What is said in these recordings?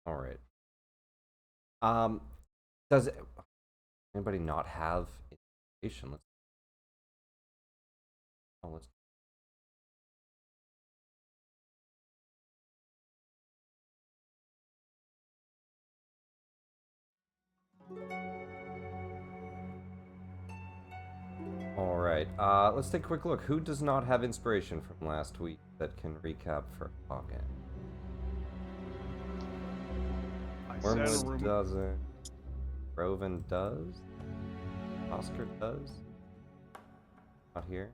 All right. Um, does anybody not have inspiration? Let's. All right. Let's take a quick look. Who does not have inspiration from last week that can recap for Hawken? Wormwood doesn't. Roven does. Oscar does. Not here.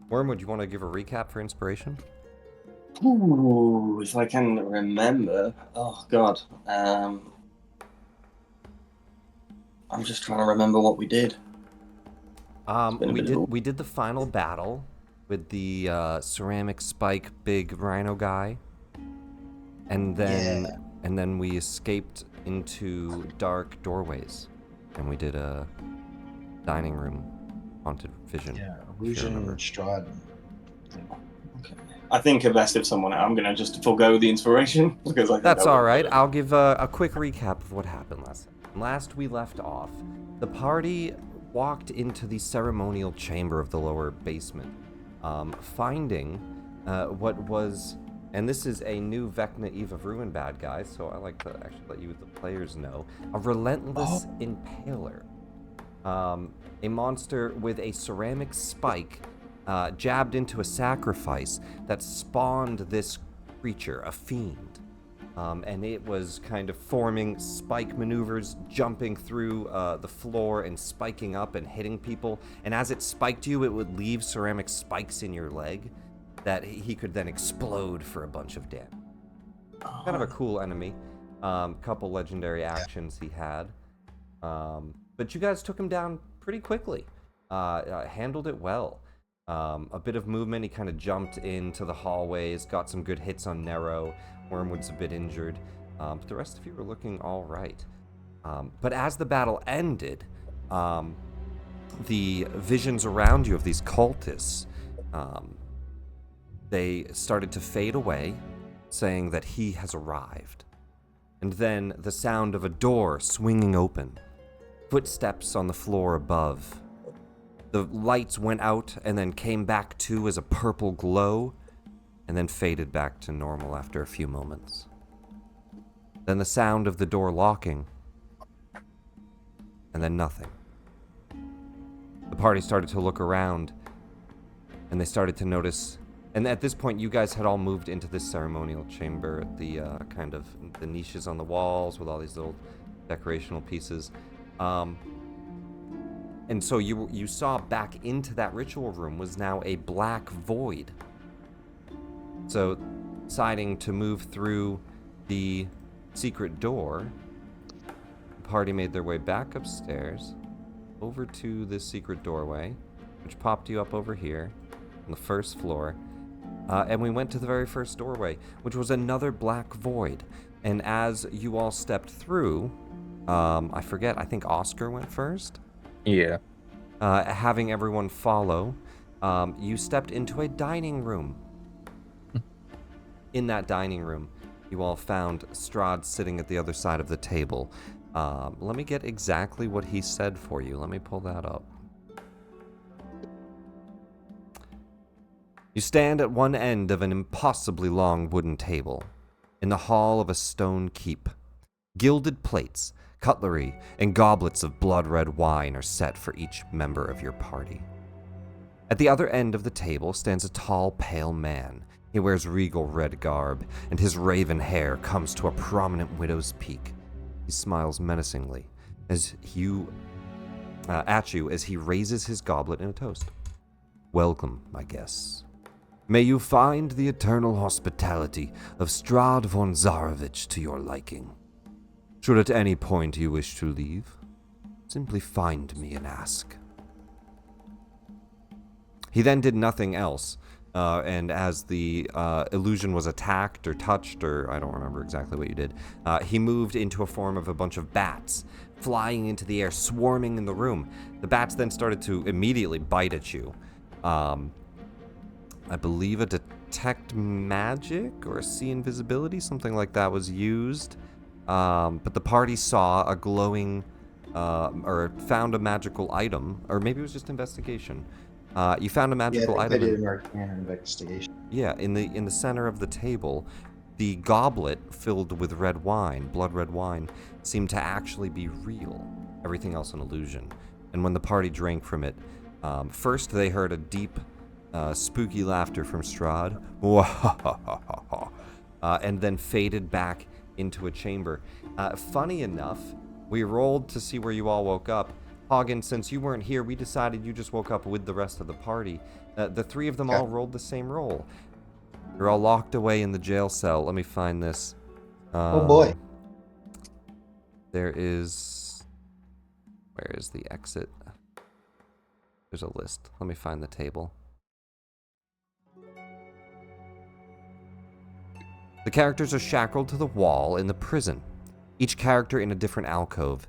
Wormwood, you want to give a recap for inspiration? Ooh, if I can remember. Oh God. I'm just trying to remember what we did. We did the final battle with the ceramic spike big rhino guy, and then we escaped into dark doorways, and we did a dining room haunted vision. Yeah, illusion, Strahd. Okay. I think best if someone. I'm gonna just forego the inspiration because I think That's all right. I'll give a quick recap of what happened last time. Last we left off, the party walked into the ceremonial chamber of the lower basement, finding what was, and this is a new Vecna Eve of Ruin bad guy, so I like to actually let you, the players, know, a relentless impaler, a monster with a ceramic spike jabbed into a sacrifice that spawned this creature, a fiend. And it was kind of forming spike maneuvers, jumping through the floor and spiking up and hitting people. And as it spiked you, it would leave ceramic spikes in your leg that he could then explode for a bunch of damage. Kind of a cool enemy. Couple legendary actions he had. But you guys took him down pretty quickly. Handled it well. A bit of movement, he kind of jumped into the hallways, got some good hits on Nero. Wormwood's a bit injured, but the rest of you were looking all right. But as the battle ended, the visions around you of these cultists, they started to fade away, saying that he has arrived. And then the sound of a door swinging open, footsteps on the floor above. The lights went out and then came back to as a purple glow, and then faded back to normal after a few moments. Then the sound of the door locking, and then nothing. The party started to look around, and they started to notice, and at this point you guys had all moved into this ceremonial chamber, the kind of the niches on the walls with all these little decorational pieces. And so you saw back into that ritual room was now a black void. So, deciding to move through the secret door, the party made their way back upstairs, over to this secret doorway, which popped you up over here, on the first floor, and we went to the very first doorway, which was another black void. And as you all stepped through, I think Oscar went first? Yeah. Having everyone follow, you stepped into a dining room. In that dining room, you all found Strahd sitting at the other side of the table. Let me get exactly what he said for you. Let me pull that up. You stand at one end of an impossibly long wooden table, in the hall of a stone keep. Gilded plates, cutlery, and goblets of blood-red wine are set for each member of your party. At the other end of the table stands a tall, pale man. He wears regal red garb, and his raven hair comes to a prominent widow's peak. He smiles menacingly at you as he raises his goblet in a toast. Welcome, my guests. May you find the eternal hospitality of Strahd of Zarovich to your liking. Should at any point you wish to leave, simply find me and ask. He then did nothing else, and as the illusion was attacked or touched, or I don't remember exactly what you did, he moved into a form of a bunch of bats, flying into the air, swarming in the room. The bats then started to immediately bite at you. I believe detect magic or see invisibility, something like that was used. But the party saw a glowing, or found a magical item, or maybe it was just investigation. You found a Yeah, I magical think I item. did an arcana investigation. Yeah, in the center of the table, the goblet filled with red wine, blood red wine, seemed to actually be real. Everything else an illusion. And when the party drank from it, first they heard a deep, spooky laughter from Strahd, and then faded back into a chamber. Funny enough, we rolled to see where you all woke up. Hagen, since you weren't here, we decided you just woke up with the rest of the party. The three of them Okay. all rolled the same roll. You're all locked away in the jail cell. Let me find this. Oh boy. There is... Where is the exit? There's a list. Let me find the table. The characters are shackled to the wall in the prison, each character in a different alcove.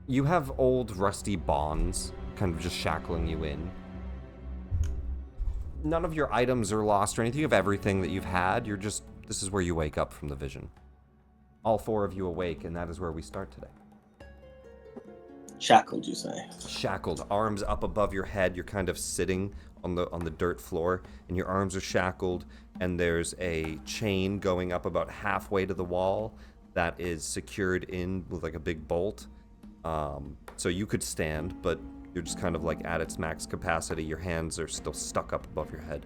You have old rusty bonds kind of just shackling you in. None of your items are lost or anything. You have everything that you've had. You're just... This is where you wake up from the vision. All four of you awake, and that is where we start today. Shackled, you say? Shackled, arms up above your head. You're kind of sitting on the dirt floor, and your arms are shackled, and there's a chain going up about halfway to the wall that is secured in with like a big bolt. So you could stand, but you're just kind of like at its max capacity. Your hands are still stuck up above your head.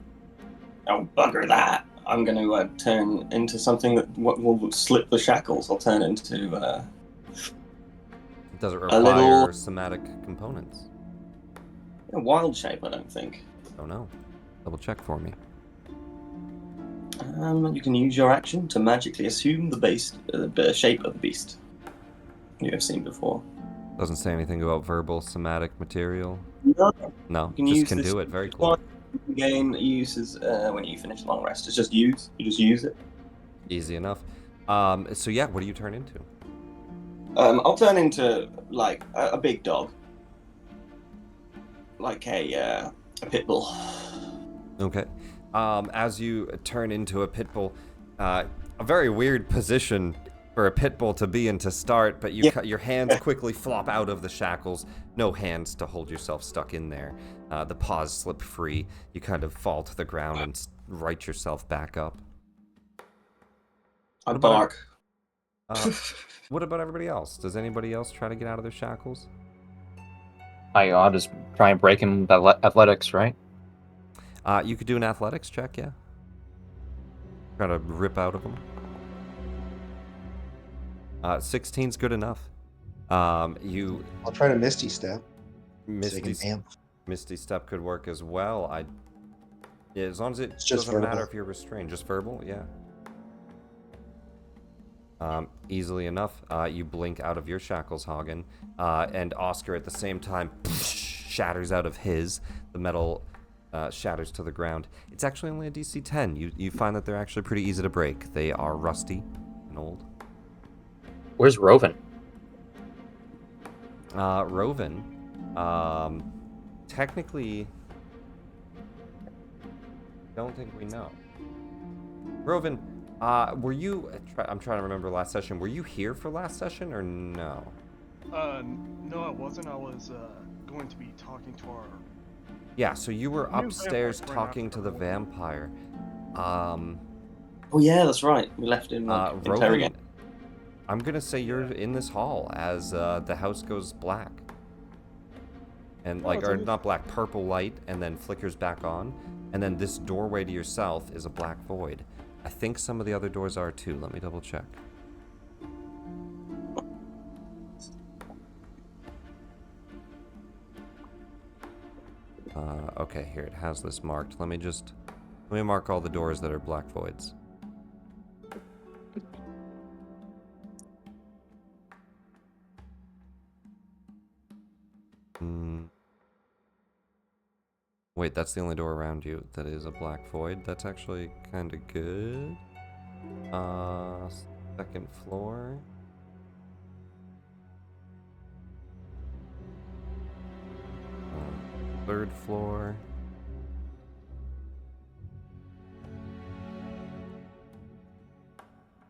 Oh, bugger that. I'm going to turn into something that will slip the shackles. I'll turn into Does it a require little somatic components? wild shape, I don't think. Don't know. Double check for me. You can use your action to magically assume the shape of the beast you have seen before. Doesn't say anything about verbal somatic material. No, No, you can just use can this do it. Very cool. Gain uses when you finish long rest. It's just use. You just use it. Easy enough. So yeah, what do you turn into? I'll turn into like a big dog, like a pit bull. Okay. As you turn into a pit bull, a very weird position for a pit bull to be in to start, but your hands quickly flop out of the shackles. No hands to hold yourself stuck in there. The paws slip free. You kind of fall to the ground and right yourself back up. I bark. What about everybody else? Does anybody else try to get out of their shackles? I'll just try and break him with athletics, right? You could do an athletics check, yeah. Try to rip out of them. 16's good enough. I'll try to Misty Step. Misty Step could work as well. Yeah, as long as it doesn't verbal. matter if you're restrained. Just verbal, yeah. Easily enough. You blink out of your shackles, Hagen. And Oscar at the same time shatters out of his. The metal shatters to the ground. It's actually only a DC 10. You find that they're actually pretty easy to break. They are rusty and old. Where's Roven? Roven, technically, don't think we know. Roven, were you, I'm trying to remember last session, were you here for last session or no? No, I wasn't. I was going to be talking to our... Yeah, so you were New upstairs vampire talking to the friend. vampire. Oh yeah, that's right. We left him Roven, interrogate. I'm gonna say you're in this hall as the house goes black. And or not black, purple light, and then flickers back on. And then this doorway to your south is a black void. I think some of the other doors are too. Let me double check. Okay, here it has this marked. Let me mark all the doors that are black voids. Wait, that's the only door around you that is a black void. That's actually kind of good. Second floor. Third floor.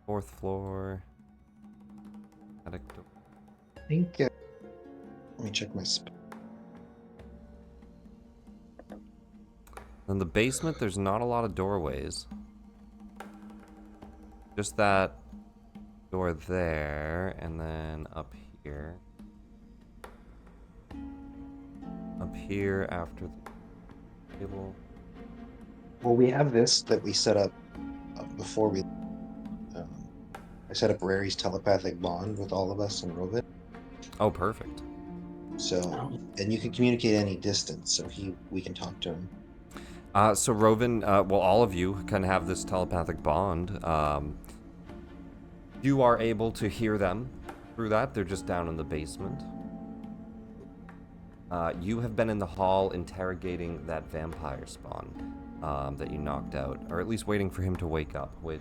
4th floor. Attic door. I think. Let me check my. In the basement, there's not a lot of doorways. Just that door there, and then up here. Up here after the table. Well, we have this that we set up before we. I set up Rary's telepathic bond with all of us and Rovin. Oh, perfect. So, and you can communicate any distance, so we can talk to him. So Rovin, well, all of you can have this telepathic bond. You are able to hear them through that. They're just down in the basement. You have been in the hall interrogating that vampire spawn that you knocked out, or at least waiting for him to wake up, which...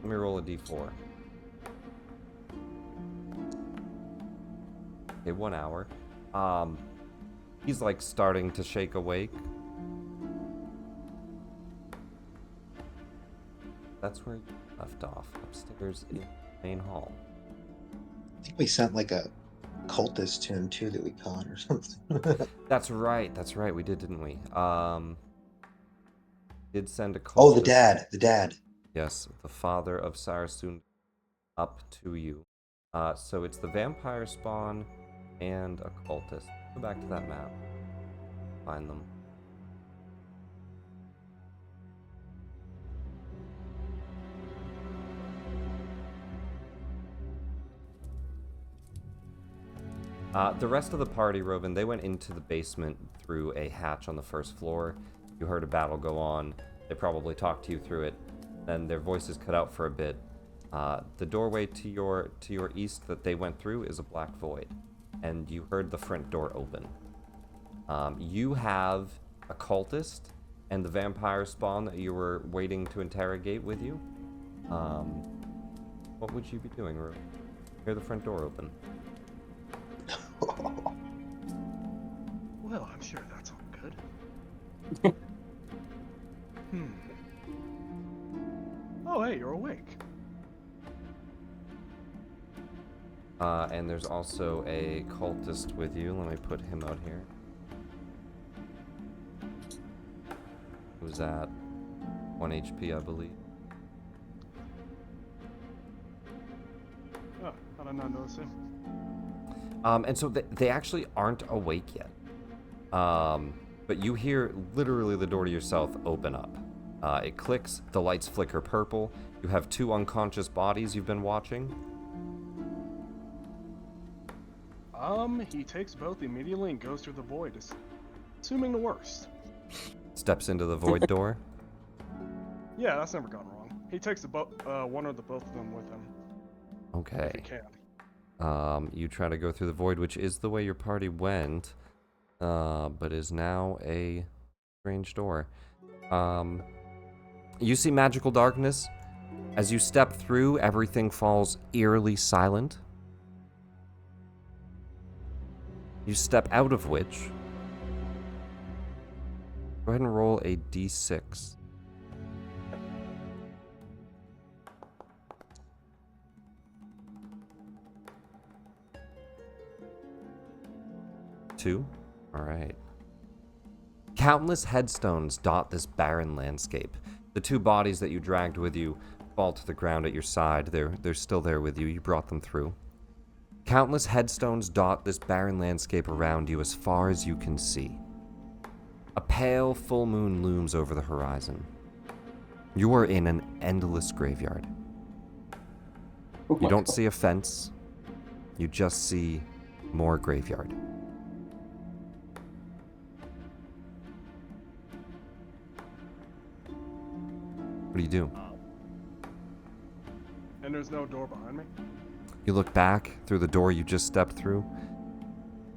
Let me roll a d4. Okay, 1 hour. He's like starting to shake awake. That's where you left off, upstairs in the main hall. I think we sent like a cultist to him too that we caught or something. That's right, we did, didn't we? Did send a cultist. Oh, the dad. Yes, the father of Sarasun up to you. So it's the vampire spawn and a cultist. Go back to that map. Find them. The rest of the party, Rovin, they went into the basement through a hatch on the 1st floor. You heard a battle go on. They probably talked to you through it. Then their voices cut out for a bit. The doorway to your east that they went through is a black void, and you heard the front door open. You have a cultist and the vampire spawn that you were waiting to interrogate with you. What would you be doing, Rovin? Hear the front door open. Well, I'm sure that's all good. Oh, hey, you're awake. And there's also a cultist with you. Let me put him out here. Who's at 1 HP, I believe. Oh, how did I not notice him? And so they actually aren't awake yet. But you hear literally the door to your south open up. It clicks, the lights flicker purple. You have 2 unconscious bodies you've been watching. He takes both immediately and goes through the void, assuming the worst. Steps into the void door. Yeah, that's never gone wrong. He takes one or the both of them with him. Okay. If he can. You try to go through the void, which is the way your party went, but is now a strange door. You see magical darkness. As you step through, everything falls eerily silent. You step out of which... Go ahead and roll a d6. Two? Alright. Countless headstones dot this barren landscape. The 2 bodies that you dragged with you fall to the ground at your side. They're still there with you. You brought them through. Countless headstones dot this barren landscape around you as far as you can see. A pale full moon looms over the horizon. You are in an endless graveyard. You don't see a fence. You just see more graveyard. What do you do? And there's no door behind me? You look back through the door you just stepped through.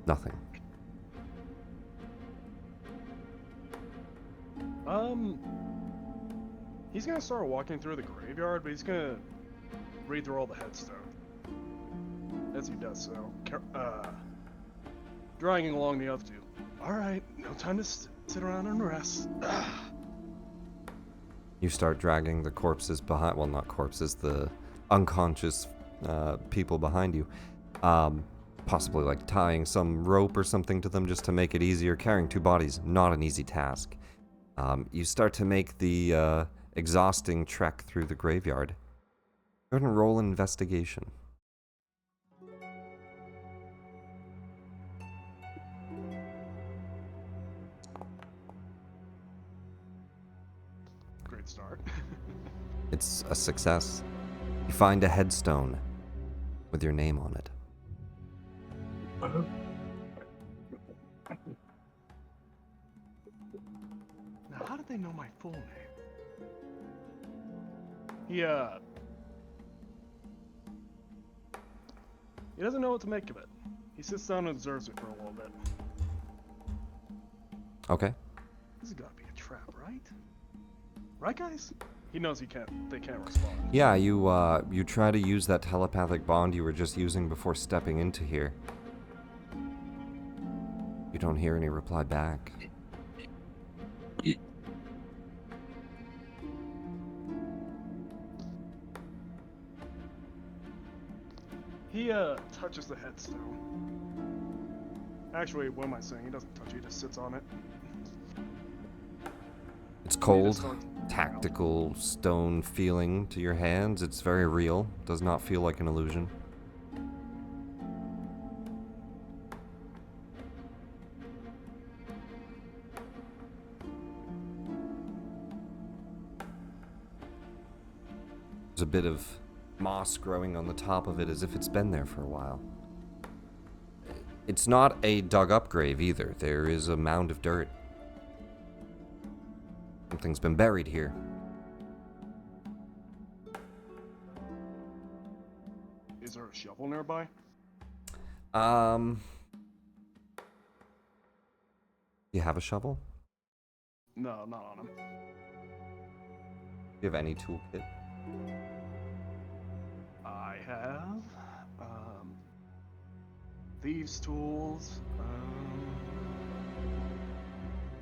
Nothing. He's gonna start walking through the graveyard, but he's gonna read through all the headstones. As he does so. Dragging along the other 2. Alright, no time to sit around and rest. You start dragging the corpses behind, well, not corpses, the unconscious people behind you. Possibly like tying some rope or something to them just to make it easier. Carrying 2 bodies, not an easy task. You start to make the exhausting trek through the graveyard. Go ahead and roll an investigation. Great start. It's a success. You find a headstone with your name on it. Now, how did they know my full name? He doesn't know what to make of it. He sits down and observes it for a little bit. Okay. This has got to be a trap, right? Right, guys? He knows they can't respond. Yeah, you try to use that telepathic bond you were just using before stepping into here. You don't hear any reply back. He touches the headstone. Actually, what am I saying? He doesn't touch it, he just sits on it. It's He just cold, starts- tactical stone feeling to your hands. It's very real. Does not feel like an illusion. There's a bit of moss growing on the top of it as if it's been there for a while. It's not a dug up grave either. There is a mound of dirt. Something's been buried here. Is there a shovel nearby? You have a shovel? No, not on him. Do you have any toolkit? I have thieves' tools.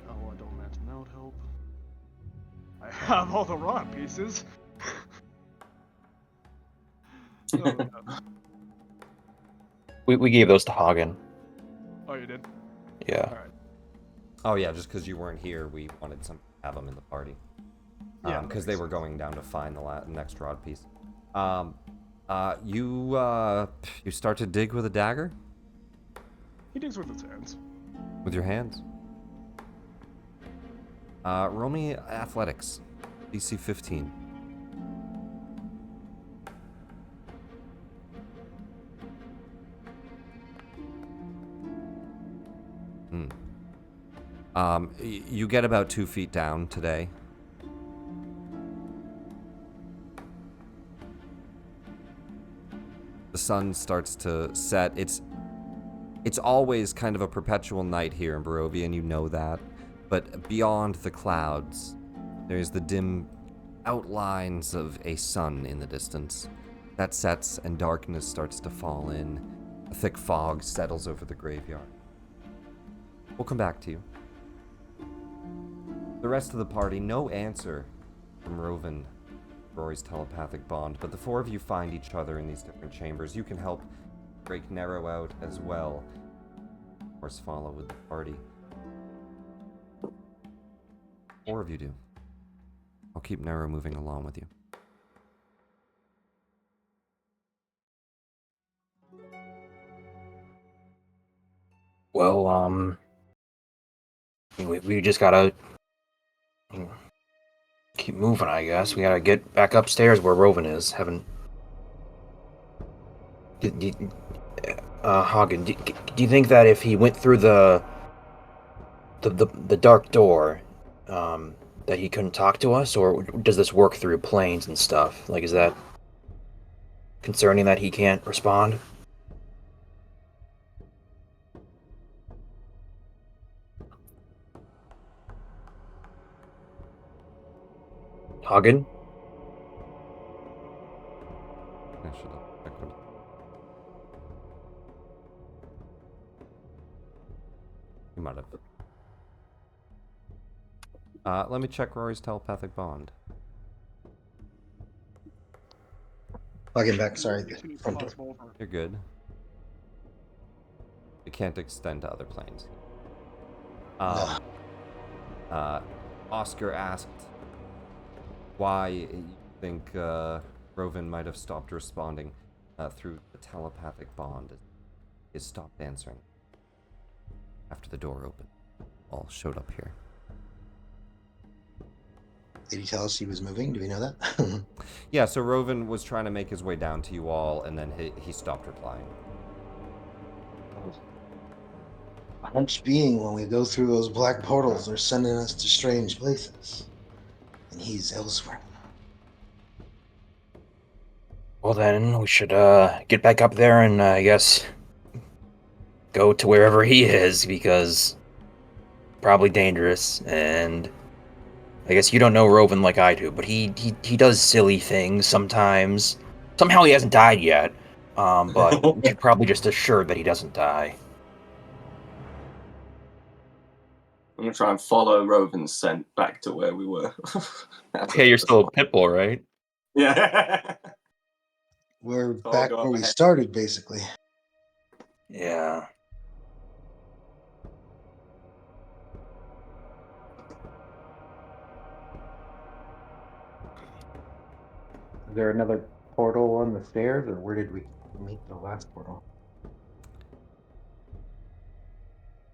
Oh, I don't imagine that would help. I have all the rock pieces. Oh, no. We gave those to Hagen. Oh, you did? Yeah. Alright. Oh yeah, just because you weren't here, we wanted to have them in the party. Yeah, Because that they makes were sense. going down to find the next rod piece. You start to dig with a dagger? He digs with his hands. With your hands? Roll me athletics. DC 15. You get about 2 feet down today. The sun starts to set. It's always kind of a perpetual night here in Barovia, and you know that. But beyond the clouds, there's the dim outlines of a sun in the distance. That sets and darkness starts to fall in. A thick fog settles over the graveyard. We'll come back to you. The rest of the party, no answer from Rovan, Rory's telepathic bond, but the 4 of you find each other in these different chambers. You can help break Nero out as well. Of course, follow with the party. 4 of you do. I'll keep Nero moving along with you. Well, we just gotta keep moving, I guess. We gotta get back upstairs where Rovan is. Hagen, do you think that if he went through the dark door, that he couldn't talk to us, or does this work through planes and stuff? Like, is that concerning that he can't respond? Hagen? I should have checked what- You might have. Let me check Rory's telepathic bond. Walking back, sorry, Makes the me front door. possible over. You're good. It can't extend to other planes. No. Oscar asked why you think Rovan might have stopped responding through the telepathic bond. He stopped answering after the door opened. All showed up here. Did he tell us he was moving? Do we know that? Yeah, so Rovan was trying to make his way down to you all, and then he stopped replying. Hunch being when we go through those black portals, they're sending us to strange places. And he's elsewhere. Well, then we should get back up there and I guess go to wherever he is because probably dangerous. And I guess you don't know Rovan like I do, but he does silly things sometimes. Somehow he hasn't died yet, but we should probably just assure that he doesn't die. I'm gonna try and follow Roven's scent back to where we were. Okay, you're still a pitbull, right? Yeah. We're So I'll back go up where we ahead. started, basically. Yeah. Is there another portal on the stairs, or where did we meet the last portal?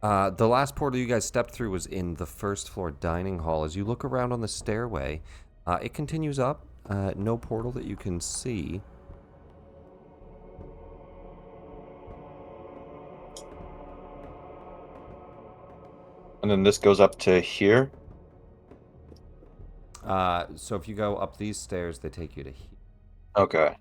The last portal you guys stepped through was in the first floor dining hall. As you look around on the stairway, it continues up. No portal that you can see. And then this goes up to here. So if you go up these stairs, they take you to here. Okay.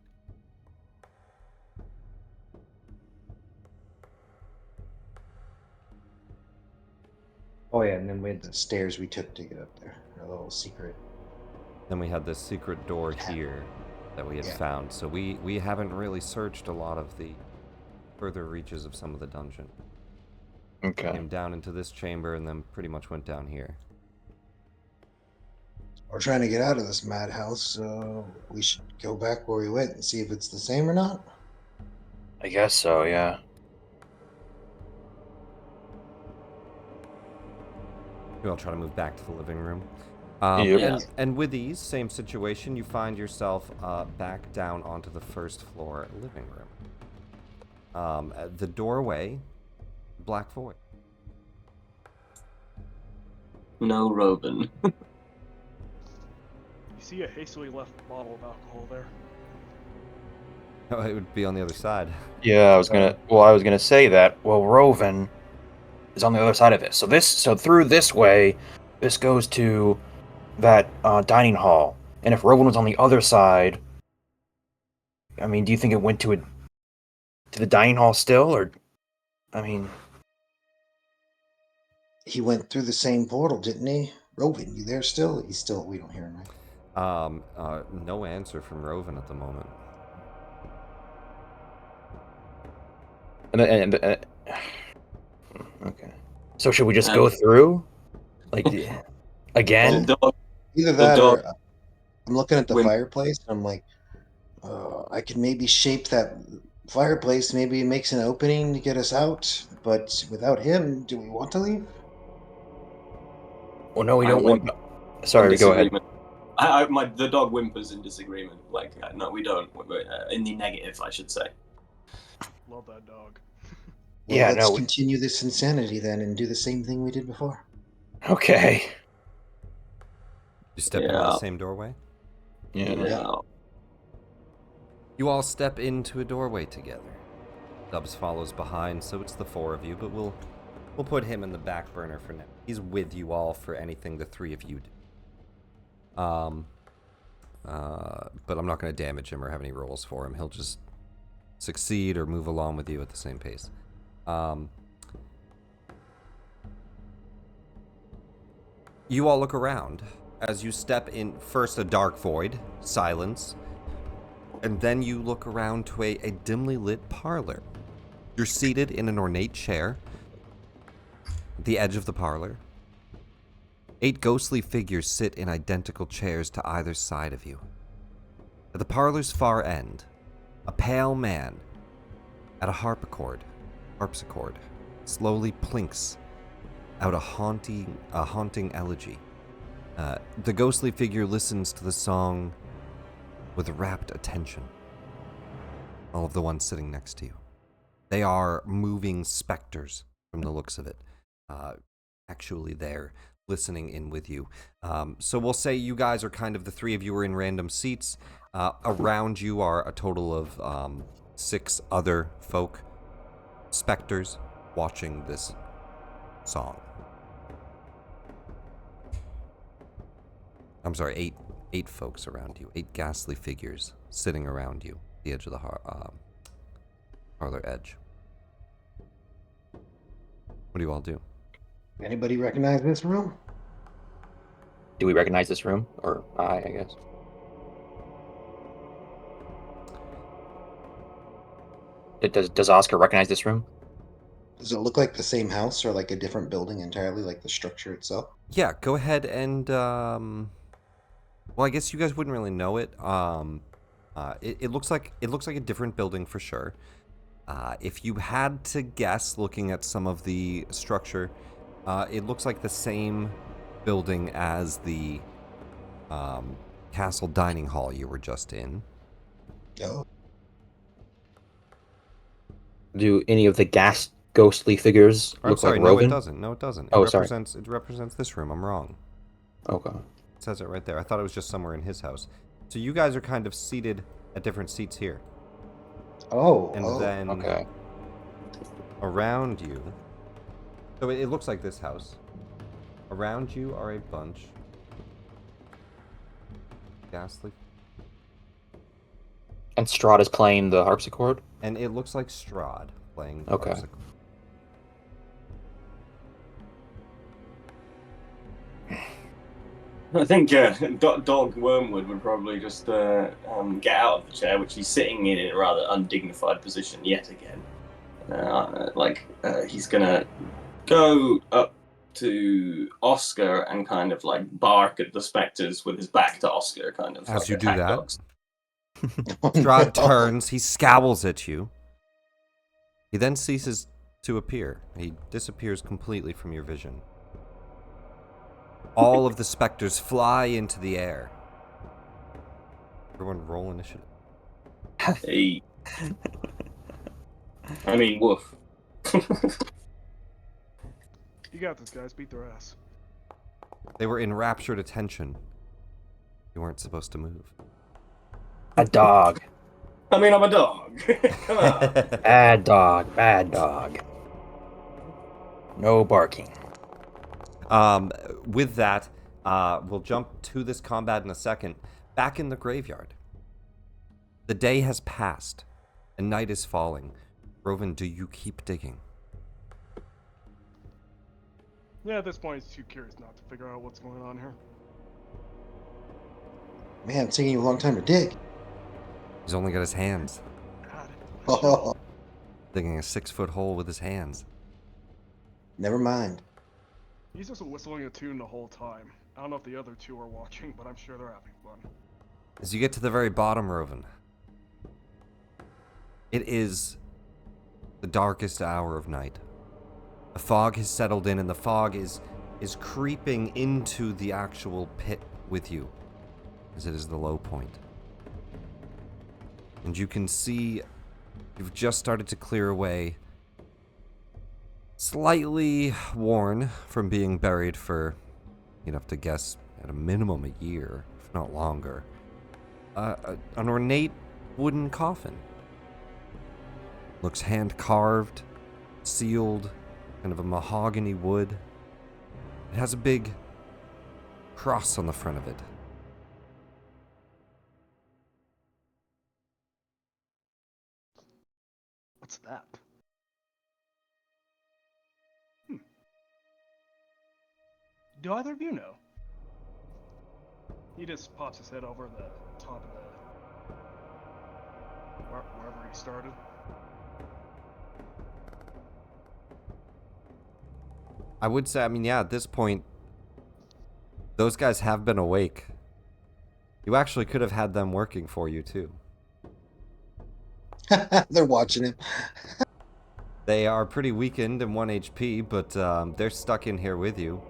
Oh yeah, and then we had the stairs we took to get up there. A little secret. Then we had this secret door here that we had found. So we haven't really searched a lot of the further reaches of some of the dungeon. Okay. Came down into this chamber and then pretty much went down here. We're trying to get out of this madhouse, so we should go back where we went and see if it's the same or not. I guess so, yeah. You all try to move back to the living room. Yep. And with these, same situation, you find yourself back down onto the first floor living room. The doorway, black void. No Roven. You see a hastily left bottle of alcohol there. Oh, it would be on the other side. Yeah, I was gonna say that. Well, Rovan is on the other side of this. So through this way, this goes to that dining hall. And if Rovan was on the other side, I mean, do you think it went to the dining hall still, or I mean, He went through the same portal, didn't he? Roven, you there still? He's still. We don't hear him, right? No answer from Rovan at the moment. and okay. So should we just go through, like, again? The dog, Either the that dog or I'm looking at the Wim- fireplace. And I'm like, I could maybe shape that fireplace. Maybe it makes an opening to get us out. But without him, do we want to leave? Well, no, we I don't wimp- want. Sorry, go ahead. The dog whimpers in disagreement. Like, no, we don't. In the negative, I should say. Love that dog. Well, Yeah, let's no. continue this insanity then and do the same thing we did before. Okay. You step into the same doorway? Yeah. You all step into a doorway together. Dubs follows behind, so it's the four of you, but we'll put him in the back burner for now. He's with you all for anything the three of you do. But I'm not going to damage him or have any rolls for him. He'll just succeed or move along with you at the same pace. You all look around as you step in. First, a dark void, silence, and then you look around to a dimly lit parlor. You're seated in an ornate chair at the edge of the parlor. 8 ghostly figures sit in identical chairs to either side of you. At the parlor's far end, A pale man at a harpsichord slowly plinks out a haunting elegy. The ghostly figure listens to the song with rapt attention. All of the ones sitting next to you. They are moving specters from the looks of it. Actually there, listening in with you. So we'll say you guys are kind of, the three of you are in random seats. Around you are a total of 6 other folk, specters, watching this song. I'm sorry, 8 folks around you. 8 ghastly figures sitting around you, the edge of the parlor edge. What do you all do? Anybody recognize this room? Do we recognize this room? Or I guess. Does Oscar recognize this room? Does it look like the same house or like a different building entirely, like the structure itself? Yeah, go ahead and well, I guess you guys wouldn't really know it. It looks like a different building for sure. If you had to guess, looking at some of the structure, it looks like the same building as the castle dining hall you were just in. Oh. Do any of the ghostly figures I'm look sorry, like no, Rovan? it doesn't. No, it doesn't. Oh, sorry. It represents this room. I'm wrong. Okay. It says it right there. I thought it was just somewhere in his house. So you guys are kind of seated at different seats here. Oh. And oh. then Okay. around you, so it looks like this house. Around you are a bunch ghastly, And Strahd is playing the harpsichord? and it looks like Strahd playing the Okay. harpsichord. I think Dog Wormwood would probably just get out of the chair, which he's sitting in a rather undignified position yet again. He's gonna go up to Oscar and kind of like bark at the specters with his back to Oscar, kind of As like you do attack that, dogs. Strahd turns, he scowls at you. He then ceases to appear. He disappears completely from your vision. All of the specters fly into the air. Everyone roll initiative. Hey. I mean, woof. You got this, guys. Beat their ass. They were enraptured attention. You weren't supposed to move. A dog. I mean, I'm a dog. Come on. Bad dog. Bad dog. No barking. With that, we'll jump to this combat in a second. Back in the graveyard. The day has passed, and night is falling. Rovan, do you keep digging? Yeah, at this point, he's too curious not to figure out what's going on here. Man, it's taking you a long time to dig. He's only got his hands. God, Oh, Digging a 6-foot hole with his hands. never mind. he's just whistling a tune the whole time. I don't know if the other two are watching, but I'm sure they're having fun. As you get to the very bottom, Rovan, it is the darkest hour of night. The fog has settled in, and the fog is creeping into the actual pit with you, as it is the low point. And you can see you've just started to clear away, slightly worn from being buried for, you'd have to guess, at a minimum a year, if not longer, an ornate wooden coffin. Looks hand-carved, sealed, kind of a mahogany wood. It has a big cross on the front of it. What's that? Do either of you know? He just pops his head over the top of the... wherever he started. I would say, yeah, at this point, those guys have been awake. You actually could have had them working for you, too. They're watching him. They are pretty weakened and 1 HP, but they're stuck in here with you.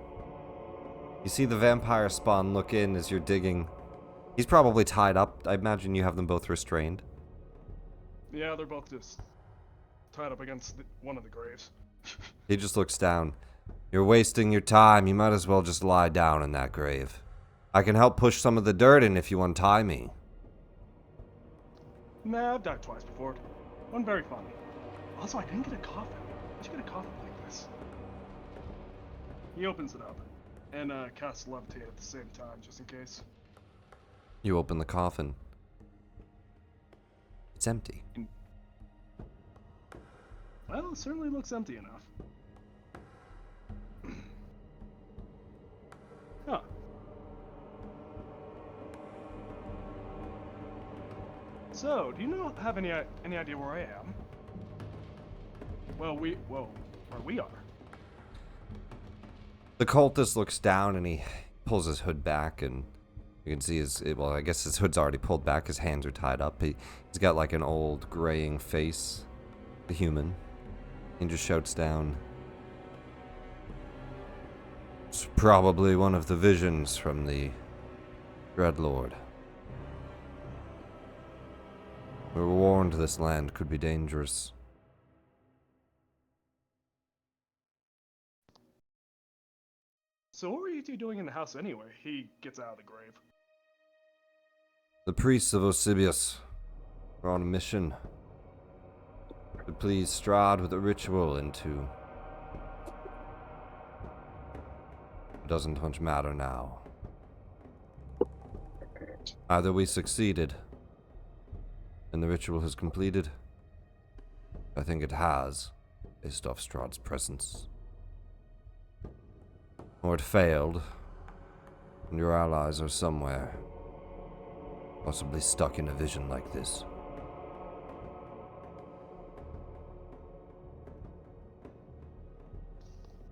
You see the vampire spawn look in as you're digging. He's probably tied up. I imagine you have them both restrained. Yeah, they're both just tied up against one of the graves. He just looks down. You're wasting your time. You might as well just lie down in that grave. I can help push some of the dirt in if you untie me. Nah, I've died twice before. One very funny. Also, I didn't get a coffin. How'd you get a coffin like this? He opens it up and casts levitate at the same time, just in case. You open the coffin. It's empty. Well, it certainly looks empty enough. Huh. So, do you have any idea where I am? Well, where we are. The cultist looks down and he pulls his hood back, and you can see well, I guess his hood's already pulled back. His hands are tied up. He's got like an old graying face, the human. He just shouts down. It's probably one of the visions from the Dreadlord. We were warned this land could be dangerous. So what were you two doing in the house anyway? He gets out of the grave. The priests of Osibius were on a mission to please Strahd with a ritual into... It doesn't much matter now. Either we succeeded, and the ritual has completed. I think it has, based off Strahd's presence. Or it failed, and your allies are somewhere, possibly stuck in a vision like this.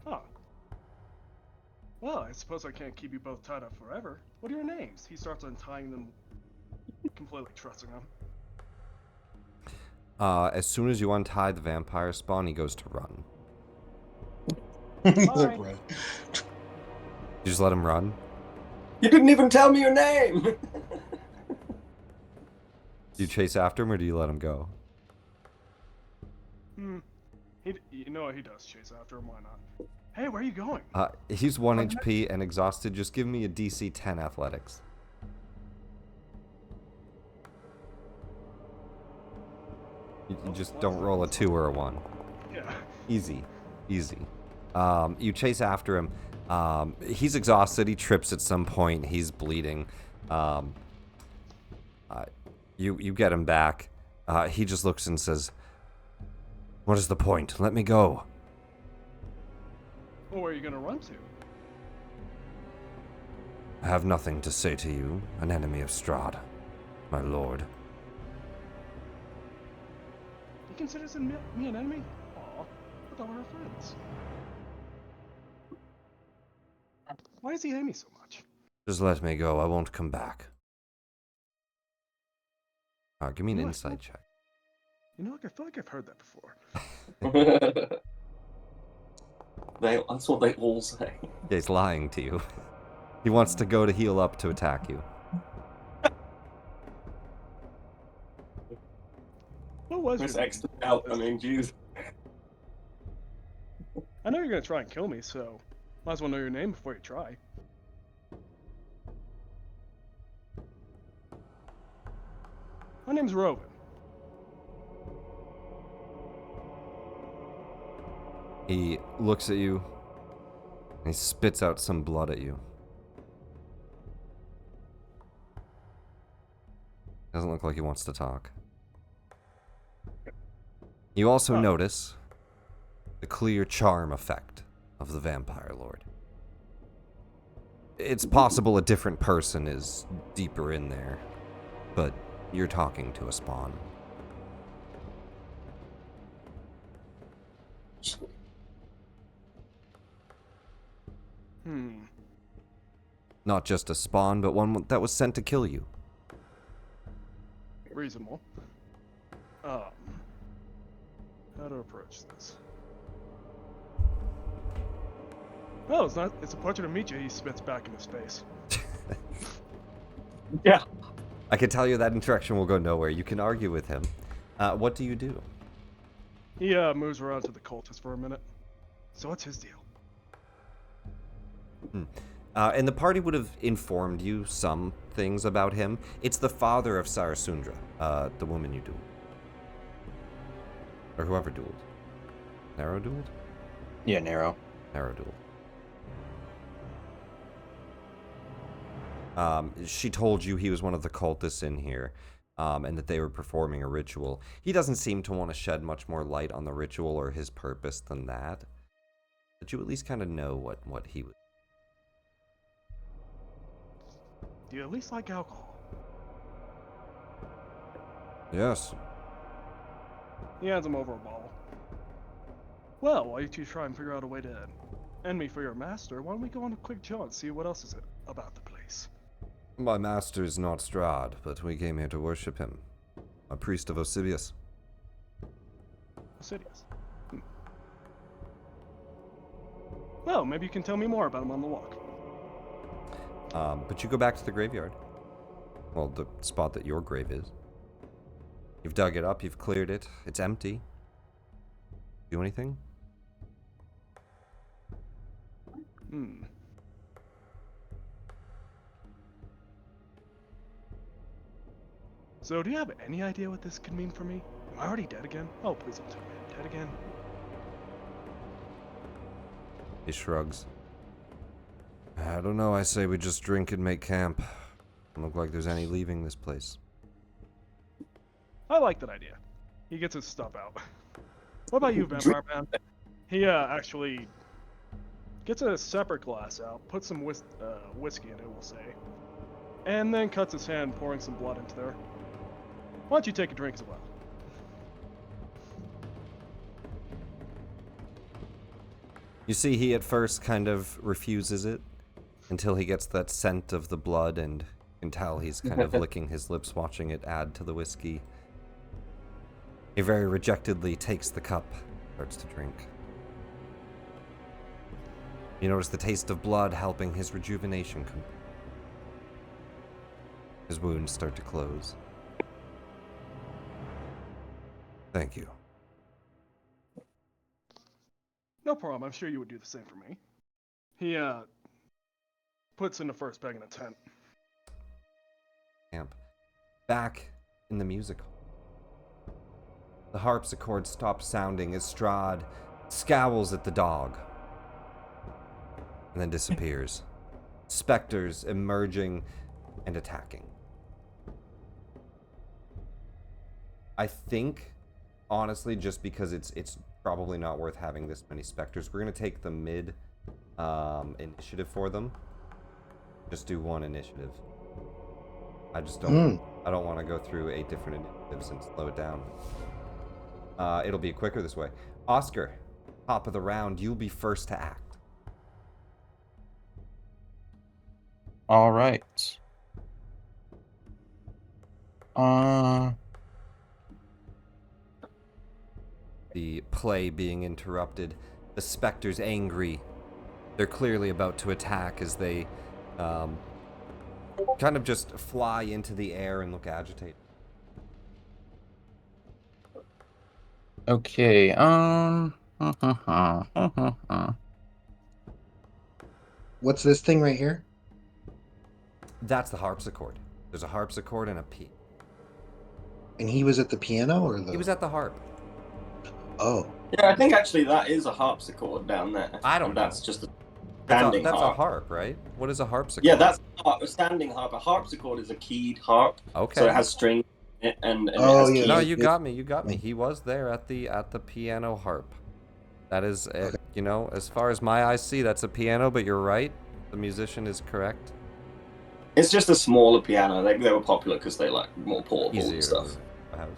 Huh. Well, I suppose I can't keep you both tied up forever. What are your names? He starts untying them, completely trusting them. As soon as you untie the vampire spawn, he goes to run. Look, right. You just let him run? You didn't even tell me your name! Do you chase after him, or do you let him go? You know what, he does chase after him, why not? Hey, where are you going? He's 1 HP and exhausted. Just give me a DC 10 athletics. You just don't roll a 2 or a 1. Yeah. Easy. Easy. You chase after him. He's exhausted. He trips at some point. He's bleeding. You get him back. He just looks and says, "What is the point? Let me go." Well, where are you gonna run to? I have nothing to say to you, an enemy of Strahd, my lord. He considers me an enemy? Aw, I thought we were friends. Why does he hate me so much? Just let me go. I won't come back. Give me an You know, insight check. You know, I feel like I've heard that before. That's what they all say. Yeah, he's lying to you. He wants to go to heal up to attack you. What was There's your name? extra out. I mean, jeez. I know you're gonna try and kill me, so might as well know your name before you try. My name's Rovan. He looks at you, and he spits out some blood at you. Doesn't look like he wants to talk. You also notice the clear charm effect of the Vampire Lord. It's possible a different person is deeper in there, but you're talking to a spawn. Not just a spawn, but one that was sent to kill you. Reasonable. Um, how to approach this? Oh, it's not. It's a pleasure to meet you. He spits back into space. Yeah. I can tell you that interaction will go nowhere. You can argue with him. What do you do? He moves around to the cultist for a minute. So what's his deal? And the party would have informed you some things about him. It's the father of Sarasundra, the woman you dueled. Or whoever dueled. Narrow dueled? Yeah, narrow. Narrow dueled. She told you he was one of the cultists in here, and that they were performing a ritual. He doesn't seem to want to shed much more light on the ritual or his purpose than that. But you at least kind of know what he was. Do you at least like alcohol? Yes. He hands him over a bottle. Well, why don't you try and figure out a way to end me for your master? Why don't we go on a quick jaunt and see what else is about the place? My master is not Strahd, but we came here to worship him. A priest of Osibius. Sidious. Well, maybe you can tell me more about him on the walk. But you go back to the graveyard. Well, the spot that your grave is. You've dug it up, you've cleared it, it's empty. Do anything? So, do you have any idea what this could mean for me? Am I already dead again? Oh, please don't tell me I'm dead again. He shrugs. I don't know, I say we just drink and make camp. Doesn't look like there's any leaving this place. I like that idea. He gets his stuff out. What about you, Vampire Man? He actually gets a separate glass out, puts some whiskey in it, we'll say, and then cuts his hand, pouring some blood into there. Why don't you take a drink as well? You see, he at first kind of refuses it until he gets that scent of the blood, and you can tell he's kind of licking his lips, watching it add to the whiskey. He very rejectedly takes the cup, starts to drink. You notice the taste of blood helping his rejuvenation. His wounds start to close. Thank you. No problem. I'm sure you would do the same for me. He puts in the first peg in a tent. Camp. Back in the music hall. The harpsichord stops sounding as Strahd scowls at the dog. And then disappears. Specters emerging and attacking. I think, honestly, just because it's probably not worth having this many specters, we're going to take the mid initiative for them. Just do one initiative. I just don't I don't want to go through 8 different initiatives and slow it down. It'll be quicker this way. Oscar, top of the round, you'll be first to act. All right. The play being interrupted, the specters angry. They're clearly about to attack as they kind of just fly into the air and look agitated. Okay. What's this thing right here? That's the harpsichord. There's a harpsichord and a piano. And he was at the piano, or the? He was at the harp. Oh, Yeah, I think actually that is a harpsichord down there. I don't know. That's just a standing That's harp. a harp, right? What is a harpsichord? Yeah, that's a standing harp. A harpsichord is a keyed harp. Okay. So it has strings in it and Oh, it has yeah. keys. No, you got me. You got me. He was there at the piano harp. That is, you know, as far as my eyes see, that's a piano. But you're right. The musician is correct. It's just a smaller piano. They were popular because they like more portable Easier and stuff. to the house.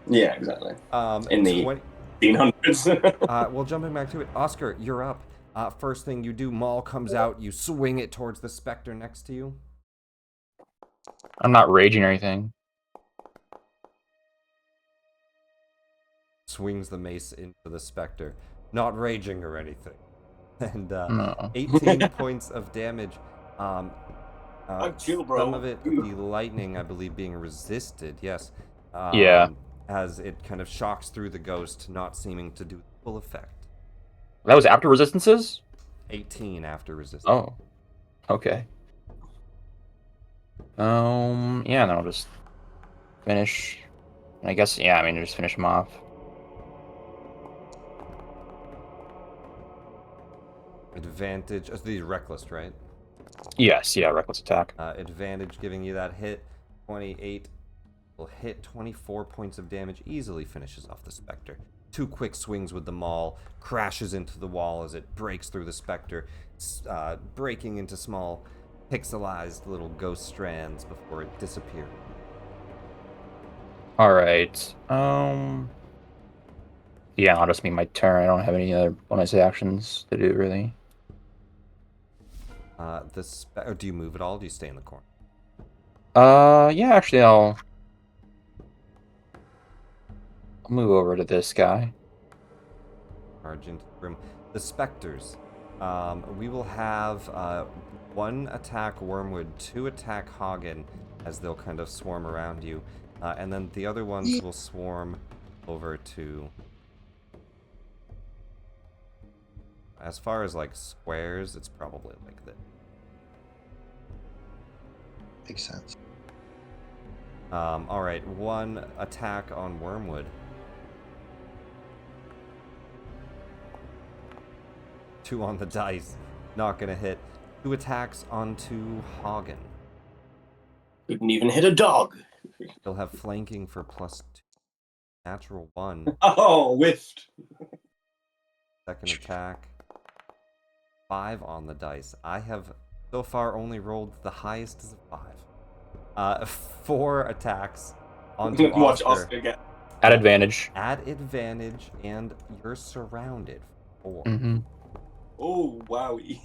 Yeah, exactly. In the 20 1800s. well, jumping back to it, Oscar, you're up. First thing you do, Maul comes out. You swing it towards the specter next to you. I'm not raging or anything. swings the mace into the specter, not raging or anything. And No. 18 points of damage. I'm chill, bro. Some of it, the lightning, I believe, being resisted, yes. Yeah. As it kind of shocks through the ghost, not seeming to do the full effect. That was after resistances? 18 after resistance. Oh. Okay. Yeah, then I'll just finish. I guess, yeah, I mean, just finish him off. Advantage. These are reckless, right? Yes, yeah, reckless attack. Advantage giving you that hit. 28 will hit. 24 points of damage. Easily finishes off the specter. 2 quick swings with the maul. Crashes into the wall as it breaks through the specter, breaking into small, pixelized little ghost strands before it disappears. Alright. Yeah, I'll just be my turn. I don't have any other bonus actions to do, really. Or do you move at all? Or do you stay in the corner? Yeah, actually, I'll move over to this guy. Charge into the room. The specters. We will have 1 attack Wormwood, 2 attack Hagen, as they'll kind of swarm around you, and then the other ones will swarm over to. As far as like squares, it's probably like this. Makes sense. All right, 1 attack on Wormwood. 2 on the dice, not gonna hit. 2 attacks onto Hagen. Couldn't even hit a dog. He'll have flanking for +2. Natural 1. Oh, whiffed. Second attack. 5 on the dice. I have so far only rolled the highest is a 5. 4 attacks onto Watch Oscar. Oscar get. At advantage. At advantage, and you're surrounded. 4. Mm-hmm. Oh, wowie.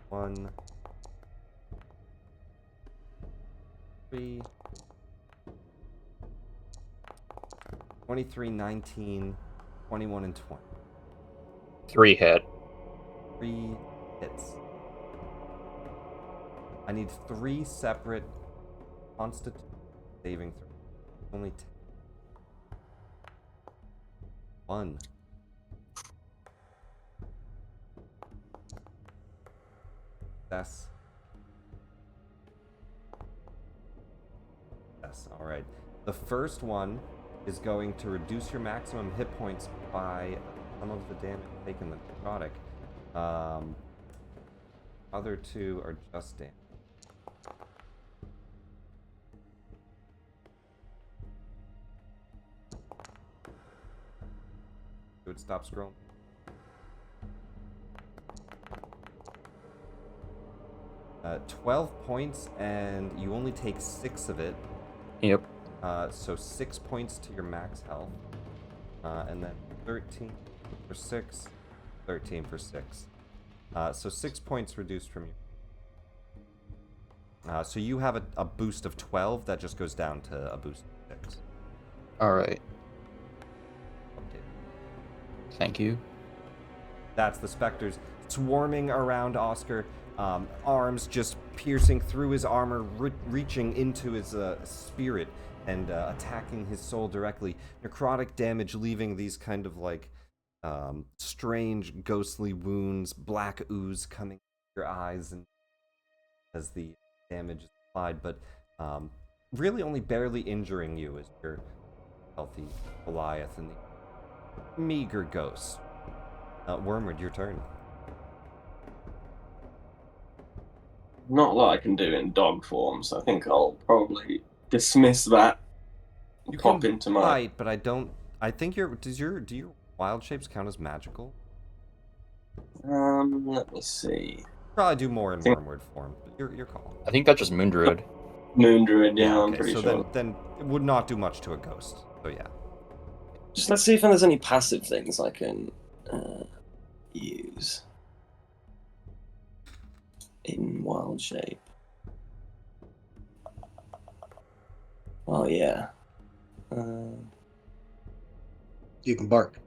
1, 3, 23, 19, 21, and 20. 3 hit. 3 hits. I need 3 separate Constitution saving throws. Only 10. 1. Success. Yes, alright. The first one is going to reduce your maximum hit points by some of the damage taken, the necrotic. Other 2 are just damage. It would stop scrolling. Uh, 12 points, and you only take 6 of it. Yep. So 6 points to your max health. And then 13 for 6, 13 for 6. So 6 points reduced from you. So you have a boost of 12 that just goes down to a boost of 6. Alright. Okay. Thank you. That's the specters swarming around Oscar, arms just piercing through his armor, reaching into his spirit and attacking his soul directly. Necrotic damage leaving these kind of like strange ghostly wounds, black ooze coming out your eyes and as the damage is applied, but really only barely injuring you as your healthy Goliath and the meager ghost. Wormwood, your turn. Not a lot I can do in dog form, so I think I'll probably dismiss that. You Pop can into my. bite, but I don't. I think do your wild shapes count as magical? Let me see. Probably do more in think- Wormwood form, but your call. I think that's just Moon Druid. Moon Druid, yeah, I'm okay, pretty so sure. then it would not do much to a ghost. So yeah. Just let's see if there's any passive things I can use in wild shape. Oh yeah. You can bark.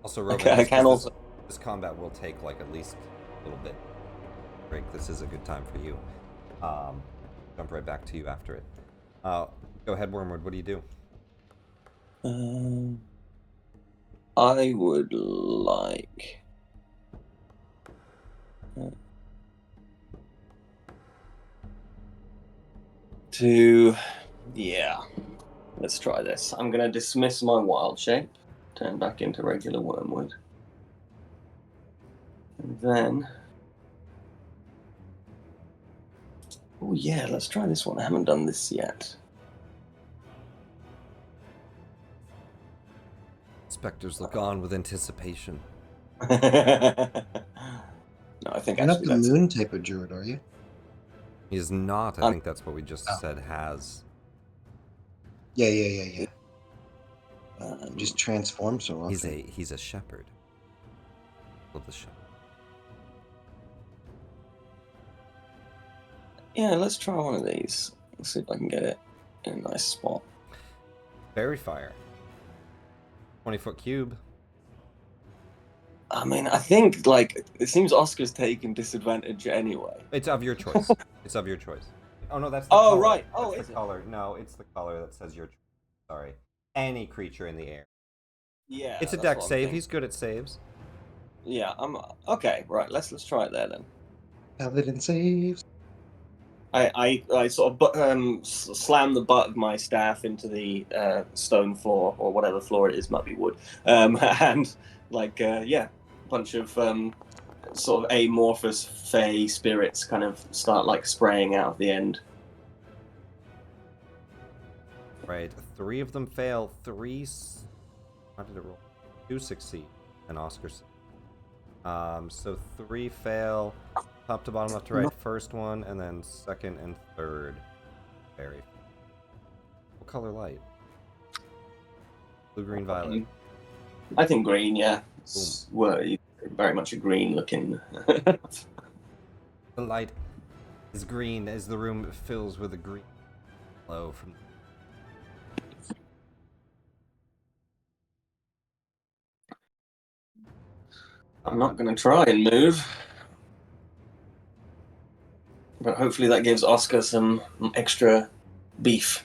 Also, Roman, Okay, I can also. this combat will take like at least a little bit break. This is a good time for you. Jump right back to you after it. Go ahead, Wormwood. What do you do? I would like to. Yeah, let's try this. I'm gonna dismiss my wild shape, turn back into regular Wormwood, and then. Oh yeah, let's try this one. I haven't done this yet. Spectres look on with anticipation. No, I think You're not actually the that's. moon type of druid, are you? He is not. I think that's what we just Oh. said. Has. Yeah. Just transform so often. He's a shepherd. Of the shepherd. Yeah, let's try one of these. Let's see if I can get it in a nice spot. Fairy fire. 20-foot cube. I mean, I think, like, it seems Oscar's taking disadvantage anyway. It's of your choice. It's of your choice. Oh no, that's the Oh, color. right. Oh, that's is the it? color. No, it's the color that says your choice. Sorry. Any creature in the air. Yeah. It's a that's deck what I'm save. thinking. He's good at saves. Yeah, okay, right, let's try it there then. Paladin saves. I sort of slam the butt of my staff into the stone floor, or whatever floor it is, might be wood. And, like, a bunch of sort of amorphous fey spirits kind of start, like, spraying out of the end. Right. 3 of them fail. 3. How did it roll? 2 succeed. And Oscar. So 3 fail. Top to bottom, left to right. First one, and then second and third. Very. What color light? Blue, green, violet. I think green, yeah. Well, very much a green looking. The light is green as the room fills with a green glow from. I'm not going to try and move. But hopefully that gives Oscar some extra beef.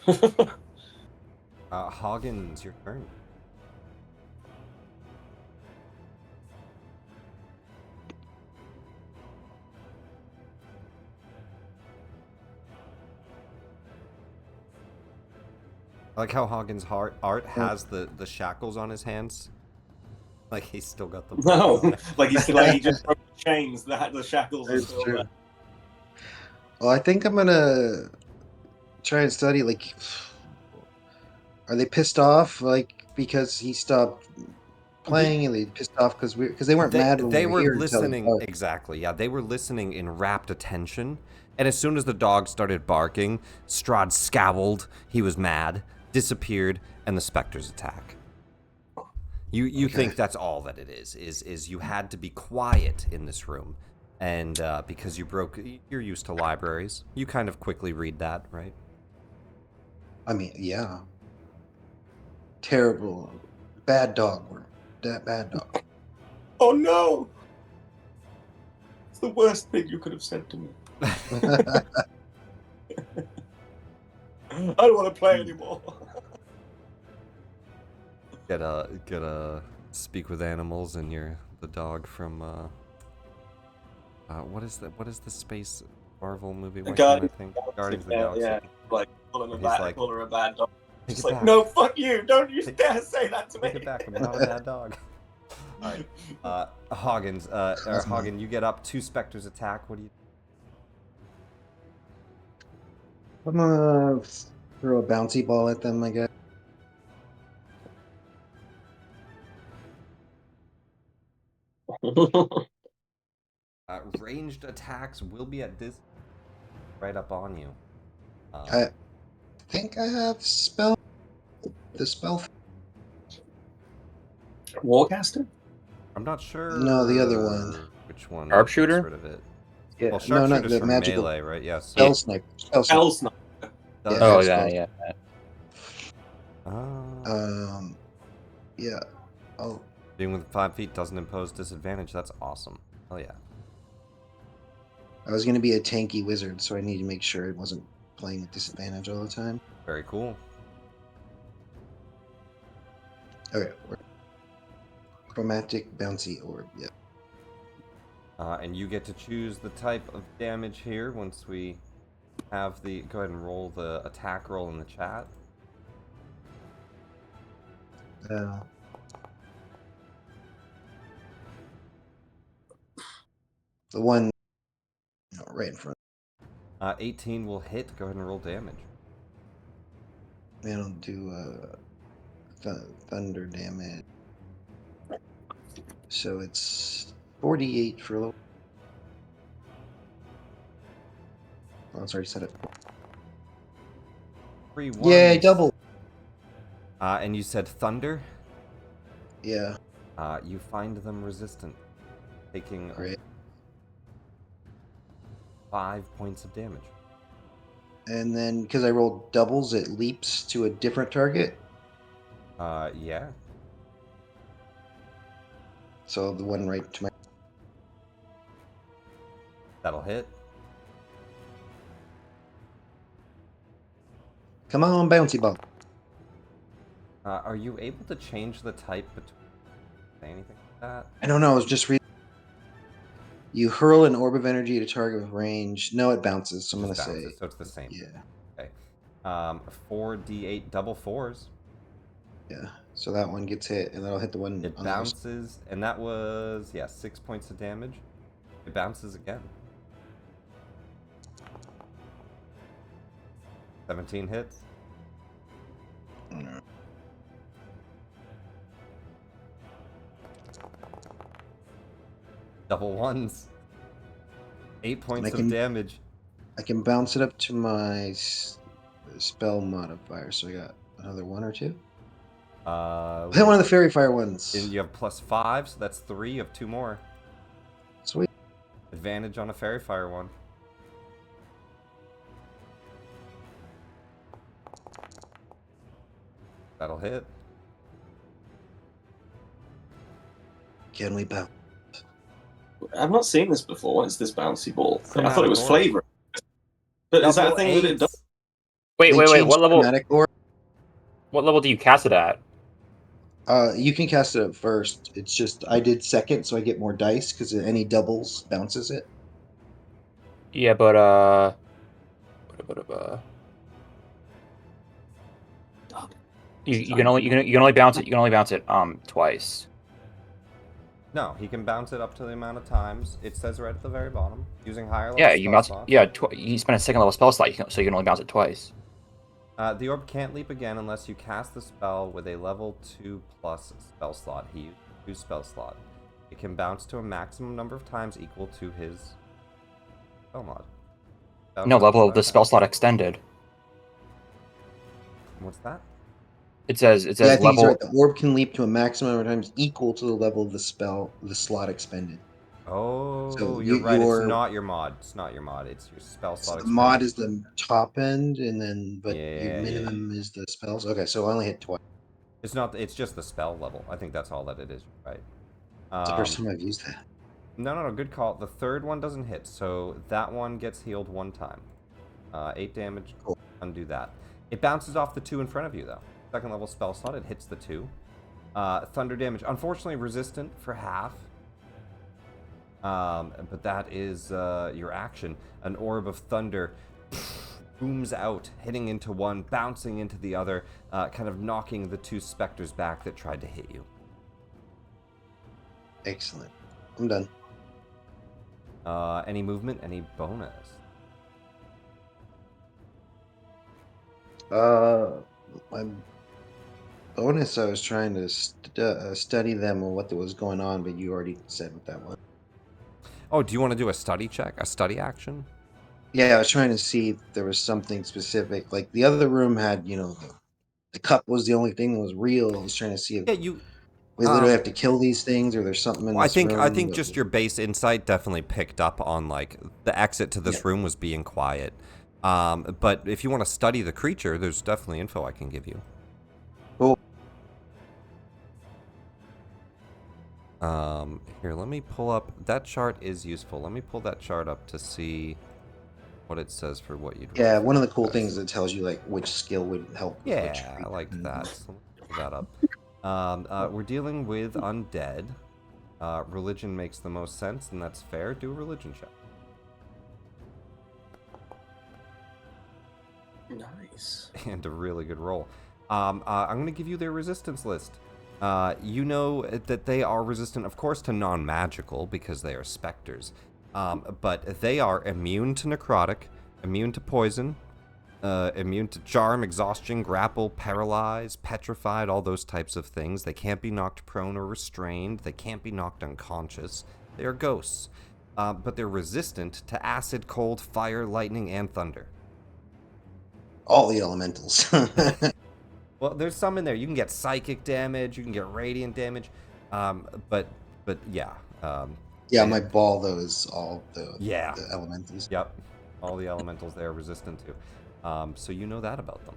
Hoggins, your turn. I like how Hoggins' art has the shackles on his hands. Like he's still got them. No, like he just broke the chains. The shackles are That's still true. there. Well, I think I'm gonna try and study. Like, are they pissed off? Like because he stopped playing, and they pissed off because they weren't mad when They we were were here until he listening barked. exactly. Yeah, they were listening in rapt attention. And as soon as the dog started barking, Strahd scowled. He was mad, disappeared, and the specters attack. You Okay. think that's all that it is you had to be quiet in this room, and because you're used to libraries, you kind of quickly read that, right? I mean, yeah. Terrible, bad dog. That bad dog. Oh no! It's the worst thing you could have said to me. I don't want to play anymore. Get speak with animals, and you're the dog from what is the space Marvel movie? Why can't I think? Guardians of the Galaxy. Yeah, like call her a bad dog. Take Just it like, back. no, fuck you! Don't you dare say that to me! Take it back. I'm not a bad dog. All right, Hoggins. Hagen, you get up. 2 specters attack. What do you? I'm gonna throw a bouncy ball at them, I guess. Ranged attacks will be at this right up on you. I think I have the spell. Warcaster? I'm not sure. No, the other one. Which one? Sharpshooter? Gets rid of it. Yeah, Well, no, not sharpshooter's the for magical melee, right? Yes. spell sniper. Spell sniper. Hell Sniper. Yeah, Oh spell yeah. sniper. Yeah. Oh, Being within 5 feet doesn't impose disadvantage. That's awesome. Oh yeah. I was gonna be a tanky wizard, so I need to make sure it wasn't playing with disadvantage all the time. Very cool. Okay. Chromatic bouncy orb. Yeah. And you get to choose the type of damage here once we have the... Go ahead and roll the attack roll in the chat. Uh, the one right in front. 18 will hit. Go ahead and roll damage. Then I'll do thunder damage. So it's 48 for a little. Oh, it's already set it. 3 ones. Yay, double. And you said thunder? Yeah, You find them resistant, taking great. 5 points of damage. And then because I rolled doubles, it leaps to a different target. Yeah. So the one right to my. That'll hit. Come on, bouncy ball. Are you able to change the type between anything like that? I don't know. I was just reading. You hurl an orb of energy at a target with range. No, it bounces. So I'm Just gonna bounces, say, so it's the same. yeah, Okay. 4d8 double fours. yeah. So that one gets hit, and that'll hit the one It on the other side. bounces, and that was, yeah, 6 points of damage. It bounces again. 17 hits. Mm. Double ones. 8 points can- of damage. I can bounce it up to my spell modifier. So I got another one or two. I hit one of the fairy fire ones. And you have +5, so that's 3 of 2 more. Sweet. Advantage on a fairy fire one. That'll hit. Can we bounce? I've not seen this before. What is this bouncy ball? I thought it Chromatic was orb. flavor. But is that a Double thing that it eights. does? Wait, They wait, wait. changed What level? chromatic orb. What level do you cast it at? You can cast it at first. It's just I did second, so I get more dice because any doubles bounces it. Yeah, but you can only bounce it. You can only bounce it twice. No, he can bounce it up to the amount of times. It says right at the very bottom. Using higher level Yeah, you spell bounce. slots. Yeah, you spend a second level spell slot, so you can only bounce it twice. The orb can't leap again unless you cast the spell with a level 2 plus spell slot. He used 2 spell slot. It can bounce to a maximum number of times equal to his spell mod. No, level of the spell slot extended. What's that? It says Yeah, I think level. he's right. The orb can leap to a maximum number of times equal to the level of the slot expended. Oh, So you're right. It's your not your mod. It's not your mod. It's your spell so slot. the expended. mod is the top end, and then but your Yeah. minimum is the spells. Okay, so I only hit twice. It's not. It's just the spell level. I think that's all that it is. Right. It's the first time I've used that. No. Good call. The third one doesn't hit, so that one gets healed 1 time. 8 damage. Cool. Undo that. It bounces off the 2 in front of you, though. Second level spell slot. It hits the 2. Thunder damage. Unfortunately, resistant for half. But that is your action. An orb of thunder booms out, hitting into one, bouncing into the other, kind of knocking the 2 specters back that tried to hit you. Excellent. I'm done. Any movement? Any bonus? My bonus, I was trying to study them and what was going on, but you already said what that was. Oh, do you want to do a study check? A study action? Yeah, I was trying to see if there was something specific. Like the other room had, the cup was the only thing that was real. I was trying to see if Yeah, you. we literally have to kill these things, or there's something in Well, this room. I think just your base insight definitely picked up on like the exit to this Yeah. room was being quiet. But if you want to study the creature, there's definitely info I can give you. Cool. Here, let me pull up. That chart is useful. Let me pull that chart up to see what it says for what you'd roll Yeah, for one of the cool success. things that tells you like which skill would help with which. Yeah, I liked that. So let's pull that up. We're dealing with undead. Religion makes the most sense, and that's fair. Do a religion check. Nice. And a really good roll. I'm going to give you their resistance list. You know that they are resistant, of course, to non-magical because they are specters. But they are immune to necrotic, immune to poison, immune to charm, exhaustion, grapple, paralyze, petrified, all those types of things. They can't be knocked prone or restrained. They can't be knocked unconscious. They are ghosts. But they're resistant to acid, cold, fire, lightning, and thunder. All the elementals. Well, there's some in there. You can get psychic damage. You can get radiant damage. But yeah. Yeah, they- my ball though is all the Yeah. elementals. Yep. All the elementals they are resistant to. So you know that about them.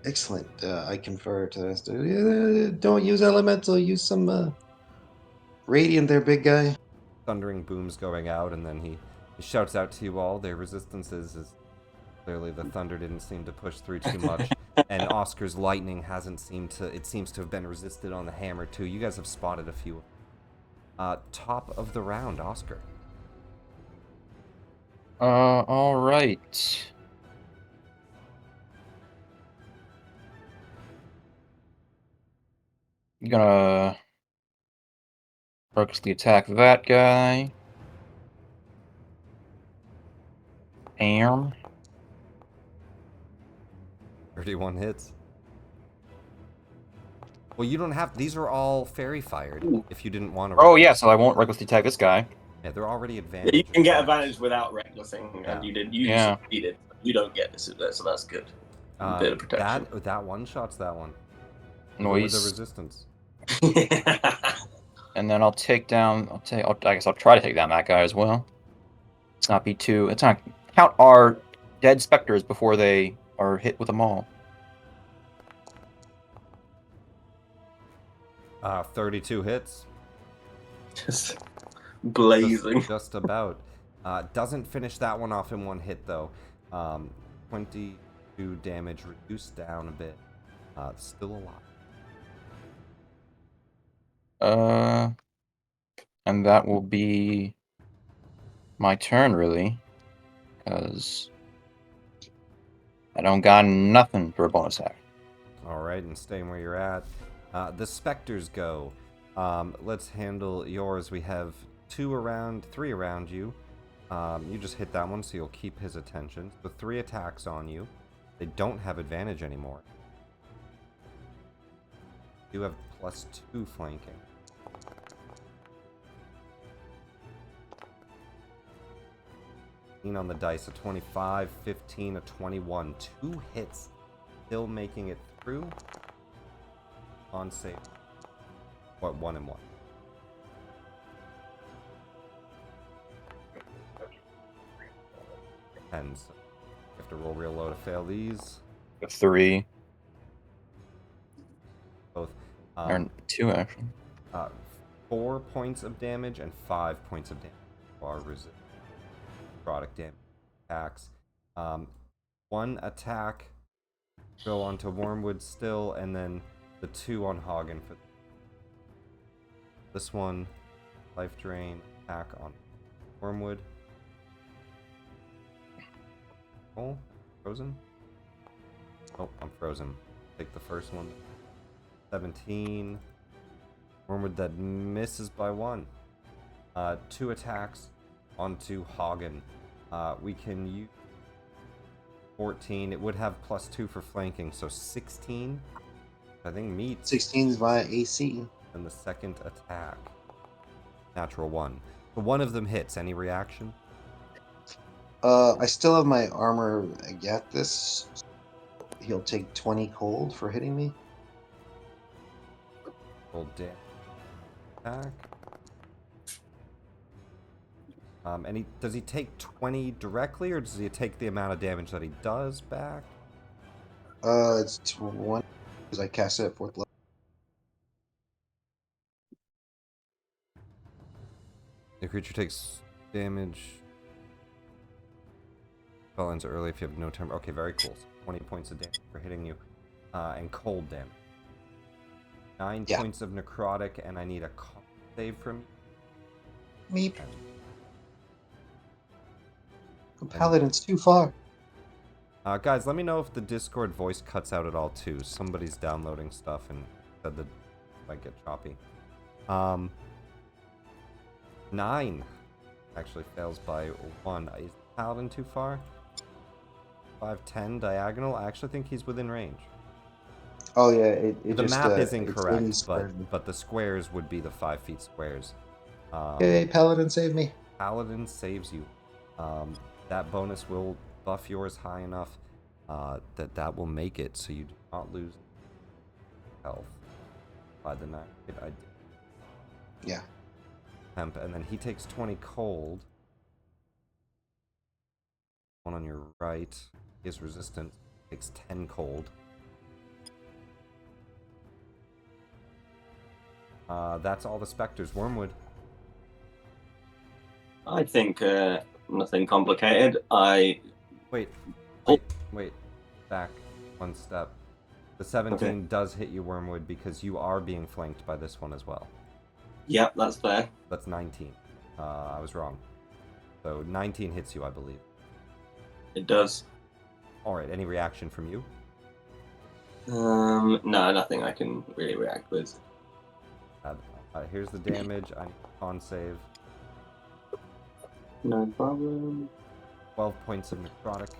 Excellent. I confer to this. Don't use elemental. Use some radiant there, big guy. Thundering booms going out, and then he shouts out to you all. Their resistance is clearly the thunder didn't seem to push through too much, and Oscar's lightning hasn't seemed to. It seems to have been resisted on the hammer too. You guys have spotted a few. Top of the round, Oscar. All right. I'm gonna recklessly attack that guy. 31 hits. Well, you don't have. These are all fairy fired. Ooh. If you didn't want to. Oh yeah, so I won't recklessly attack this guy. Yeah, they're already Yeah, advantage. you can get attacks. advantage without recklessing, Yeah. and you did. You Yeah. succeeded. You don't get this, so that's good. A bit of protection. That one shots that one. Even with the Noise. resistance. And then I'll take down. I guess I'll try to take down that guy as well. Let's not be too. Let's not count our dead specters before they are hit with a maul. 32 hits. Just blazing. Just about. Doesn't finish that one off in one hit though. 22 damage, reduced down a bit. Still alive. And that will be my turn, really, because I don't got nothing for a bonus action. All right, and staying where you're at. The specters go. Let's handle yours. We have 3 around you. You just hit that one, so you'll keep his attention. So 3 attacks on you. They don't have advantage anymore. You have +2 flanking. On the dice, a 25, 15, a 21. 2 hits, still making it through. On save. What, 1 and 1? And so you have to roll real low to fail these. 3 Both. or 2 actually. 4 points of damage and 5 points of damage. Are resist product damage attacks. 1 attack go onto Wormwood still, and then the 2 on Hagen for this one. Life drain attack on Wormwood. Oh, frozen? Oh, I'm frozen. Take the first one. 17. Wormwood that misses by 1. 2 attacks onto Hagen. We can use 14. It would have +2 for flanking, so 16. I think meets. 16's my AC. And the second attack. Natural 1. So one of them hits. Any reaction? I still have my armor Agathis. He'll take 20 cold for hitting me. Roll damage. Attack. And does he take 20 directly, or does he take the amount of damage that he does back? It's 20 because I cast it at 4th level. The creature takes damage. Spell ends early if you have no time. Okay, very cool. So 20 points of damage for hitting you. And cold damage. 9 Yeah. points of necrotic, and I need a con save from you. Meep. The paladin's too far. Guys, let me know if the Discord voice cuts out at all too. Somebody's downloading stuff and said that it might get choppy. 9 actually fails by 1. Is Paladin too far? 5'10" diagonal. I actually think he's within range. Oh yeah, it The just map is it's incorrect, really squares. but the squares would be the 5 feet squares. Yay, paladin save me. Paladin saves you. That bonus will buff yours high enough that will make it so you do not lose health by the night. I did. Yeah. Temp, and then he takes 20 cold. One on your right. He is resistant. Takes 10 cold. That's all the specters. Wormwood. I think nothing complicated. Wait. Back one step. The 17 Okay. does hit you, Wormwood, because you are being flanked by this one as well. Yep, that's fair. That's 19. I was wrong. So 19 hits you, I believe. It does. Alright, any reaction from you? No, nothing I can really react with. Here's the damage. I need a con save. No problem. 12 points of necrotic.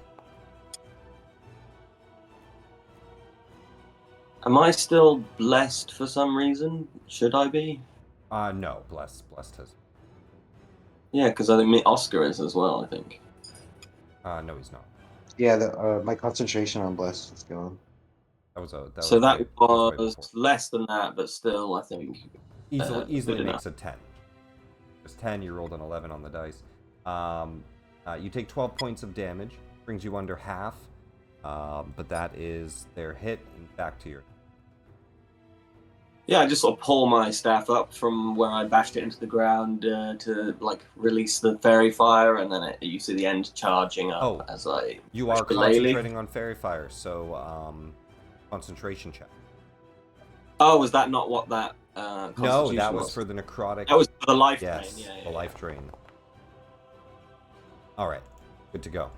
Am I still blessed for some reason? Should I be? No, blessed has. Yeah, because I think Oscar is as well, I think. No, he's not. Yeah, my concentration on bless is gone. That was way was before. less than that, but still, I think. Easily good makes a 10. It's 10, you rolled an 11 on the dice. You take 12 points of damage, brings you under half, but that is their hit, and back to your... Yeah, I just sort of pull my staff up from where I bashed it into the ground to like release the fairy fire, and then you see the end charging up as I. You are concentrating on fairy fire, so concentration check. Oh, was that not what that? No, that was for the necrotic. That was for the life drain. Yes, Yeah, the life drain. All right, good to go.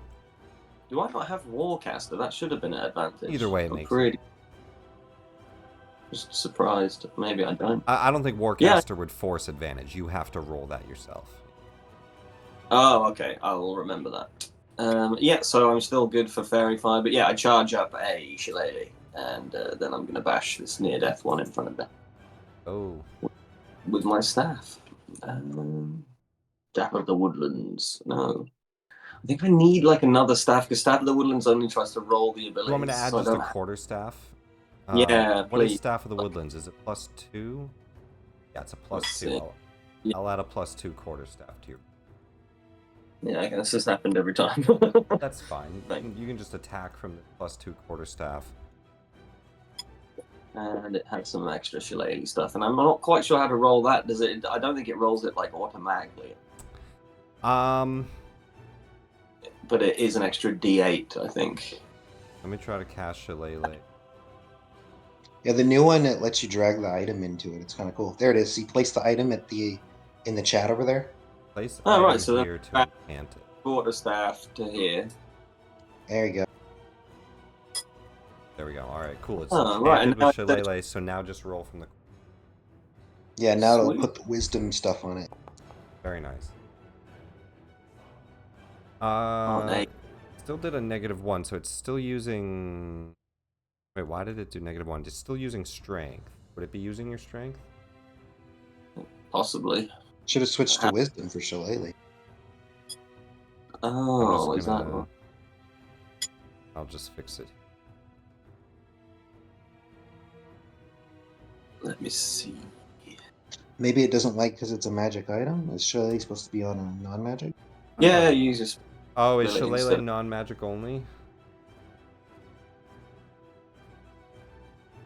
Do I not have Warcaster? That should have been an advantage. Either way, it makes sense. Just surprised. Maybe I don't. I don't think Warcaster would force advantage. You have to roll that yourself. Oh, okay. I will remember that. Yeah, so I'm still good for Fairy Fire, but yeah, I charge up a Shillelagh, and then I'm going to bash this near-death one in front of them. Oh. With my staff. Staff of the Woodlands. No. I think I need like another staff, because Staff of the Woodlands only tries to roll the abilities. You want me to add just a quarterstaff? Yeah, What please. is Staff of the Woodlands? Is it +2? Yeah, it's a +2. I'll add a +2 quarterstaff to your... Yeah, I guess this happened every time. That's fine. You can just attack from the +2 quarterstaff. And it has some extra shillelagh stuff, and I'm not quite sure how to roll that. Does it? I don't think it rolls it like automatically. But it is an extra D8, I think. Let me try to cast Shillelagh. Yeah, the new one, it lets you drag the item into it. It's kind of cool. There it is. You place the item in the chat over there. Place item right, so here to enchant it. Quarterstaff to here. There you go. There we go. All right, cool. It's right, and with Shillelagh, so now just roll from the... Yeah, now it'll Sweet. put the wisdom stuff on it. Very nice. Nice. Still did a -1, so it's still using... Wait, why did it do -1? It's still using strength. Would it be using your strength? Possibly. Should have switched to wisdom for Shillelagh. Oh, is that wrong? I'll just fix it. Let me see. Maybe it doesn't like because it's a magic item. Is Shillelagh supposed to be on a non-magic? Yeah, you just... Oh, is Really, Shillelagh so- non-magic only?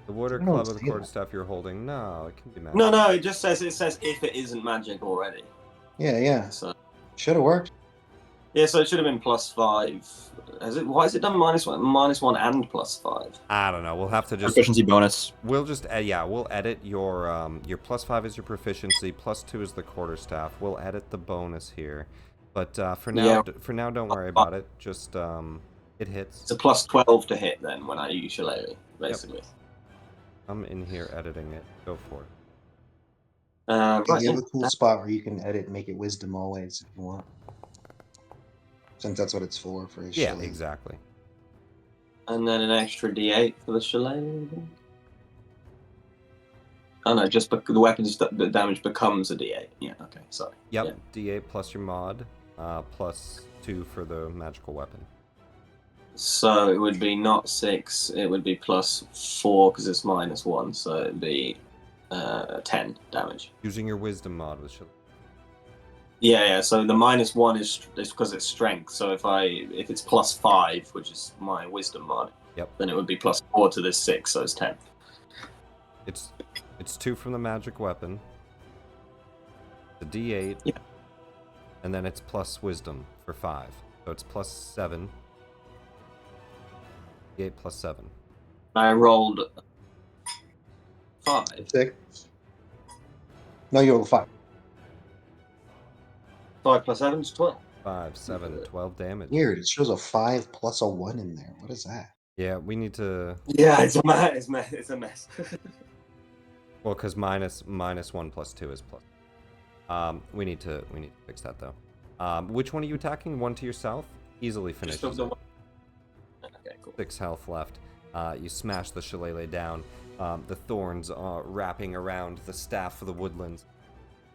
The water I don't club of the see that. quarterstaff you're holding. No, it can be magic. No, it just says if it isn't magic already. Yeah. So Should have worked. yeah, so it should have been +5. Has it? Why is it done -1 and +5? I don't know. We'll have to just Proficiency bonus. we'll just we'll edit your +5 is your proficiency, +2 is the quarterstaff. We'll edit the bonus here, but for now don't worry about it. Just it hits. It's a +12 to hit then when I use Shillelagh, basically. Yep. I'm in here editing it. Go for it. You have a cool spot where you can edit and make it wisdom always if you want. Since that's what it's for his Yeah, shillelagh. exactly. And then an extra D8 for the Shillelagh. Oh no, just the weapon's the damage becomes a D8. Yeah, okay, sorry. Yep, Yeah. D8 plus your mod, +2 for the magical weapon. So it would be not 6, it would be +4 because it's -1, so it'd be 10 damage. Using your wisdom mod with Shillelagh. Yeah. So the -1 is because it's strength. So if it's +5, which is my wisdom mod, Yep. then it would be +4 to this 6, so it's 10. It's 2 from the magic weapon. The D8. Yeah. And then it's plus wisdom for 5. So it's +7. D8 +7. I rolled 5. 6. No, you rolled 5. 5 + 7 is 12. 5, 7, 12 damage. Weird. It shows a 5 plus a 1 in there. What is that? Yeah, we need to. Yeah, it's a mess. It's a mess. Well, because -1 + 2 is plus. We need to fix that though. Which one are you attacking? One to your south? Easily finishes Just the it. one. Okay, cool. 6 health left. You smash the shillelagh down. The thorns wrapping around the staff of the woodlands,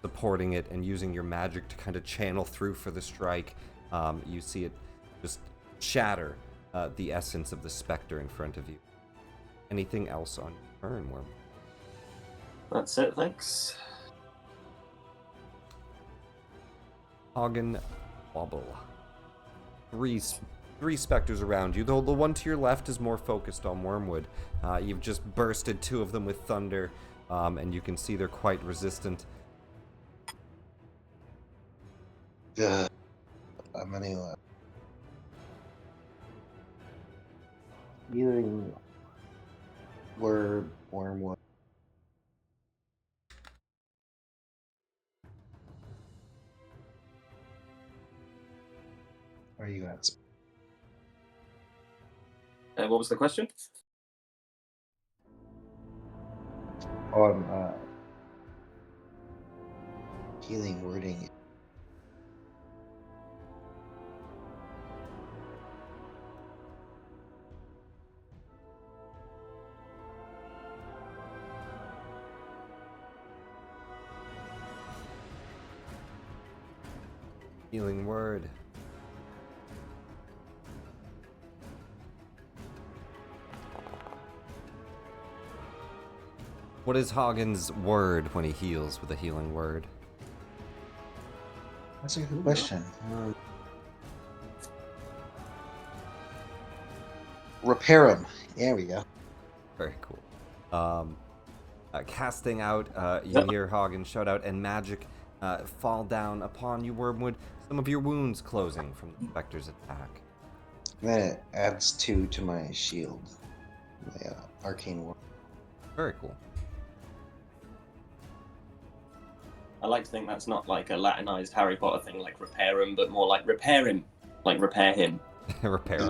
supporting it and using your magic to kind of channel through for the strike. You see it just shatter the essence of the specter in front of you. Anything else on your turn, Worm? That's it, thanks. Hagen Wobble. Three specters around you. The one to your left is more focused on Wormwood. You've just bursted 2 of them with thunder, and you can see they're quite resistant. How many left? Healing word, wormwood. Where are you at? What was the question? Oh, I'm healing wording. Healing word. What is Hagen's word when he heals with a healing word? That's a good question. Repair him. There we go. Very cool. Casting out, you hear Hagen shout out, and magic fall down upon you, Wormwood. Some of your wounds closing from the specter's attack. And then it adds 2 to my shield. My arcane word. Very cool. I like to think that's not like a Latinized Harry Potter thing, like repair him, but more like repair him, like repair him. Repair.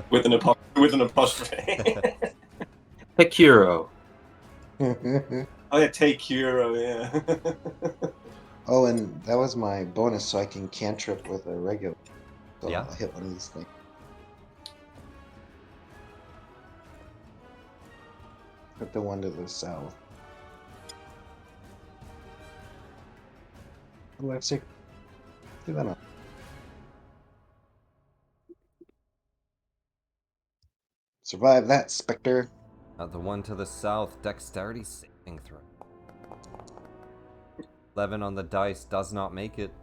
With an apostrophe. Picuro. Oh yeah, take Curo, yeah. Oh, and that was my bonus, so I can cantrip with a regular. So Yeah. I'll hit one of these things. Hit the one to the south. Let's see. Do that now. Survive that, Spectre. The one to the south, dexterity saving throw. 11 on the dice does not make it.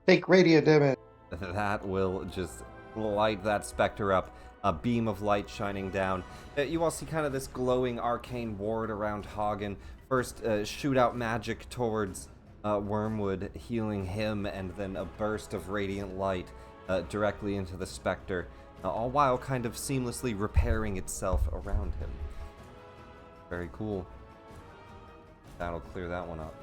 Take radiant damage. That will just light that specter up. a beam of light shining down. You all see kind of this glowing arcane ward around Hagen. First, shoot out magic towards Wormwood, healing him, and then a burst of radiant light directly into the Spectre, all while kind of seamlessly repairing itself around him. Very cool. That'll clear that one up.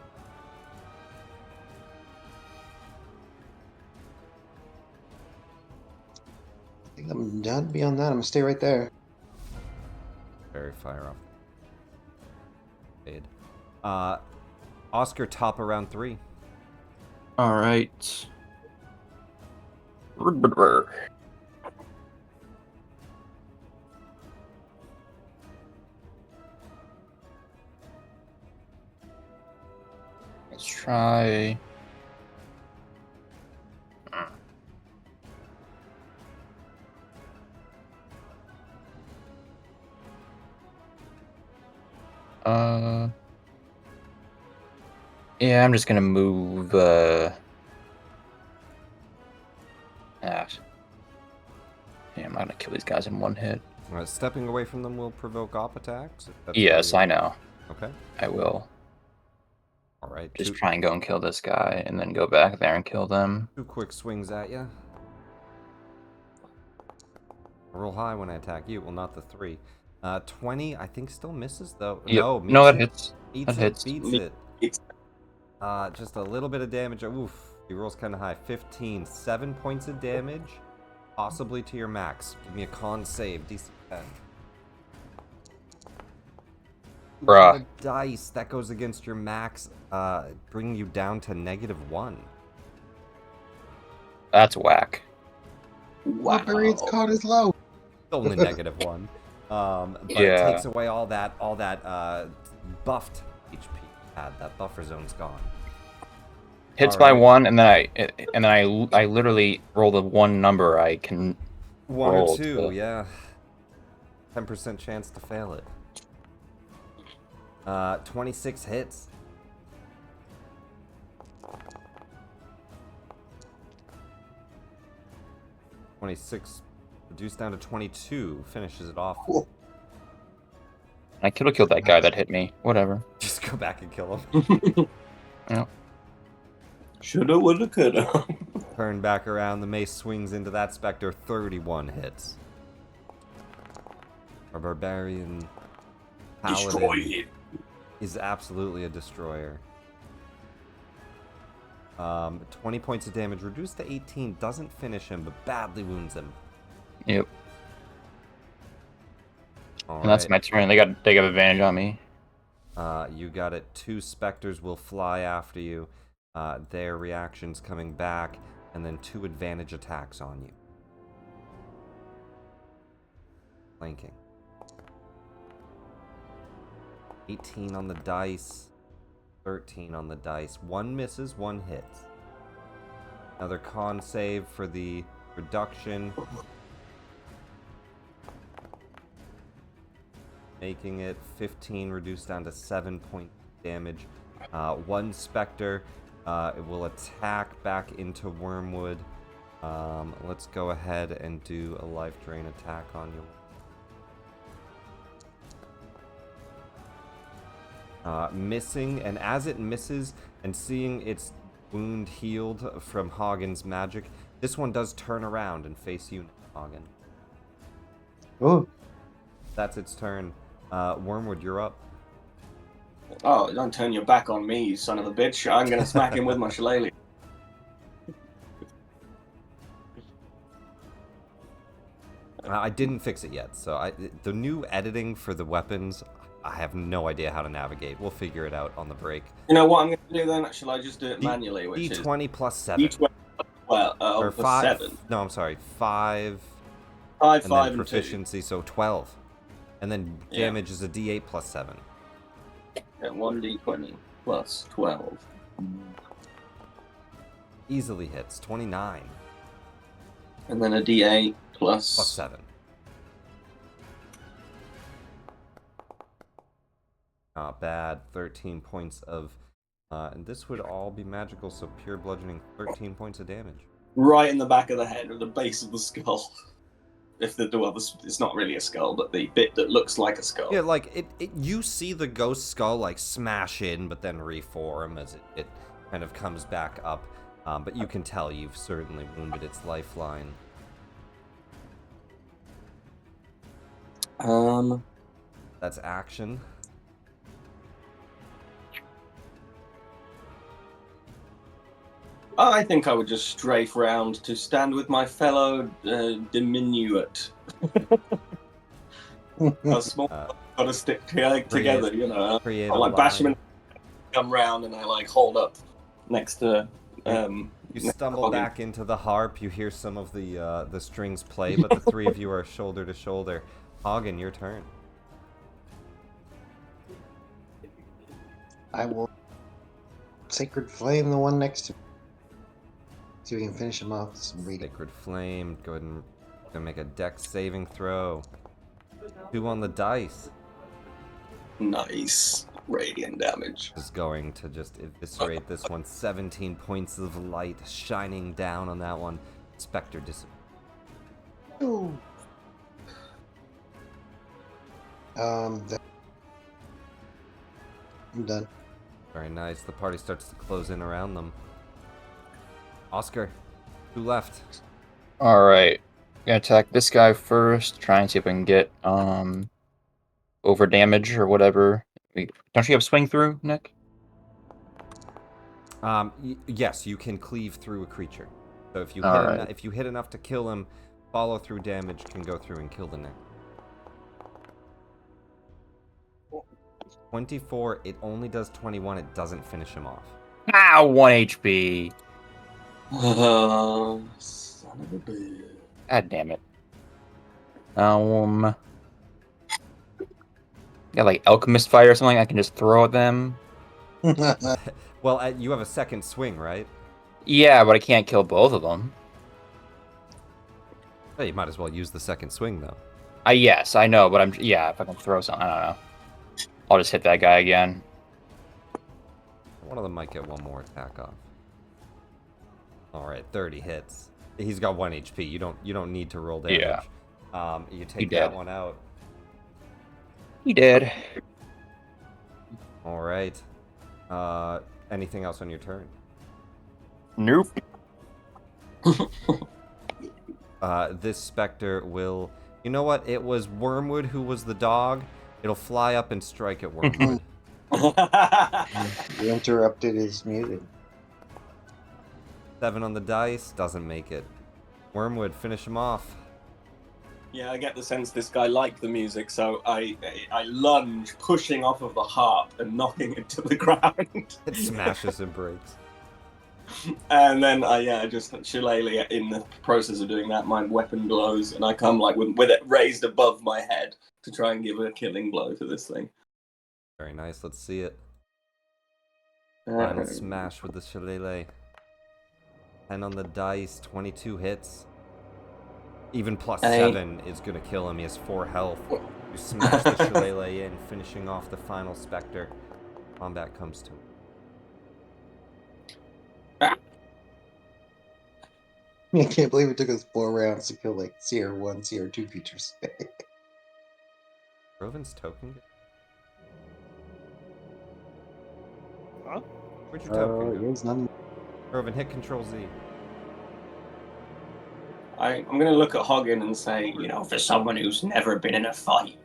I think I'm done beyond that. I'm gonna stay right there. Very fire off. Fade. Oscar, top around 3. All right. Let's try. Yeah, I'm just gonna move. Yeah, I'm not gonna kill these guys in one hit. Stepping away from them will provoke op attacks. If that's Yes, how you- I know. Okay. I will. All right. Just try and go and kill this guy, and then go back there and kill them. 2 quick swings at you. Roll high when I attack you. Well, not the 3. 20, I think still misses though. Yep. No, No, that it. hits. Beats That it. hits. Beats it. It's Just a little bit of damage. Oof. He rolls kind of high. 15. 7 points of damage, possibly to your max. Give me a con save. DC 10. Bruh. On the dice. That goes against your max, bringing you down to -1. That's whack. wow. Barbarian's con is low. Only -1. But Yeah. it takes away all that buffed HP you had. That buffer zone's gone. Hits All by right. 1, and then I literally roll the one number I can. 1 or roll 2, to- yeah. 10% chance to fail it. 26 hits. $26 reduced down to 22. Finishes it off. Cool. I could have killed that guy that hit me. Whatever. Just go back and kill him. Shoulda, woulda, coulda. Turn back around. The mace swings into that Spectre. 31 hits. Our barbarian Destroy paladin it. is absolutely a destroyer. 20 points of damage, reduced to 18, doesn't finish him, but badly wounds him. Yep. All And that's right. my turn. They got advantage on me. You got it. 2 specters will fly after you. Their reactions coming back, and then 2 advantage attacks on you. Flanking. 18 on the dice. 13 on the dice. 1 misses, 1 hits. Another con save for the reduction. Making it 15, reduced down to 7 point damage. 1 specter it will attack back into Wormwood. Let's go ahead and do a life drain attack on you. Missing, and as it misses and seeing its wound healed from Hagen's magic, this one does turn around and face you, Hagen. Oh, That's its turn. Wormwood, you're up. Oh, don't turn your back on me, you son of a bitch. I'm gonna smack him with my shillelagh. I didn't fix it yet, so the new editing for the weapons, I have no idea how to navigate. We'll figure it out on the break. You know what I'm gonna do then? Shall I just do it manually? Which D20 plus 7. is D20. Well, Or for 5. 7. No, I'm sorry. 5. 5, And 5, then and 2. proficiency, so 12. And then Yeah. damage is a D8 plus 7. Yeah, 1d20 plus 12. Easily hits. 29 And then a d8 plus plus 7. Not bad. 13 points of... and this would all be magical, so pure bludgeoning, 13 points of damage. right in the back of the head, or the base of the skull. if the well, it's not really a skull, but the bit that looks like a skull. Yeah, like you see the ghost skull like smash in, but then reform as it kind of comes back up. But you can tell you've certainly wounded its lifeline. That's action. I think I would just strafe round to stand with my fellow diminuate. A small gotta stick together, you know. Create I a like bash him line. and come round, and I like hold up next to. You stumble back into the harp. You hear some of the strings play, but the three of you are shoulder to shoulder. Hagen, your turn. I will Sacred Flame the one next to me. See if we can finish him off with some reading. Sacred Flame. Go ahead and make a dex saving throw. 2 on the dice. Nice radiant damage. Is going to just eviscerate this one. 17 points of light shining down on that one. Spectre disappears. Ooh. I'm done. Very nice. The party starts to close in around them. Oscar, who left? All right, gonna attack this guy first. Try and see if I can get over damage or whatever. Don't you have swing through, Nick? Yes, you can cleave through a creature. So if you All hit right. if you hit enough to kill him, follow through damage can go through and kill the next. 24. It only does 21. It doesn't finish him off. Ah, 1 HP. Son of a bitch. God damn it. Got like alchemist fire or something I can just throw at them. Well, you have a second swing, right? Yeah, but I can't kill both of them. Well, you might as well use the second swing, though. Yes, I know, but if I can throw something, I don't know. I'll just hit that guy again. One of them might get one more attack off. All right, 30 hits. He's got 1 HP. You don't need to roll damage. Yeah. You He take that did. one out. He did. All right. Anything else on your turn? Nope. This specter will... You know what? It was Wormwood who was the dog. It'll fly up and strike at Wormwood. You interrupted his music. 7 on the dice. Doesn't make it. Wormwood, finish him off. Yeah, I get the sense this guy liked the music, so I lunge, pushing off of the harp and knocking it to the ground. It smashes and breaks. And then I just shillelagh in the process of doing that, my weapon glows, and I come like with it raised above my head to try and give a killing blow to this thing. Very nice. Let's see it. Final smash with the shillelagh. 10 on the dice. 22 hits. Even plus 7 is going to kill him. He has 4 health. You smash the shillelagh in, finishing off the final specter. Combat comes to him. I can't believe it took us 4 rounds to kill like CR1, CR2 features. Rovin's token? Huh? Where'd your token go? There's none. Rovin, hit Control Z. I'm going to look at Hagen and say, for someone who's never been in a fight,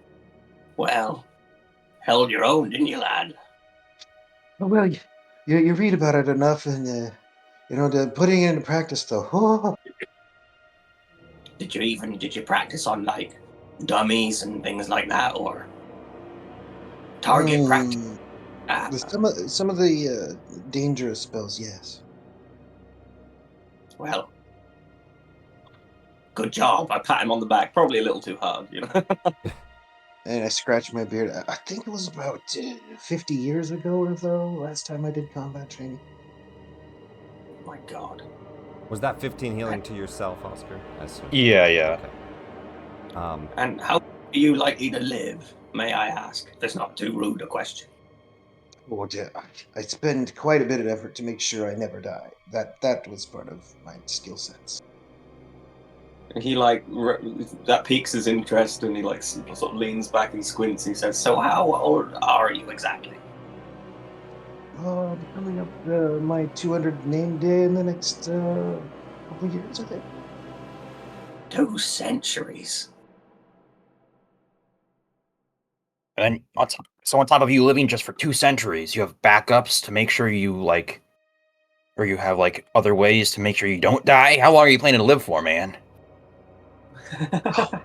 well, held your own, didn't you, lad? Oh, well, you read about it enough, and putting it into practice though. Did you practice on like dummies and things like that, or target practice? Some of the dangerous spells, yes. Well, good job. I pat him on the back, probably a little too hard, And I scratched my beard. I think it was about 50 years ago or so, last time I did combat training. Oh my God. Was that 15 healing to yourself, Oscar? I assume. Yeah. Okay. And how are you likely to live, may I ask? That's not too rude a question. Oh, dear. I spend quite a bit of effort to make sure I never die. That was part of my skill sets. He like that piques his interest, and he like sort of leans back and squints. And he says, "So how old are you exactly?" I'll be coming up my 200 name day in the next couple of years, I think. 2 centuries. And then on top of you living just for 2 centuries, you have backups to make sure you like, or you have like other ways to make sure you don't die. How long are you planning to live for, man?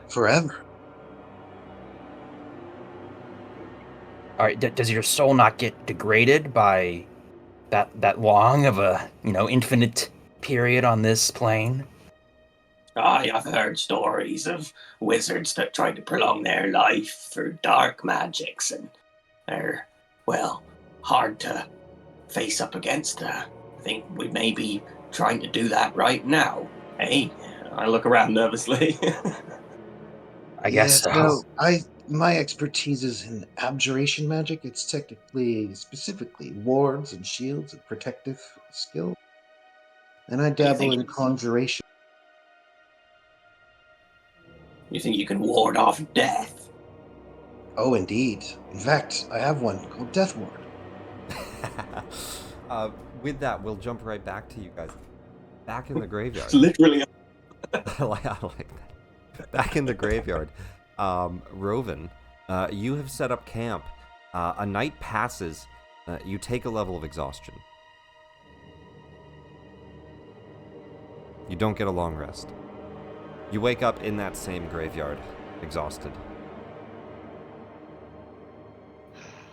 Forever. All right, does your soul not get degraded by that long of a infinite period on this plane? I've heard stories of wizards that tried to prolong their life through dark magics, and they're, well, hard to face up against. I think we may be trying to do that right now. Hey, I look around nervously. I guess so. So my expertise is in abjuration magic. It's technically specifically wards and shields and protective skill. And I dabble in conjuration. You think you can ward off death? Oh, indeed. In fact, I have one called Death Ward. With that, we'll jump right back to you guys. Back in the graveyard. Literally. I like that. Back in the graveyard. Roven, you have set up camp. A night passes. You take a level of exhaustion. You don't get a long rest. You wake up in that same graveyard, exhausted.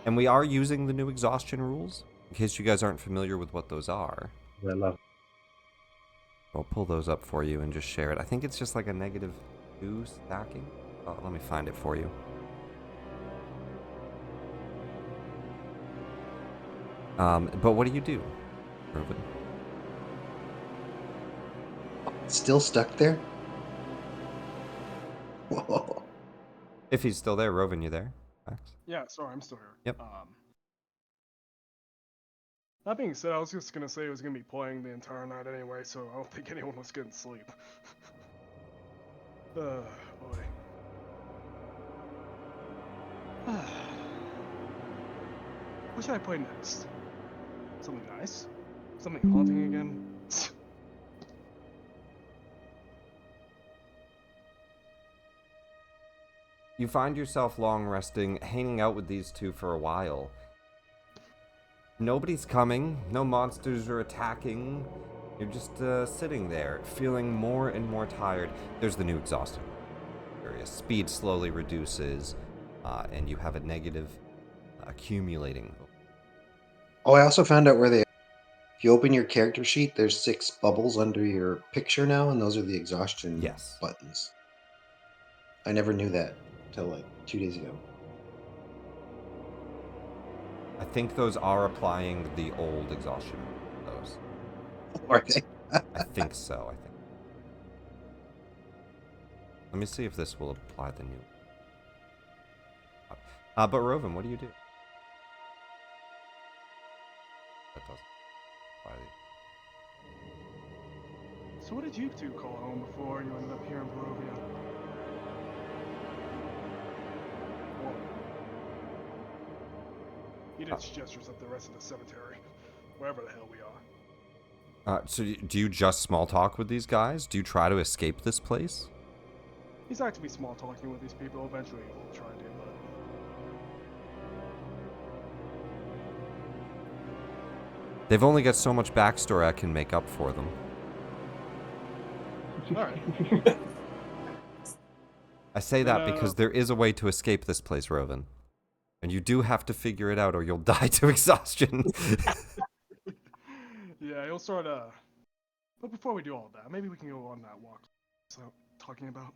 And we are using the new exhaustion rules, in case you guys aren't familiar with what those are. I love. I'll pull those up for you and just share it. I think it's just like a -2 stacking. Oh, let me find it for you. But what do, Ruben? Still stuck there? Whoa. If he's still there, Roven, you there? Max? Yeah, sorry, I'm still here. Yep. That being said, I was just gonna say I was gonna be playing the entire night anyway, so I don't think anyone was getting sleep. Boy. What should I play next? Something nice? Something haunting again? You find yourself long resting, hanging out with these two for a while. Nobody's coming, no monsters are attacking. You're just sitting there, feeling more and more tired. There's the new exhaustion. Speed slowly reduces, and you have a negative accumulating. Oh, I also found out where they. If you open your character sheet, there's 6 bubbles under your picture now, and those are the exhaustion buttons. I never knew that until like 2 days ago. I think those are applying the old exhaustion. Those. Are they? I think so. Let me see if this will apply the new. But Roven, what do you do? That doesn't apply the... So what did you two call home before you ended up here in Barovia? Whoa. He did gestures at the rest of the cemetery, wherever the hell we are. So do you just small talk with these guys? Do you try to escape this place? He's like to be small talking with these people. Eventually, he'll try to, but They've only got so much backstory I can make up for them. alright. I say that because there is a way to escape this place, Roven. And you do have to figure it out or you'll die to exhaustion. Yeah, he'll start, but before we do all that, maybe we can go on that walk. So, talking about.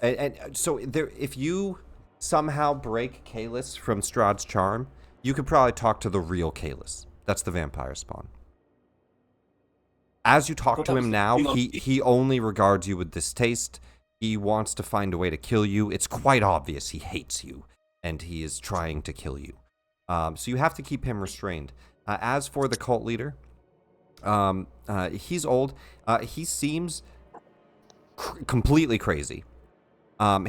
And so there, if you somehow break Kalis from Strahd's charm, you could probably talk to the real Kalis. That's the vampire spawn. As you talk to him now, he only regards you with distaste. He wants to find a way to kill you. It's quite obvious he hates you, and he is trying to kill you. So you have to keep him restrained. As for the cult leader, He's old. He seems completely crazy.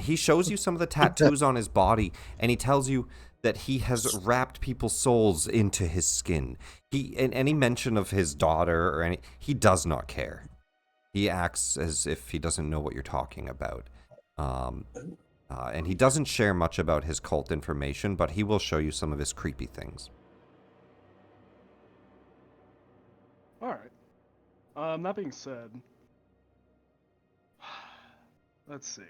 He shows you some of the tattoos on his body, and he tells you that he has wrapped people's souls into his skin. In any mention of his daughter or he does not care. He acts as if he doesn't know what you're talking about. And he doesn't share much about his cult information, but he will show you some of his creepy things. All right. That being said, let's see.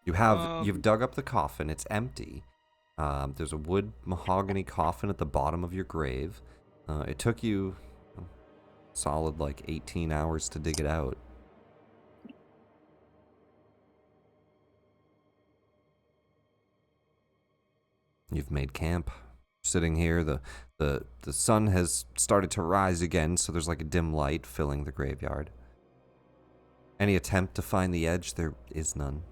You've dug up the coffin. It's empty. There's a wood mahogany coffin at the bottom of your grave. It took you a solid 18 hours to dig it out. You've made camp. Sitting here, the sun has started to rise again, so there's a dim light filling the graveyard. Any attempt to find the edge? There is none.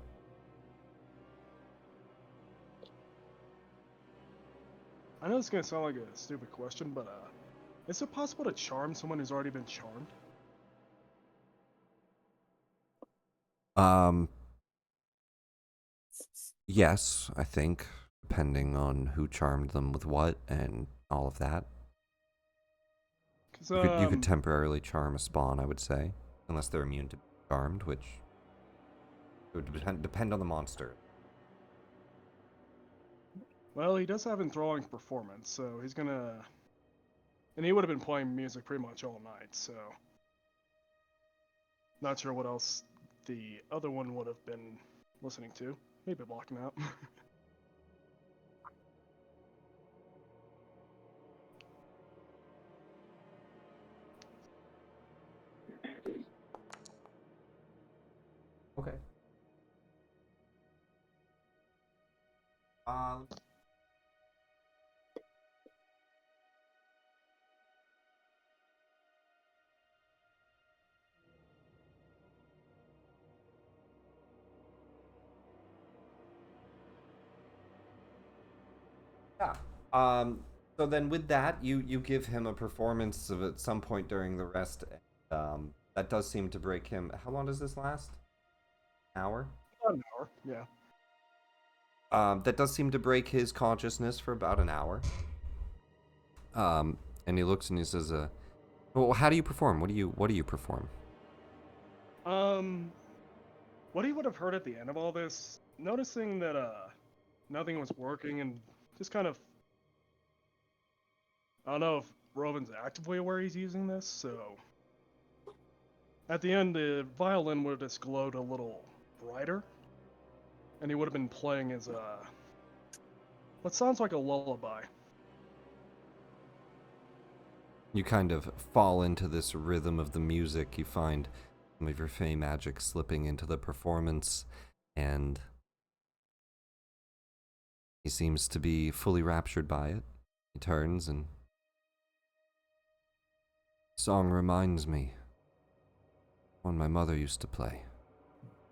I know this is gonna sound like a stupid question, but is it possible to charm someone who's already been charmed? Yes, I think, depending on who charmed them with what and all of that. Cause You could temporarily charm a spawn, I would say, unless they're immune to being charmed, which it would depend on the monster. well, he does have enthralling performance, so he's gonna, and he would have been playing music pretty much all night, so not sure what else the other one would have been listening to. Maybe blocking out. Okay. Yeah. So then with that, you give him a performance of at some point during the rest. That does seem to break him. How long does this last? An hour? About an hour, yeah. That does seem to break his consciousness for about an hour. And he looks and he says, well, how do you perform? What do you perform? What he would have heard at the end of all this, noticing that nothing was working and just kind of, I don't know if Rovin's actively aware he's using this, so at the end the violin would have just glowed a little brighter, and he would have been playing his what sounds like a lullaby. You kind of fall into this rhythm of the music. You find some of your fey magic slipping into the performance, and he seems to be fully raptured by it. He turns and... Song reminds me one my mother used to play,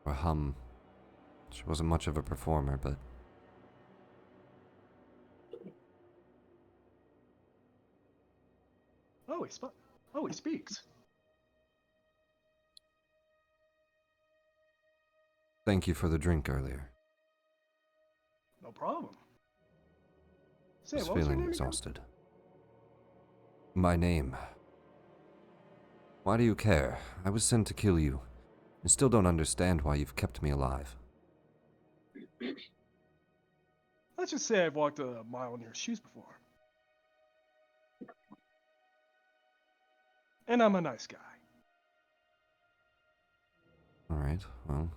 or hum. She wasn't much of a performer, but... Oh, he speaks. Thank you for the drink earlier. No problem. Say, I was what was your feeling name again? exhausted. My name. Why do you care? I was sent to kill you. I still don't understand why you've kept me alive. Let's just say I've walked a mile in your shoes before. And I'm a nice guy. Alright, well...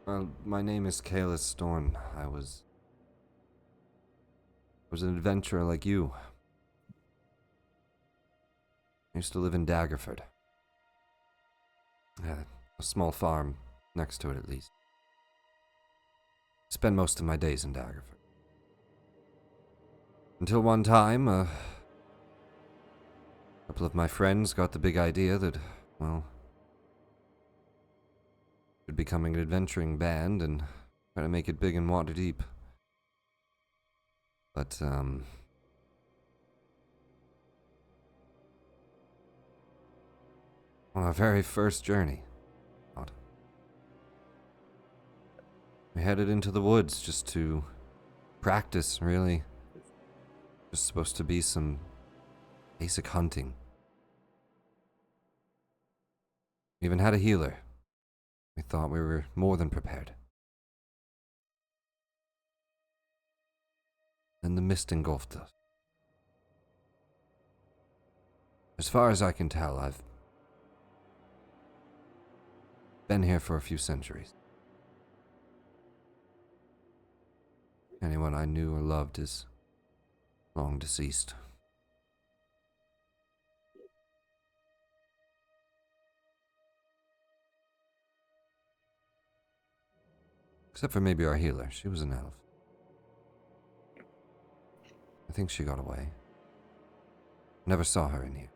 Well, my name is Kalis Storm. I was an adventurer like you. I used to live in Daggerford. I had a small farm next to it, at least. Spend most of my days in Daggerford. Until one time, a couple of my friends got the big idea that, well, Should become an adventuring band and try to make it big in Waterdeep. But, on our very first journey, we headed into the woods just to practice, really. Just supposed to be some basic hunting. We even had a healer. We thought we were more than prepared. Then the mist engulfed us. As far as I can tell, I've been here for a few centuries. Anyone I knew or loved is long deceased. Except for maybe our healer. She was an elf. I think she got away. Never saw her in here.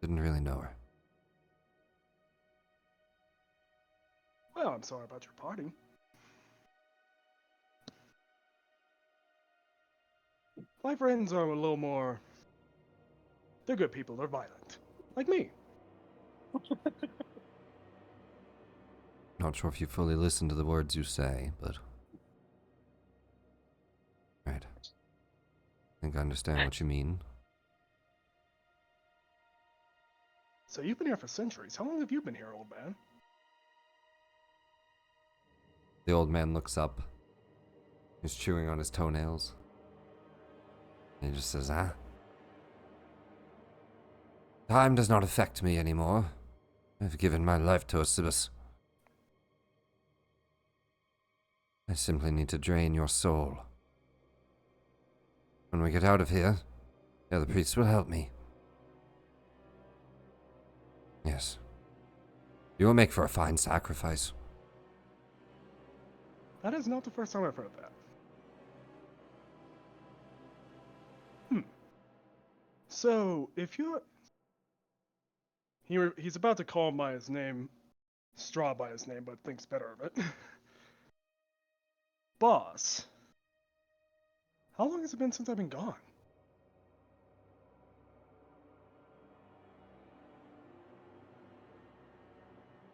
Didn't really know her. Well, I'm sorry about your party. My friends are a little more... They're good people, they're violent. Like me. Not sure if you fully listen to the words you say, but... Right. I think I understand what you mean. So you've been here for centuries. How long have you been here, old man? The old man looks up. He's chewing on his toenails. And he just says, Time does not affect me anymore. I've given my life to Osibus. I simply need to drain your soul. When we get out of here, the other priests will help me. Yes. You will make for a fine sacrifice. That is not the first time I've heard that. So, if you're... He's about to call him by his name, Strahd by his name, but thinks better of it. Boss, how long has it been since I've been gone?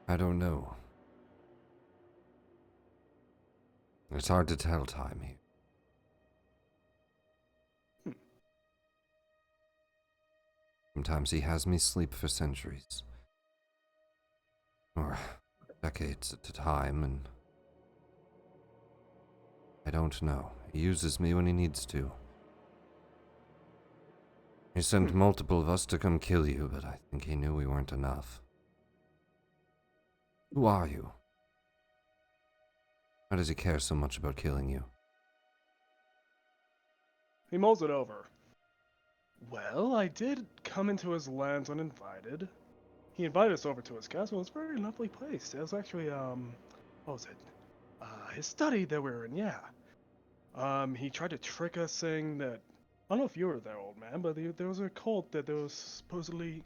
I don't know. It's hard to tell time here. Sometimes he has me sleep for centuries. Or decades at a time, and... I don't know. He uses me when he needs to. He sent multiple of us to come kill you, but I think he knew we weren't enough. Who are you? Why does he care so much about killing you? He mulls it over. Well, I did come into his lands uninvited. He invited us over to his castle. It's a very lovely place. It was actually, what was it? His study that we were in, yeah. He tried to trick us saying that, I don't know if you were there, old man, but there was a cult that was supposedly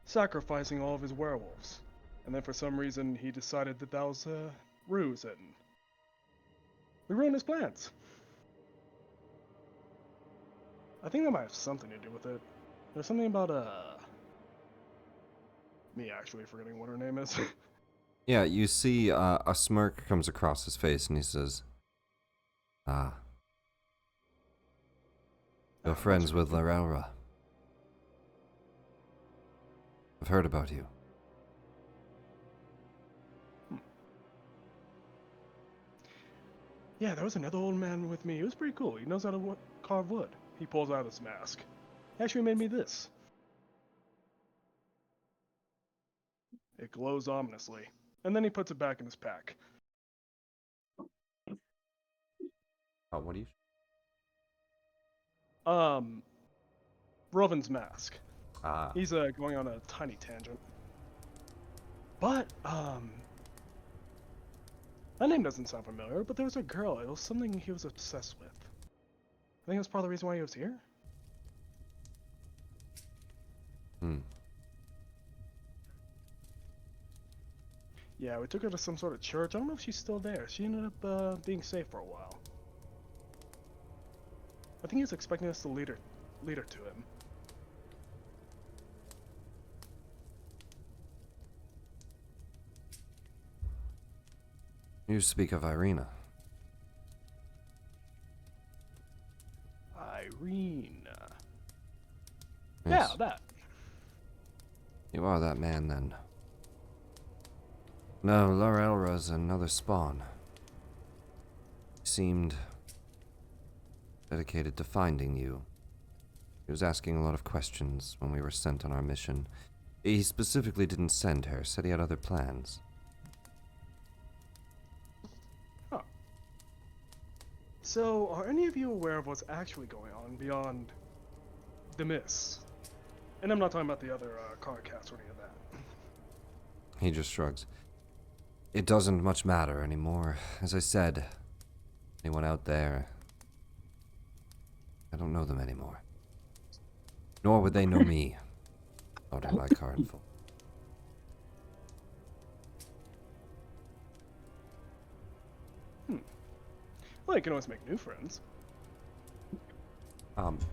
sacrificing all of his werewolves. And then for some reason, he decided that that was a ruse, and we ruined his plans. I think that might have something to do with it. There's something about, me actually forgetting what her name is. Yeah, you see a smirk comes across his face and he says, you're friends with Larelra. I've heard about you. Yeah, there was another old man with me. He was pretty cool. He knows how to carve wood. He pulls out his mask. He actually made me this. It glows ominously. And then he puts it back in his pack. Oh, what do you... Rovin's mask. Ah. He's going on a tiny tangent. But, that name doesn't sound familiar, but there was a girl. It was something he was obsessed with. I think that's part of the reason why he was here. Yeah, we took her to some sort of church. I don't know if she's still there. She ended up being safe for a while. I think he was expecting us to lead her to him. You speak of Irina. Irina. Yes. Yeah, that. You are that man, then. No, Laurelra's another spawn. He seemed dedicated to finding you. He was asking a lot of questions when we were sent on our mission. He specifically didn't send her, said he had other plans. Huh. So, are any of you aware of what's actually going on beyond the miss? And I'm not talking about the other car cast or any of that. He just shrugs. It doesn't much matter anymore. As I said, anyone out there, I don't know them anymore. Nor would they know me. Out in my car in full. Well, you can always make new friends.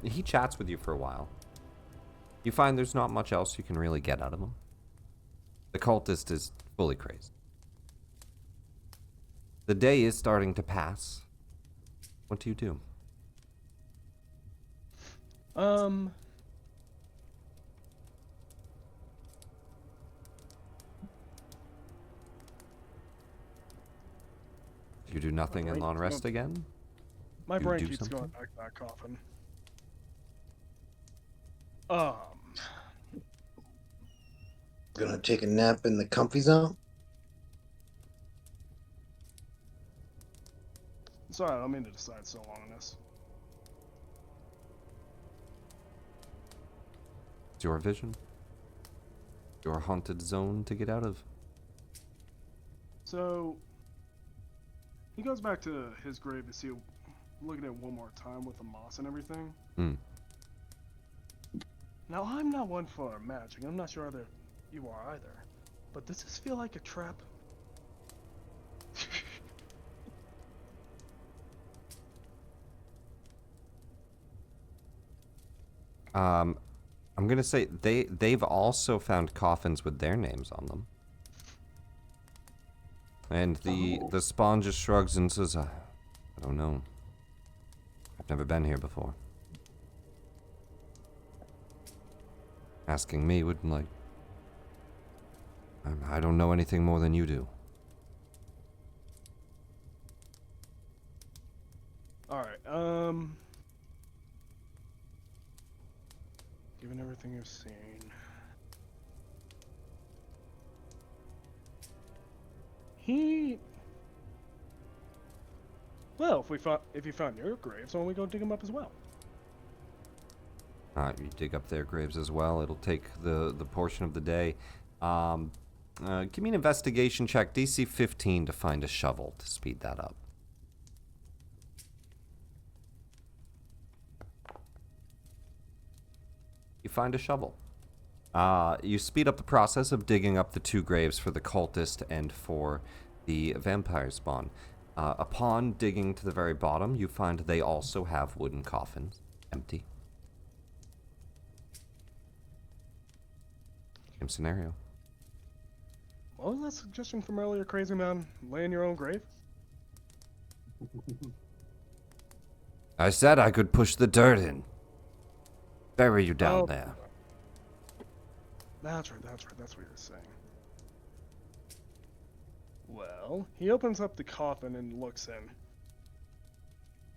He chats with you for a while. You find there's not much else you can really get out of him. The cultist is fully crazed. The day is starting to pass. What do you do? You do nothing in long rest again? My You brain do keeps something? going back to that coffin. Gonna take a nap in the comfy zone? Sorry, I don't mean to decide so long on this. It's your vision. Your haunted zone to get out of. So, he goes back to his grave to see, looking at it one more time with the moss and everything. Hmm. Now, I'm not one for magic. I'm not sure whether you are either. But does this feel like a trap? I'm gonna say they've also found coffins with their names on them. And the spawn just shrugs and says, I don't know. I've never been here before. Asking me would, like... I don't know anything more than you do. Alright, given everything you've seen... Well, if you found your graves, why don't we go dig them up as well? You dig up their graves as well. It'll take the portion of the day. Give me an investigation check, DC 15, to find a shovel to speed that up. You find a shovel. You speed up the process of digging up the two graves for the cultist and for the vampire spawn. Upon digging to the very bottom, you find they also have wooden coffins, empty. Same scenario. What was that suggestion from earlier, crazy man? Lay in your own grave? I said I could push the dirt in. Bury you down there. That's right, that's what you're saying. Well, he opens up the coffin and looks in.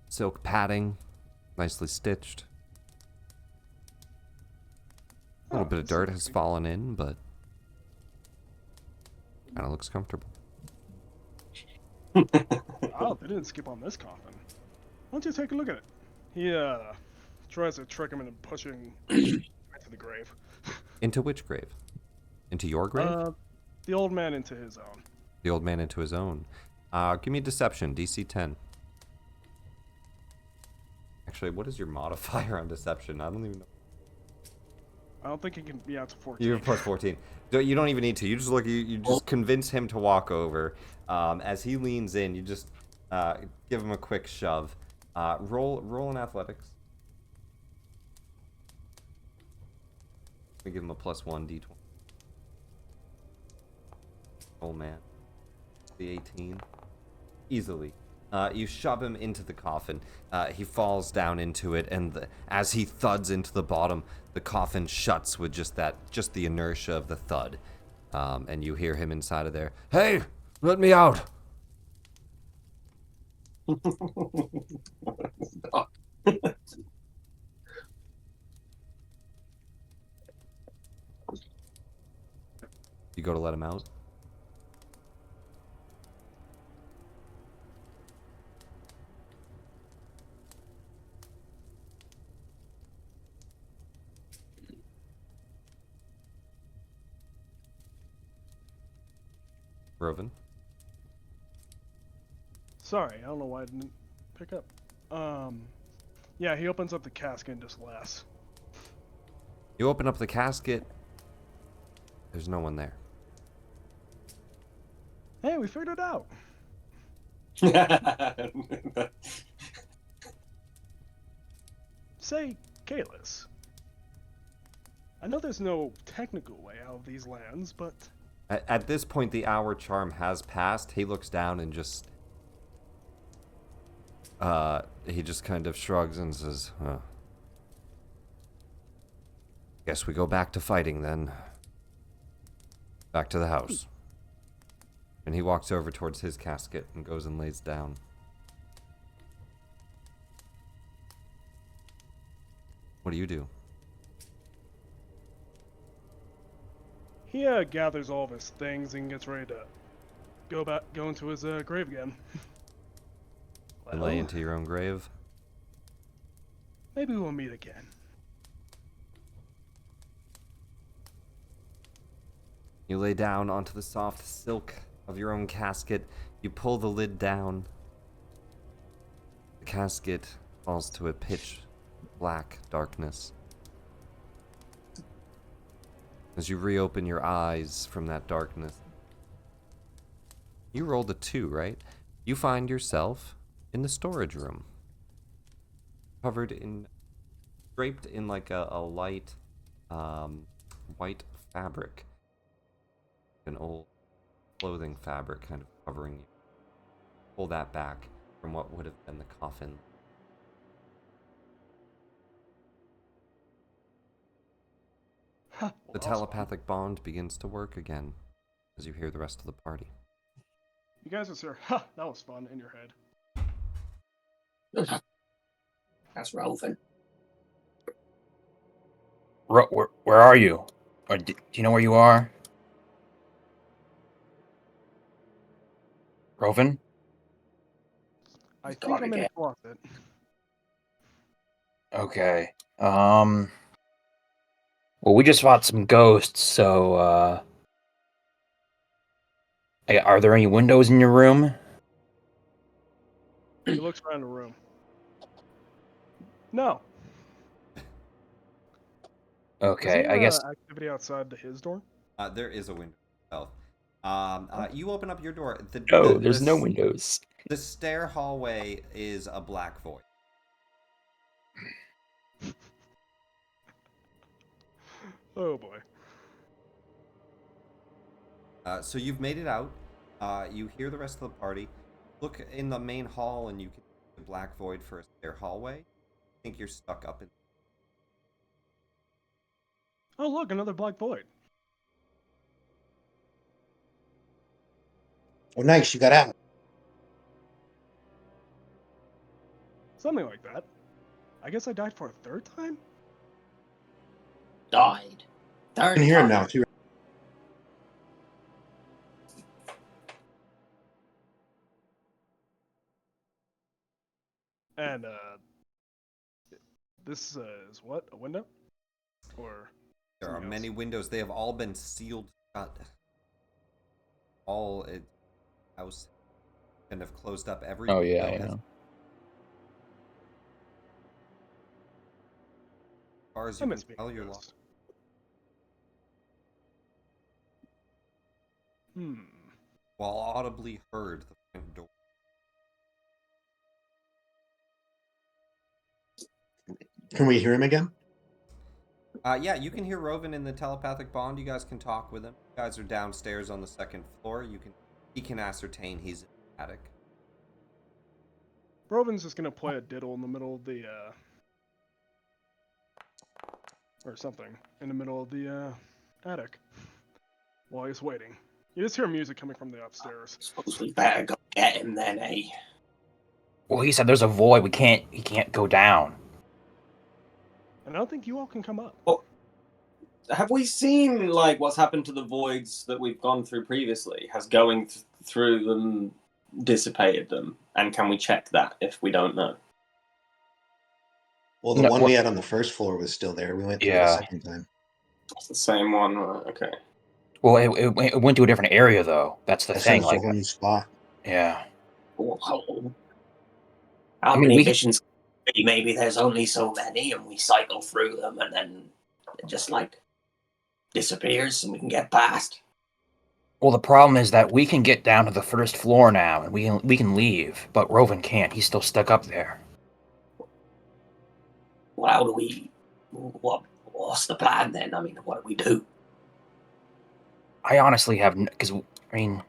Silk padding, nicely stitched. A little bit of dirt has fallen in, but kind of looks comfortable. Oh, they didn't skip on this coffin. Why don't you take a look at it? He tries to trick him into pushing into the grave. Into which grave? Into your grave? The old man into his own. The old man into his own. Give me deception, DC 10. Actually, what is your modifier on deception? I don't even know. I don't think he can. Yeah, it's a 14. You're plus 14. You don't even need to. You just look. You just convince him to walk over. As he leans in, you just give him a quick shove. Roll in athletics. We give him a plus 1 d20. Oh man, the 18. Easily. You shove him into the coffin. He falls down into it, and as he thuds into the bottom, the coffin shuts with just the inertia of the thud. And you hear him inside of there. Hey, let me out! You go to let him out. Roven. Sorry, I don't know why I didn't pick up. Yeah, he opens up the casket and just laughs. You open up the casket. There's no one there. Hey, we figured it out. Say, Kalis. I know there's no technical way out of these lands, but At this point, the hour charm has passed. He looks down and just... he just kind of shrugs and says, guess we go back to fighting then. Back to the house. And he walks over towards his casket and goes and lays down. What do you do? he gathers all of his things and gets ready to go into his grave again. And lay into your own grave? Maybe we'll meet again. You lay down onto the soft silk of your own casket. You pull the lid down. The casket falls to a pitch black darkness. As you reopen your eyes from that darkness, you rolled a 2, right? You find yourself in the storage room, draped in like a light white fabric, an old clothing fabric kind of covering you. Pull that back from what would have been the coffin. The telepathic bond begins to work again as you hear the rest of the party. You guys are here. Ha! That was fun in your head. That's relevant. Where are you? Or do you know where you are? Roven? I think I'm in the closet. Okay. Well, we just fought some ghosts, so, are there any windows in your room? He looks around the room. No. Okay, Is there I guess... activity outside his door? There is a window itself. You open up your door. No, there's no windows. The stair hallway is a black void. Oh boy. So you've made it out. You hear the rest of the party. Look in the main hall and you can see the black void for a stair hallway. I think you're stuck up in... Oh look, another black void. Oh, nice, you got out. Something like that. I guess I died for a third time? Died. I Third can hear him time. now, too. And this is what? A window? Or There are something many else? windows. They have all been sealed shut. House kind of closed up. Every Oh, window yeah, has... yeah. As far as I you miss can being tell, a you're ghost. lost. while audibly heard the front door. Can we hear him again? Yeah, you can hear Rovan in the telepathic bond. You guys can talk with him. You guys are downstairs on the second floor. He can ascertain he's in the attic. Rovin's just gonna play a diddle in the middle of the or something in the middle of the attic while he's waiting. You just hear music coming from the upstairs. Suppose we better go get him then, eh? Well, he said there's a void. He can't go down. And I don't think you all can come up. Have we seen like what's happened to the voids that we've gone through previously? Has going through them dissipated them? And can we check that if we don't know? Well, the No, one well- we had on the first floor was still there. We went through it Yeah. the second time. It's the same one, right? Okay. Well, it went to a different area though. That's the I said thing. it's Like, a whole new spot. yeah. How I mean, many we could- missions? Maybe there's only so many, and we cycle through them, and then it just like disappears, and we can get past. Well, the problem is that we can get down to the first floor now, and we can leave, but Rovan can't. He's still stuck up there. Well, how do we? What's the plan then? I mean, what do we do? I honestly have because I mean,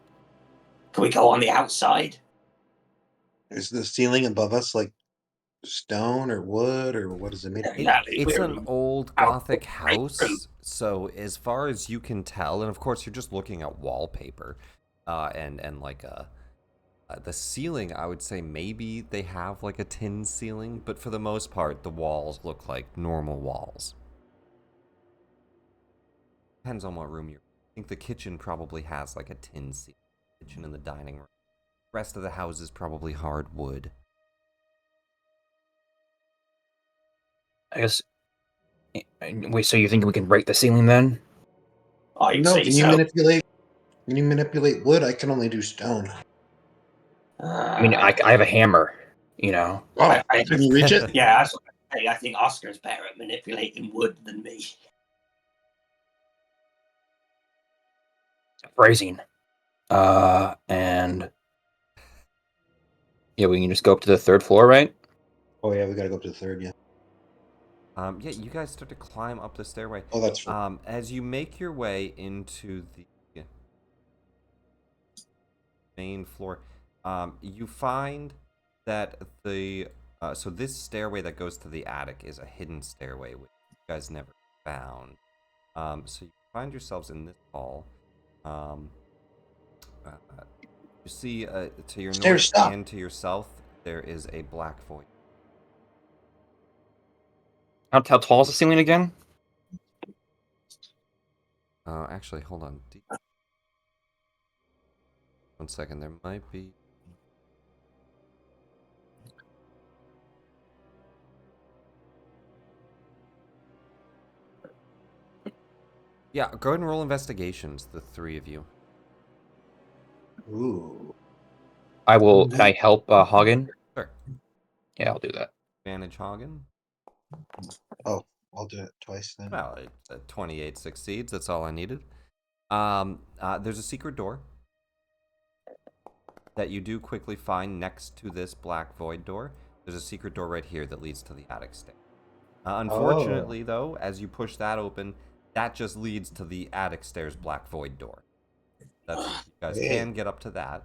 Can we go on the outside? Is the ceiling above us like stone or wood or what is it made of? It's an old Gothic house, so as far as you can tell, and of course you're just looking at wallpaper, and like the ceiling, I would say maybe they have like a tin ceiling, but for the most part, the walls look like normal walls. Depends on what room you're. I think the kitchen probably has like a tin ceiling. Kitchen and the dining room. Rest of the house is probably hard wood. I guess. Wait, so you think we can break the ceiling then? I'd No, say can you so. manipulate? Can you manipulate wood? I can only do stone. I mean, I have a hammer. You know. Oh, I can you reach it? Yeah, that's what I think Oscar's better at manipulating wood than me. Phrasing. And yeah, we can just go up to the third floor, right? Oh yeah, we gotta go up to the third. Yeah. Yeah, you guys start to climb up the stairway. Oh, that's right. As you make your way into the main floor, you find that so this stairway that goes to the attic is a hidden stairway, which you guys never found. So you find yourselves in this hall. You see to your Stairs, north stop. and to your south, there is a black void. How tall is the ceiling again? Actually, hold on. One second, there might be. Yeah, go ahead and roll investigations, the three of you. Ooh. I will. Can I help Hagen? Sure. Yeah, I'll do that. Advantage Hagen. Oh, I'll do it twice then. Well, 28 succeeds. That's all I needed. There's a secret door that you do quickly find next to this black void door. There's a secret door right here that leads to the attic stair. Unfortunately, though, as you push that open, that just leads to the attic stairs black void door. You guys can get up to that.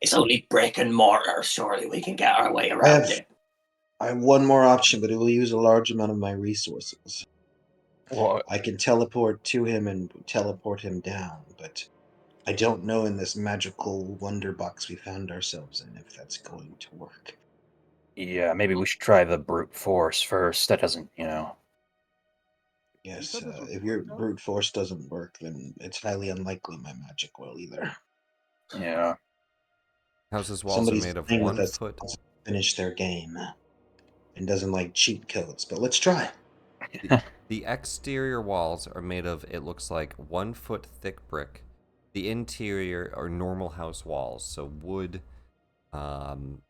It's only brick and mortar. Surely we can get our way around it. I have one more option, but it will use a large amount of my resources. Well, I can teleport to him and teleport him down, but I don't know in this magical wonder box we found ourselves in if that's going to work. yeah, maybe we should try the brute force first. That doesn't, Yes, said this was if your locked up? brute force doesn't work, then it's highly unlikely my magic will either. Yeah. Houses' walls Somebody's are made of playing with 1 us foot. to finish their game and doesn't like cheat codes, but let's try. The exterior walls are made of, it looks like, 1 foot thick brick. The interior are normal house walls, so wood, and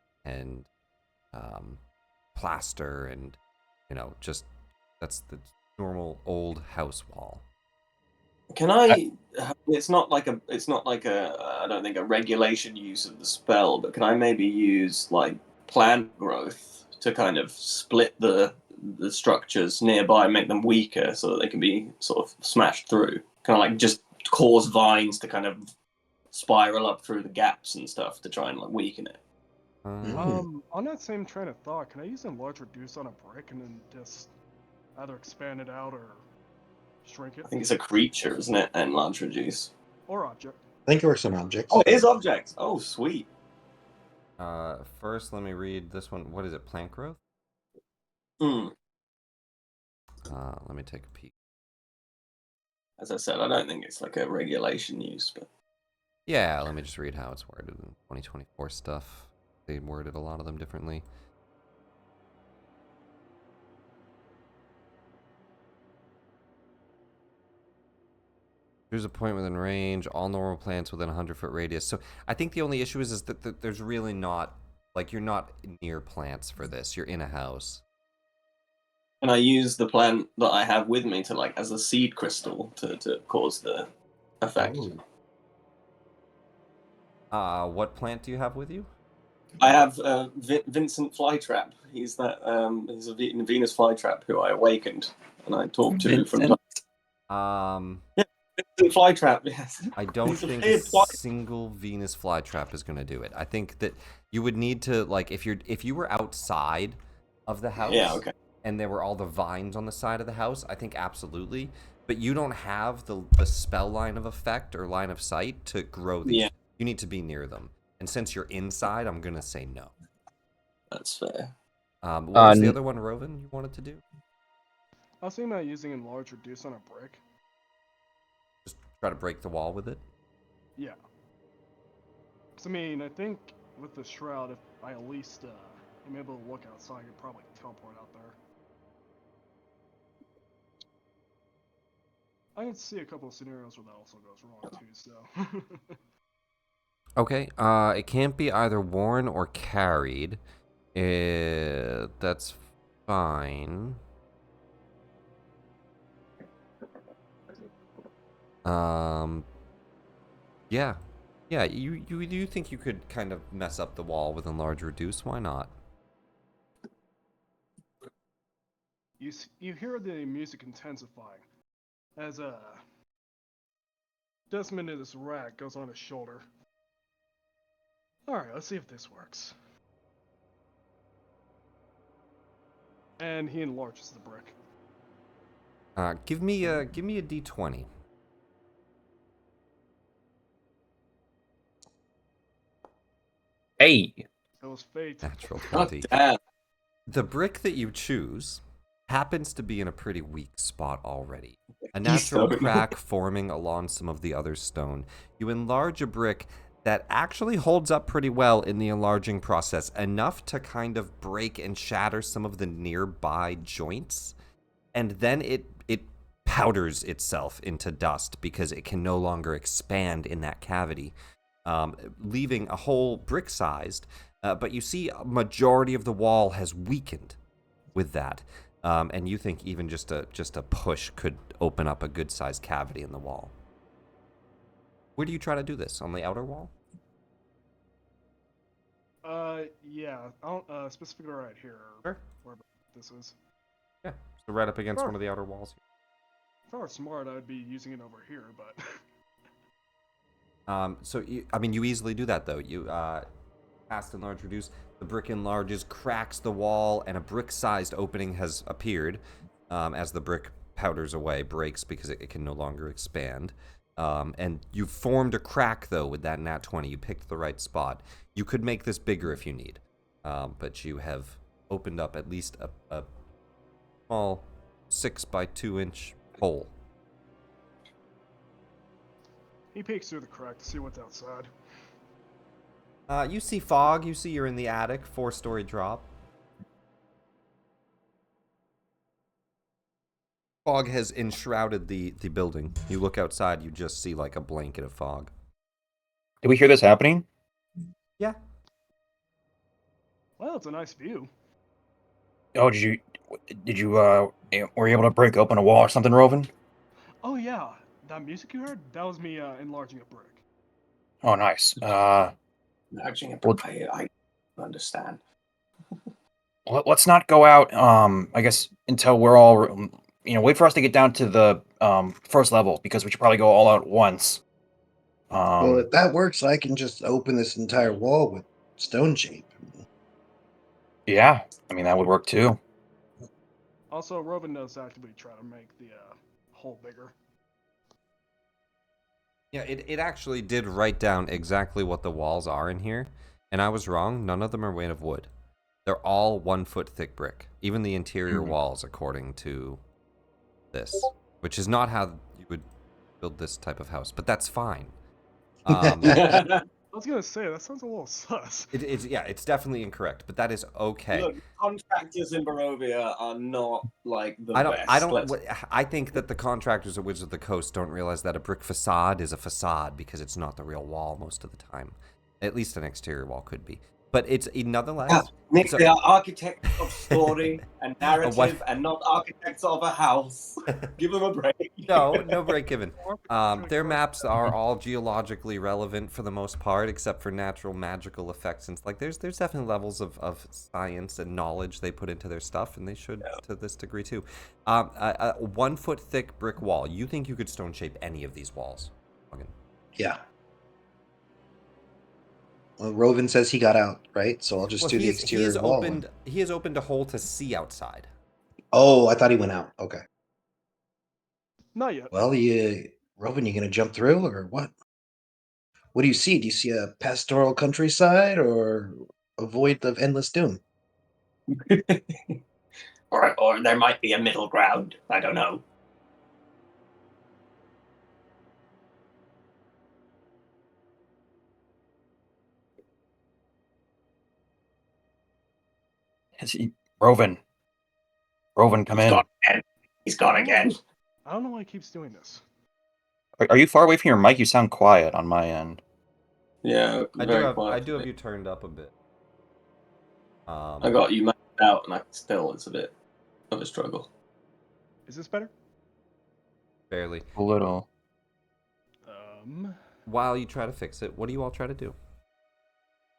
plaster, and just that's the normal old house wall. Can I? It's not like a. It's not like a. I don't think a regulation use of the spell, but can I maybe use like plant growth to kind of split the structures nearby and make them weaker so that they can be sort of smashed through? Kind of like just cause vines to kind of spiral up through the gaps and stuff to try and like weaken it. On that same train of thought, can I use enlarge reduce on a brick and then just either expand it out or shrink it? I think it's a creature, isn't it? And large reduce. Or object. I think it works on objects. Oh, it is objects. Oh, sweet. First, let me read this one. What is it? Plant growth? Hmm. Let me take a peek. As I said, I don't think it's like a regulation use, but Yeah, let me just read how it's worded in 2024 stuff. They worded a lot of them differently. There's a point within range, all normal plants within a 100-foot radius. So I think the only issue is that there's really not, like, you're not near plants for this. You're in a house. can I use the plant that I have with me to like as a seed crystal to cause the effect? What plant do you have with you? I have Vincent Flytrap. He's that he's a Venus Flytrap who I awakened and I talked to from Vincent? Vincent Flytrap. Yes, I don't He's a think weird a fly- single Venus flytrap is going to do it. I think that you would need to, like, if you were outside of the house, Yeah, okay. and there were all the vines on the side of the house, I think absolutely. But you don't have the spell line of effect or line of sight to grow these. Yeah. You need to be near them. And since you're inside, I'm going to say no. That's fair. What was the other one, Rovan, you wanted to do? I was thinking about using enlarge reduce on a brick. Just try to break the wall with it? Yeah. Cause I mean, I think with the shroud, if I at least am able to look outside, I could probably teleport out there. I can see a couple of scenarios where that also goes wrong too. So. Okay, it can't be either worn or carried. That's fine. Yeah. Yeah, you think you could kind of mess up the wall with enlarge reduce? Why not? You hear the music intensifying as Desmond in his rat goes on his shoulder. Alright, let's see if this works. And he enlarges the brick. Give me a d20. Hey, It was fate. Natural God 20. damn. The brick that you choose happens to be in a pretty weak spot already. A Keystone. natural crack forming along some of the other stone. You enlarge a brick that actually holds up pretty well in the enlarging process, enough to kind of break and shatter some of the nearby joints, and then it powders itself into dust because it can no longer expand in that cavity, leaving a hole brick-sized. But you see a majority of the wall has weakened with that. And you think even just a push could open up a good-sized cavity in the wall. Where do you try to do this? On the outer wall? Yeah. I'll, specifically right here. Sure. Wherever this is. Yeah, so right up against Sure. one of the outer walls. If I were smart, I'd be using it over here, but... You easily do that, though. You cast enlarge reduce, the brick enlarges, cracks the wall, and a brick-sized opening has appeared as the brick powders away, breaks because it can no longer expand. And you formed a crack, though, with that nat 20. You picked the right spot. You could make this bigger if you need, but you have opened up at least a small 6 by 2 inch hole. He peeks through the crack to see what's outside. You see fog. You see you're in the attic, 4-story drop. Fog has enshrouded the building. You look outside, you just see like a blanket of fog. did we hear this happening? Yeah. Well, it's a nice view. Oh, were you able to break open a wall or something, Rovan? Oh yeah, That music you heard? That was me enlarging a brick. Oh, nice. Nudging Well- I understand. Let's not go out. I guess until we're all, wait for us to get down to the first level because we should probably go all out at once. Well, if that works, I can just open this entire wall with stone shape. Yeah, I mean that would work too. Also, Rovan does actively try to make the hole bigger. Yeah, it actually did write down exactly what the walls are in here, and I was wrong. None of them are made of wood. They're all 1 foot thick brick, even the interior walls, according to this, which is not how you would build this type of house, but that's fine. I was gonna say that sounds a little sus. It's definitely incorrect, but that is okay. Look, contractors in Barovia are not like the I best. don't. I think that the contractors at Wizards of the Coast don't realize that a brick facade is a facade because it's not the real wall most of the time. At least an exterior wall could be, but it's nonetheless. Yeah, Nick, so- they are architects of story and narrative, and not architects of a house. Give them a break. no break given. Their maps are all geologically relevant for the most part, except for natural magical effects. And like, there's definitely levels of science and knowledge they put into their stuff, and they should to this degree too. A 1 foot thick brick wall. You think you could stone shape any of these walls? Logan? Yeah. Well, Rovan says he got out, right? So I'll just do the exterior wall. He has opened a hole to see outside. Oh, I thought he went out. Okay. Not yet. Well, Rovan, you gonna jump through or what? What do you see? Do you see a pastoral countryside or a void of endless doom? Or there might be a middle ground. I don't know. Rovan, come He's in. gone again. He's gone again. I don't know why he keeps doing this. Are you far away from your mic? You sound quiet on my end. Yeah, I very quiet. do have you turned up a bit. I got you maxed out, and it's a bit of a struggle. Is this better? Barely. A little. While you try to fix it, what do you all try to do?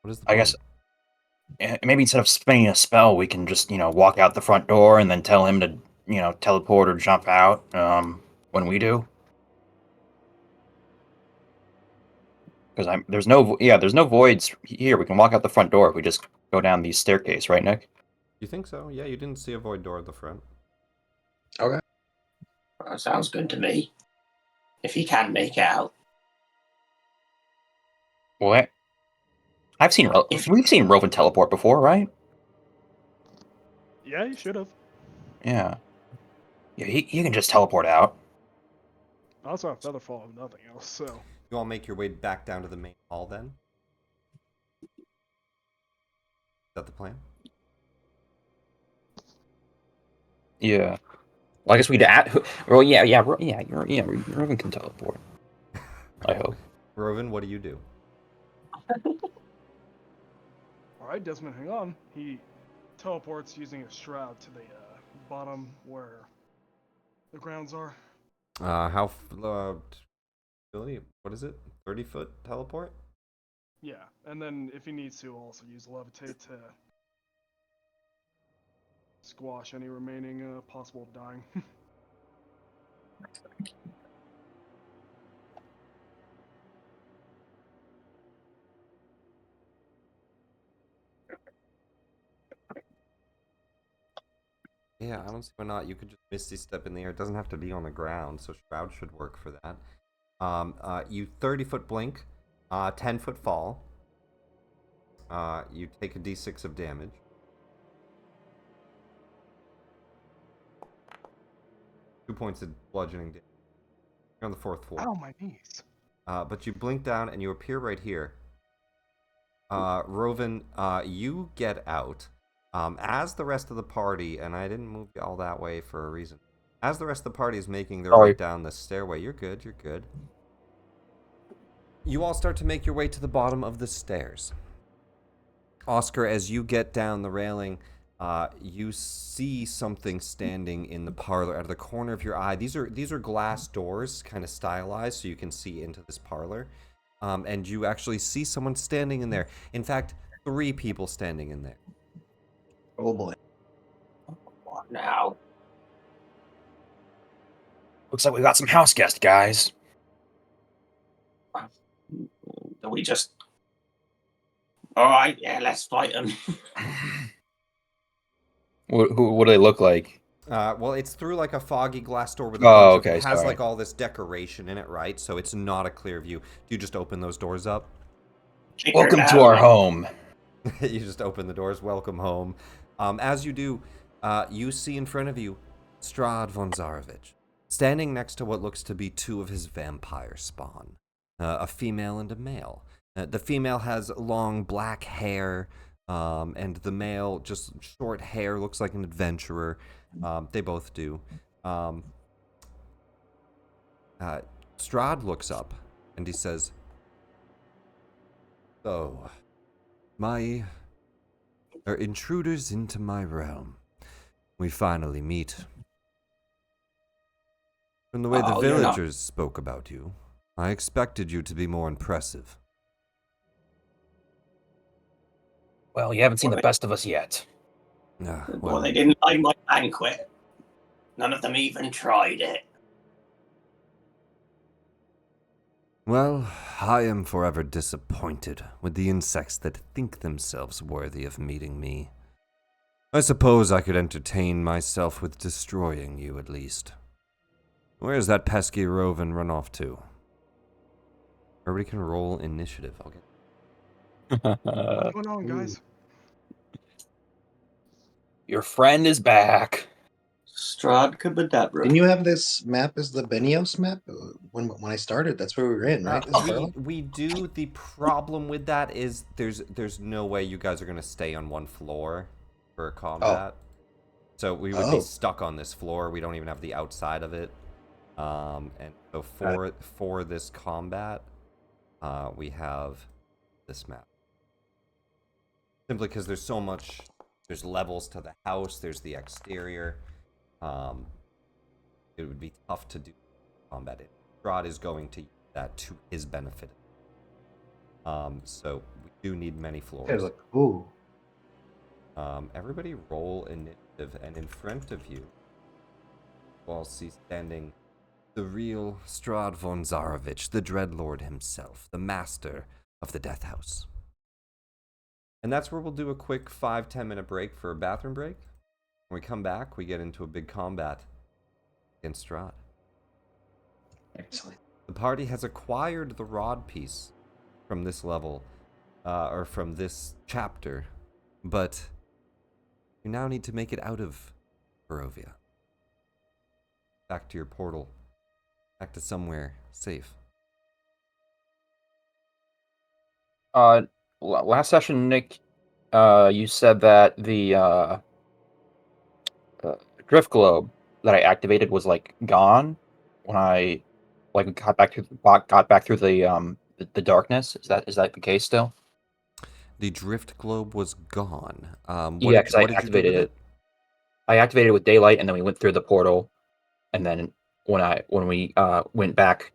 What is the I plan? guess maybe instead of spinning a spell, we can just walk out the front door and then tell him to teleport or jump out when we do. Because there's no voids here. We can walk out the front door if we just go down the staircase, right, Nick? You think so? Yeah, you didn't see a void door at the front. Okay. That sounds good to me. If he can make out. What? We've seen Rovan teleport before, right? Yeah, you should have. Yeah. Yeah, he can just teleport out. I also have Featherfall and nothing else, so. You all make your way back down to the main hall then? Is that the plan? Yeah. Well, I guess we'd add. Well, Rovan can teleport. I hope. Rovan, what do you do? Alright, Desmond, hang on. He teleports using a shroud to the bottom where the grounds are. What is it? 30-foot teleport? Yeah, and then if he needs to, he'll also use levitate to squash any remaining possible dying. Yeah, I don't see why not. You could just Misty Step in the air. It doesn't have to be on the ground, so Shroud should work for that. You 30-foot blink, 10-foot fall. You take a d6 of damage. Two points of bludgeoning damage. You're on the 4th floor. Ow, my knees. But you blink down and you appear right here. Rovan, you get out. As the rest of the party, and I didn't move all that way for a reason. As the rest of the party is making their way down the stairway, you're good. You all start to make your way to the bottom of the stairs. Oscar, as you get down the railing, you see something standing in the parlor out of the corner of your eye. These are glass doors, kind of stylized, so you can see into this parlor. And you actually see someone standing in there. In fact, 3 people standing in there. Oh boy. What now? Looks like we got some house guest guys. Do we just? All right, yeah, let's fight them. What do they look like? Well, it's through like a foggy glass door with a Oh, bunch of. okay, It has sorry. like all this decoration in it, right? So it's not a clear view. Do you just open those doors up? Welcome to our home. You just open the doors. Welcome home. As you do, you see in front of you Strahd von Zarovich, standing next to what looks to be 2 of his vampire spawn, a female and a male. The female has long black hair, and the male just short hair, looks like an adventurer. They both do. Strahd looks up and he says, "So, my intruders into my realm. We finally meet. From the way the Oh, you're not- villagers spoke about you, I expected you to be more impressive." Well, you haven't seen the best of us yet. Well, Well, they didn't like my banquet. None of them even tried it. well, I am forever disappointed with the insects that think themselves worthy of meeting me. I suppose I could entertain myself with destroying you at least. Where's that pesky Roven run off to? Everybody can roll initiative. I'll get. What's going on, guys? Your friend is back. Strahd Kabadabra. Didn't you have this map as the Benios map when I started? That's where we were in, right? This parallel? We do. The problem with that is there's no way you guys are gonna stay on one floor for combat. So we would be stuck on this floor. We don't even have the outside of it. And so for this combat, we have this map. Simply because there's so much. There's levels to the house. There's the exterior. It would be tough to do combat in. Strahd is going to use that to his benefit. So we do need many floors. I was like, ooh. Everybody roll initiative, and in front of you, while see standing the real Strahd von Zarovich, the Dreadlord himself, the master of the Death House. And that's where we'll do a quick 5-10 minute break for a bathroom break. When we come back, we get into a big combat against Strahd. Excellent. The party has acquired the rod piece from this level, or from this chapter, but you now need to make it out of Barovia. Back to your portal. Back to somewhere safe. Last session, Nick, you said that the drift globe that I activated was like gone when I got back through the darkness. Is that the case still? The drift globe was gone. Yeah, because I what did you do activated with it. I activated it with daylight, and then we went through the portal, and then when we went back,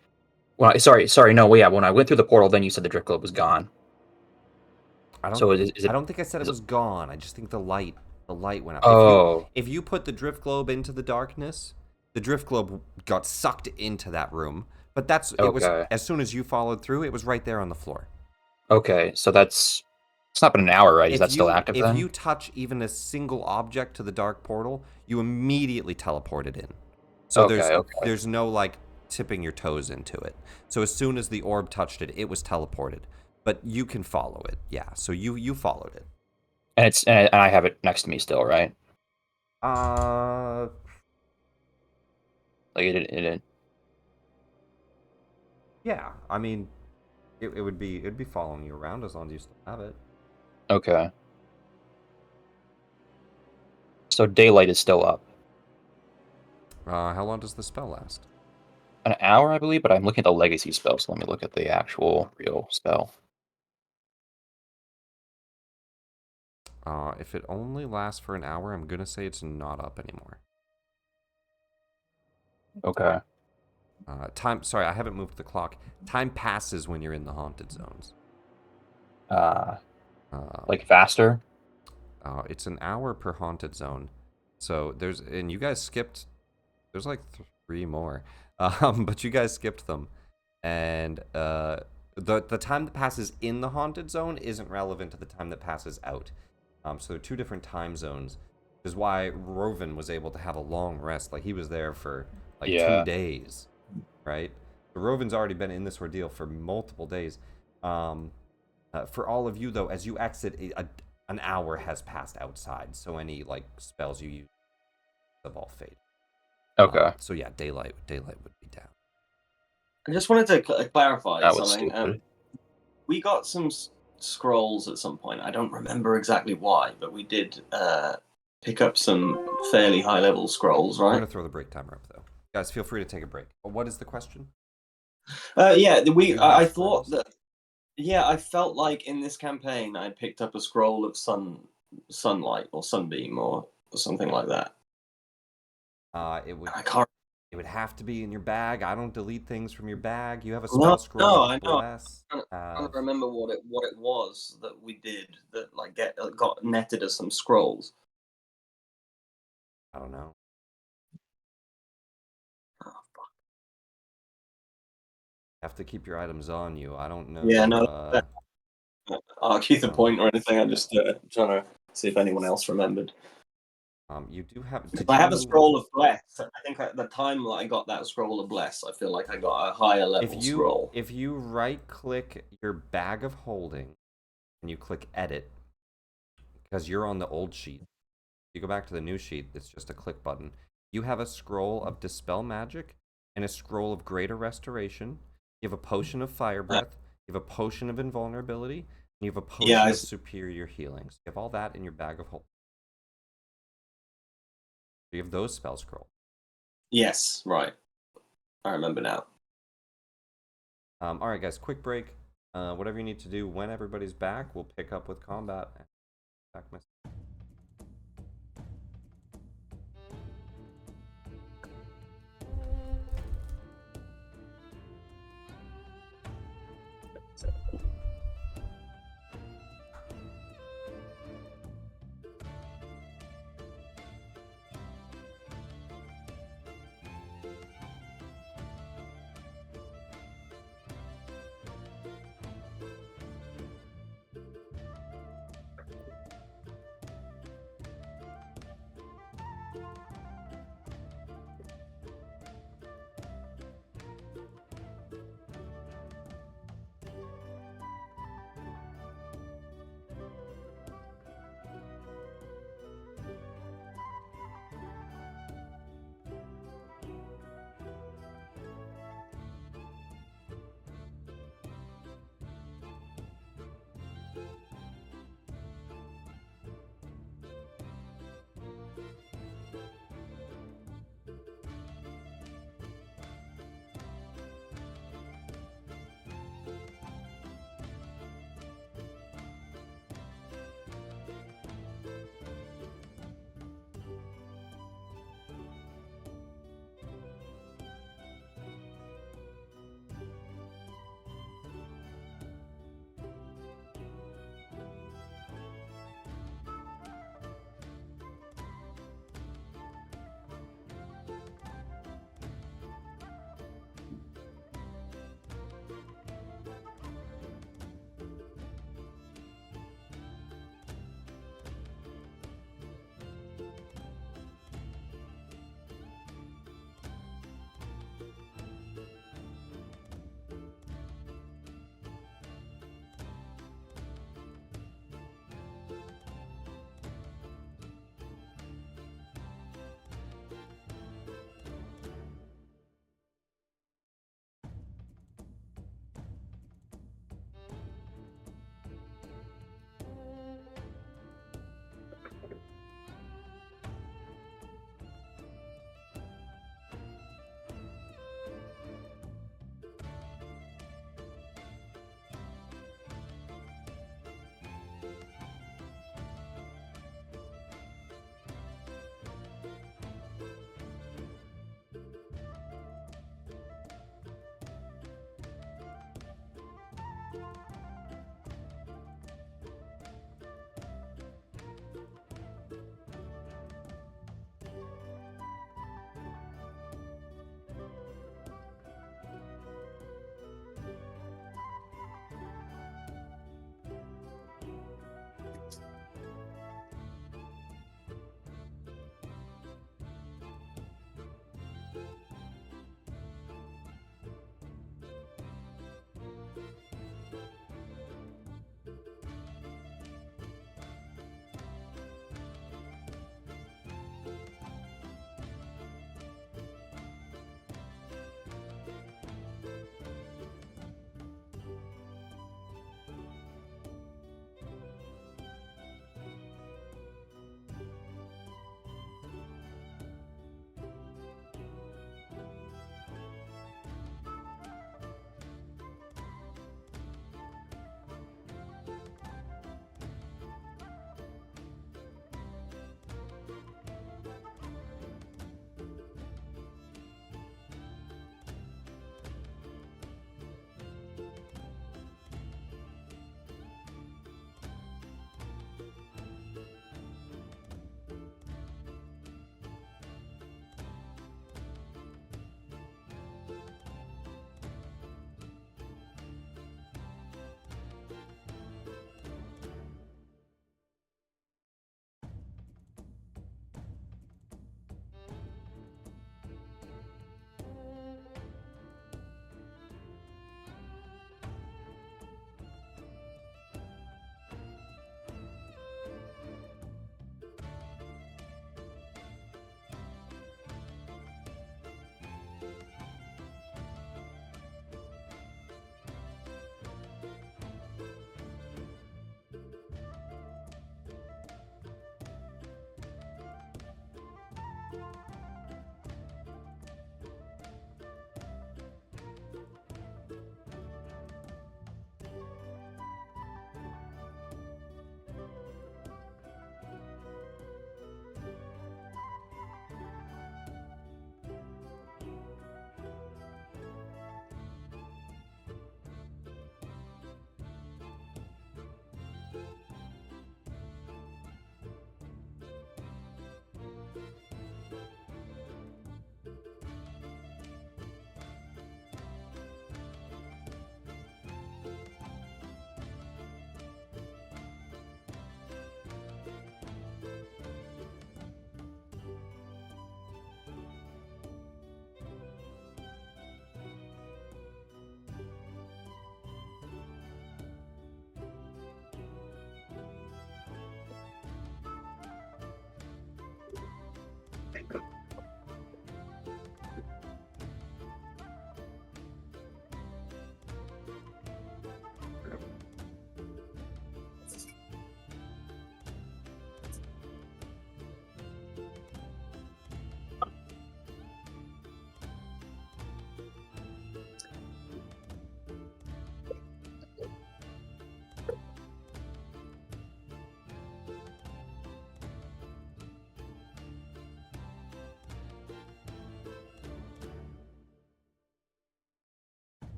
when I went through the portal, then you said the drift globe was gone. I don't. So is it? I don't think I said it was gone. I just think the light went out. Oh, If you put the drift globe into the darkness, the drift globe got sucked into that room. But it was okay. as soon as you followed through, it was right there on the floor. Okay, so it's not been an hour, right? Is If that still active if then? you touch even a single object to the dark portal, you immediately teleported in. So Okay. there's no like tipping your toes into it. So as soon as the orb touched it, it was teleported. But you can follow it. Yeah. So you followed it. And I have it next to me still, right? Uh Like it yeah. I mean it'd be following you around as long as you still have it. okay. So daylight is still up. How long does the spell last? An hour, I believe, but I'm looking at the legacy spell, so let me look at the actual real spell. If it only lasts for an hour, I'm gonna say it's not up anymore. Okay. Time. Sorry, I haven't moved the clock. Time passes when you're in the haunted zones. Like faster? It's an hour per haunted zone. So and you guys skipped. There's like 3 more, but you guys skipped them, and the time that passes in the haunted zone isn't relevant to the time that passes out. So they're 2 different time zones, which is why Roven was able to have a long rest. Like he was there for like 2 Yeah. days, right? So Roven's already been in this ordeal for multiple days. For all of you though, as you exit, an hour has passed outside, so any like spells you use have all faded. Okay. So yeah, daylight would be down. I just wanted to clarify That was something. stupid. We got some scrolls at some point. I don't remember exactly why, but we did pick up some fairly high-level scrolls, I'm right? gonna throw the break timer up though. Guys, feel free to take a break. What is the question? Yeah, You I have thought scrolls? that. Yeah, I felt like in this campaign I picked up a scroll of sunlight or sunbeam or something like that. It would I can't. have to be in your bag. I don't delete things from your bag. You have a No, spell scroll no, of I know. bless. I'm trying to remember what it was that we did that like got netted as some scrolls. I don't know. Oh, fuck. You have to keep your items on you. I don't know. Yeah, no. Argue the point or anything. I'm just trying to see if anyone else remembered. You do have. I have a scroll of bless. I think at the time that I got that scroll of bless, I feel like I got a higher level scroll. If you right click your bag of holding and you click edit, because you're on the old sheet, you go back to the new sheet, it's just a click button. You have a scroll of dispel magic and a scroll of greater restoration. You have a potion of fire breath. You have a potion of invulnerability. And you have a potion of superior healing. So you have all that in your bag of holding. You have those spell scrolls. Yes, right. I remember now. All right, guys, quick break. Whatever you need to do when everybody's back, we'll pick up with combat. Back my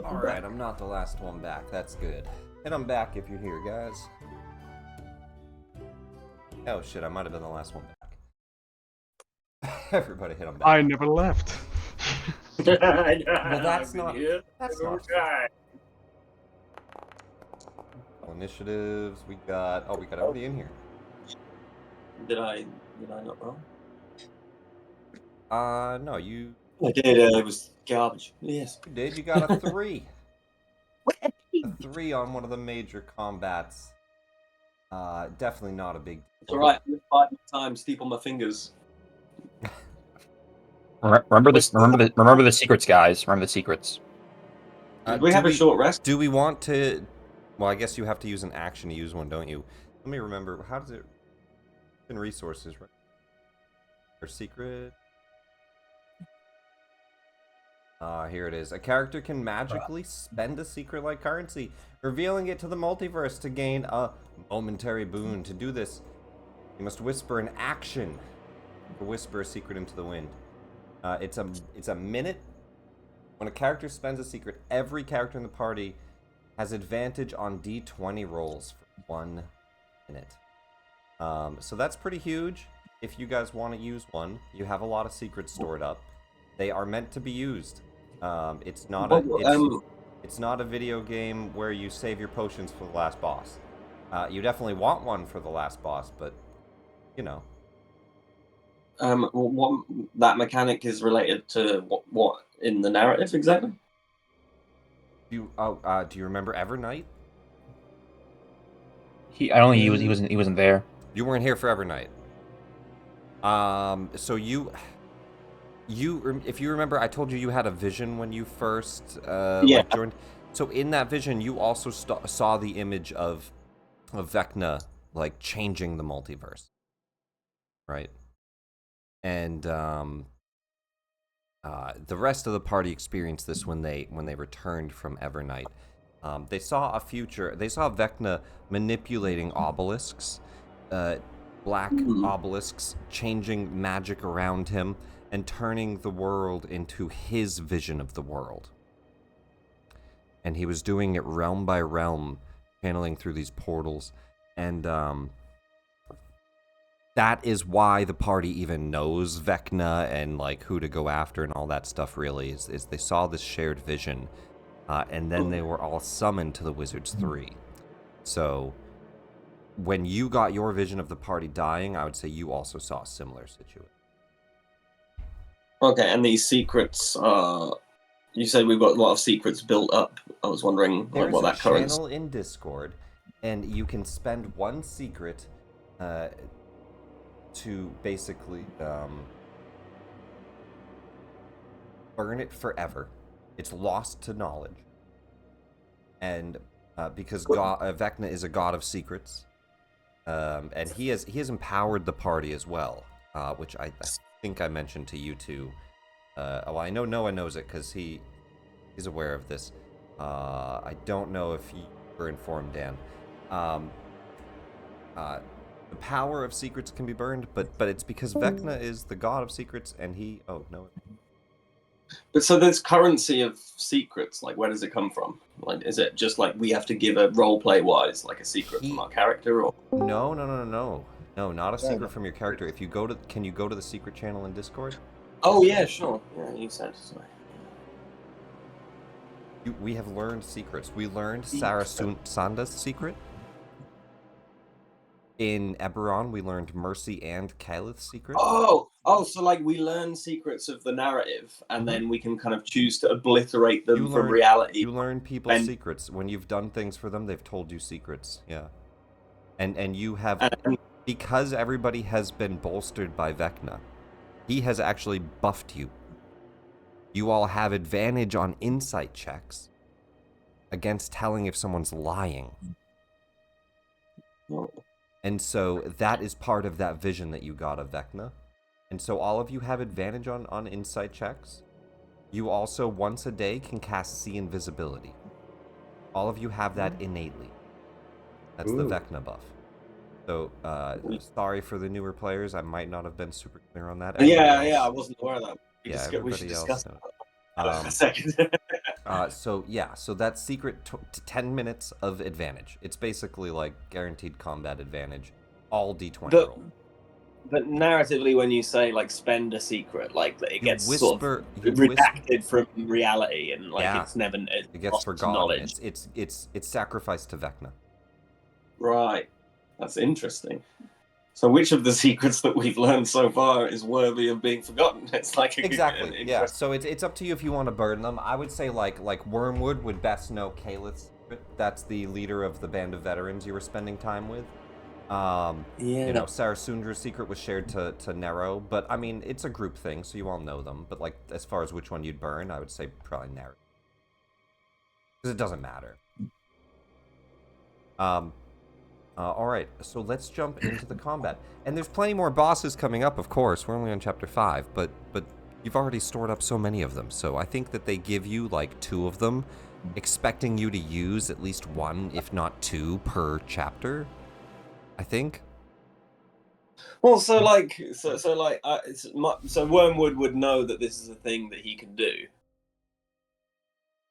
Alright, I'm not the last one back. That's good. Hit on back if you're here, guys. Oh shit, I might have been the last one back. Everybody hit on back. I never left. Well, that's not. That's not. Initiatives. We got. Oh, we got everybody in here. Did I not roll? No, you I did. It was garbage. Yes. did. You got a 3. A 3 on one of the major combats. Definitely not a big. It's alright. 5 times, steep on my fingers. Remember this. Remember the secrets, guys. Remember the secrets. Did we have a short rest? Do we want to? Well, I guess you have to use an action to use one, don't you? Let me remember. How does it? In resources, right? Or secret. Here it is. A character can magically spend a secret-like currency, revealing it to the multiverse to gain a momentary boon. To do this, you must whisper an action, or whisper a secret into the wind. It's a minute. When a character spends a secret, every character in the party has advantage on D20 rolls for 1 minute. So that's pretty huge. If you guys want to use one, you have a lot of secrets stored up. They are meant to be used. It's not a video game where you save your potions for the last boss. You definitely want one for the last boss, but you know. What that mechanic is related to what in the narrative exactly? Do you remember Evernight? I don't think he wasn't there. You weren't here for Evernight. So if you remember, I told you you had a vision when you first joined. So in that vision, you also saw the image of Vecna like changing the multiverse, right? And the rest of the party experienced this when they returned from Evernight. They saw a future. They saw Vecna manipulating obelisks, black obelisks, changing magic around him and turning the world into his vision of the world. And he was doing it realm by realm, channeling through these portals. And that is why the party even knows Vecna and like who to go after and all that stuff. Really, is they saw this shared vision, and then they were all summoned to the Wizards 3. So when you got your vision of the party dying, I would say you also saw a similar situation. Okay, and these secrets you said we've got a lot of secrets built up. I was wondering There's what that a current channel in Discord, and you can spend one secret to basically burn it forever. It's lost to knowledge, and because Vecna is a god of secrets, and he has empowered the party as well, which I think I mentioned to you two. Well, I know Noah knows it because he's aware of this. I don't know if you were informed, Dan. The power of secrets can be burned, but it's because Vecna is the god of secrets, and he. Oh no. But so there's currency of secrets. Like, where does it come from? Like, is it just like we have to give a role play wise, like a secret from our character, or? No, not a secret from your character. If you go to, can you go to the secret channel in Discord? Oh yeah, sure. Yeah, you said. Sorry. We have learned secrets. We learned Sanda's secret. In Eberron, we learned Mercy and Kyleth's secret. Oh, so like we learn secrets of the narrative, and then we can kind of choose to obliterate them from reality. You learn people's secrets. When you've done things for them, they've told you secrets. Yeah. And you have, because everybody has been bolstered by Vecna, he has actually buffed you. You all have advantage on insight checks against telling if someone's lying. Oh. And so that is part of that vision that you got of Vecna. And so all of you have advantage on insight checks. You also, once a day, can cast See Invisibility. All of you have that innately. That's the Vecna buff. So, sorry for the newer players. I might not have been super clear on that. Yeah, I wasn't aware of that. Everybody We should discuss knows. that a second. So that's secret 10 minutes of advantage. It's basically like guaranteed combat advantage, all D20 But roll. but narratively, when you say like spend a secret, like it You gets whisper, sort of redacted from reality, and like Yeah. it's never it gets lost to forgotten. knowledge. It's sacrificed to Vecna. Right, that's interesting. So, which of the secrets that we've learned so far is worthy of being forgotten? It's like Exactly. an Yeah. interesting. So it's up to you if you want to burn them. I would say like Wormwood would best know Kalith's secret. That's the leader of the band of veterans you were spending time with. You know, Sarasundra's secret was shared to Nero, but I mean it's a group thing, so you all know them. But like as far as which one you'd burn, I would say probably Nero, because it doesn't matter. All right, so let's jump into the combat. And there's plenty more bosses coming up, of course. We're only on chapter 5, but you've already stored up so many of them. So I think that they give you like 2 of them, expecting you to use at least 1, if not 2, per chapter. I think. Well, so Wormwood would know that this is a thing that he can do.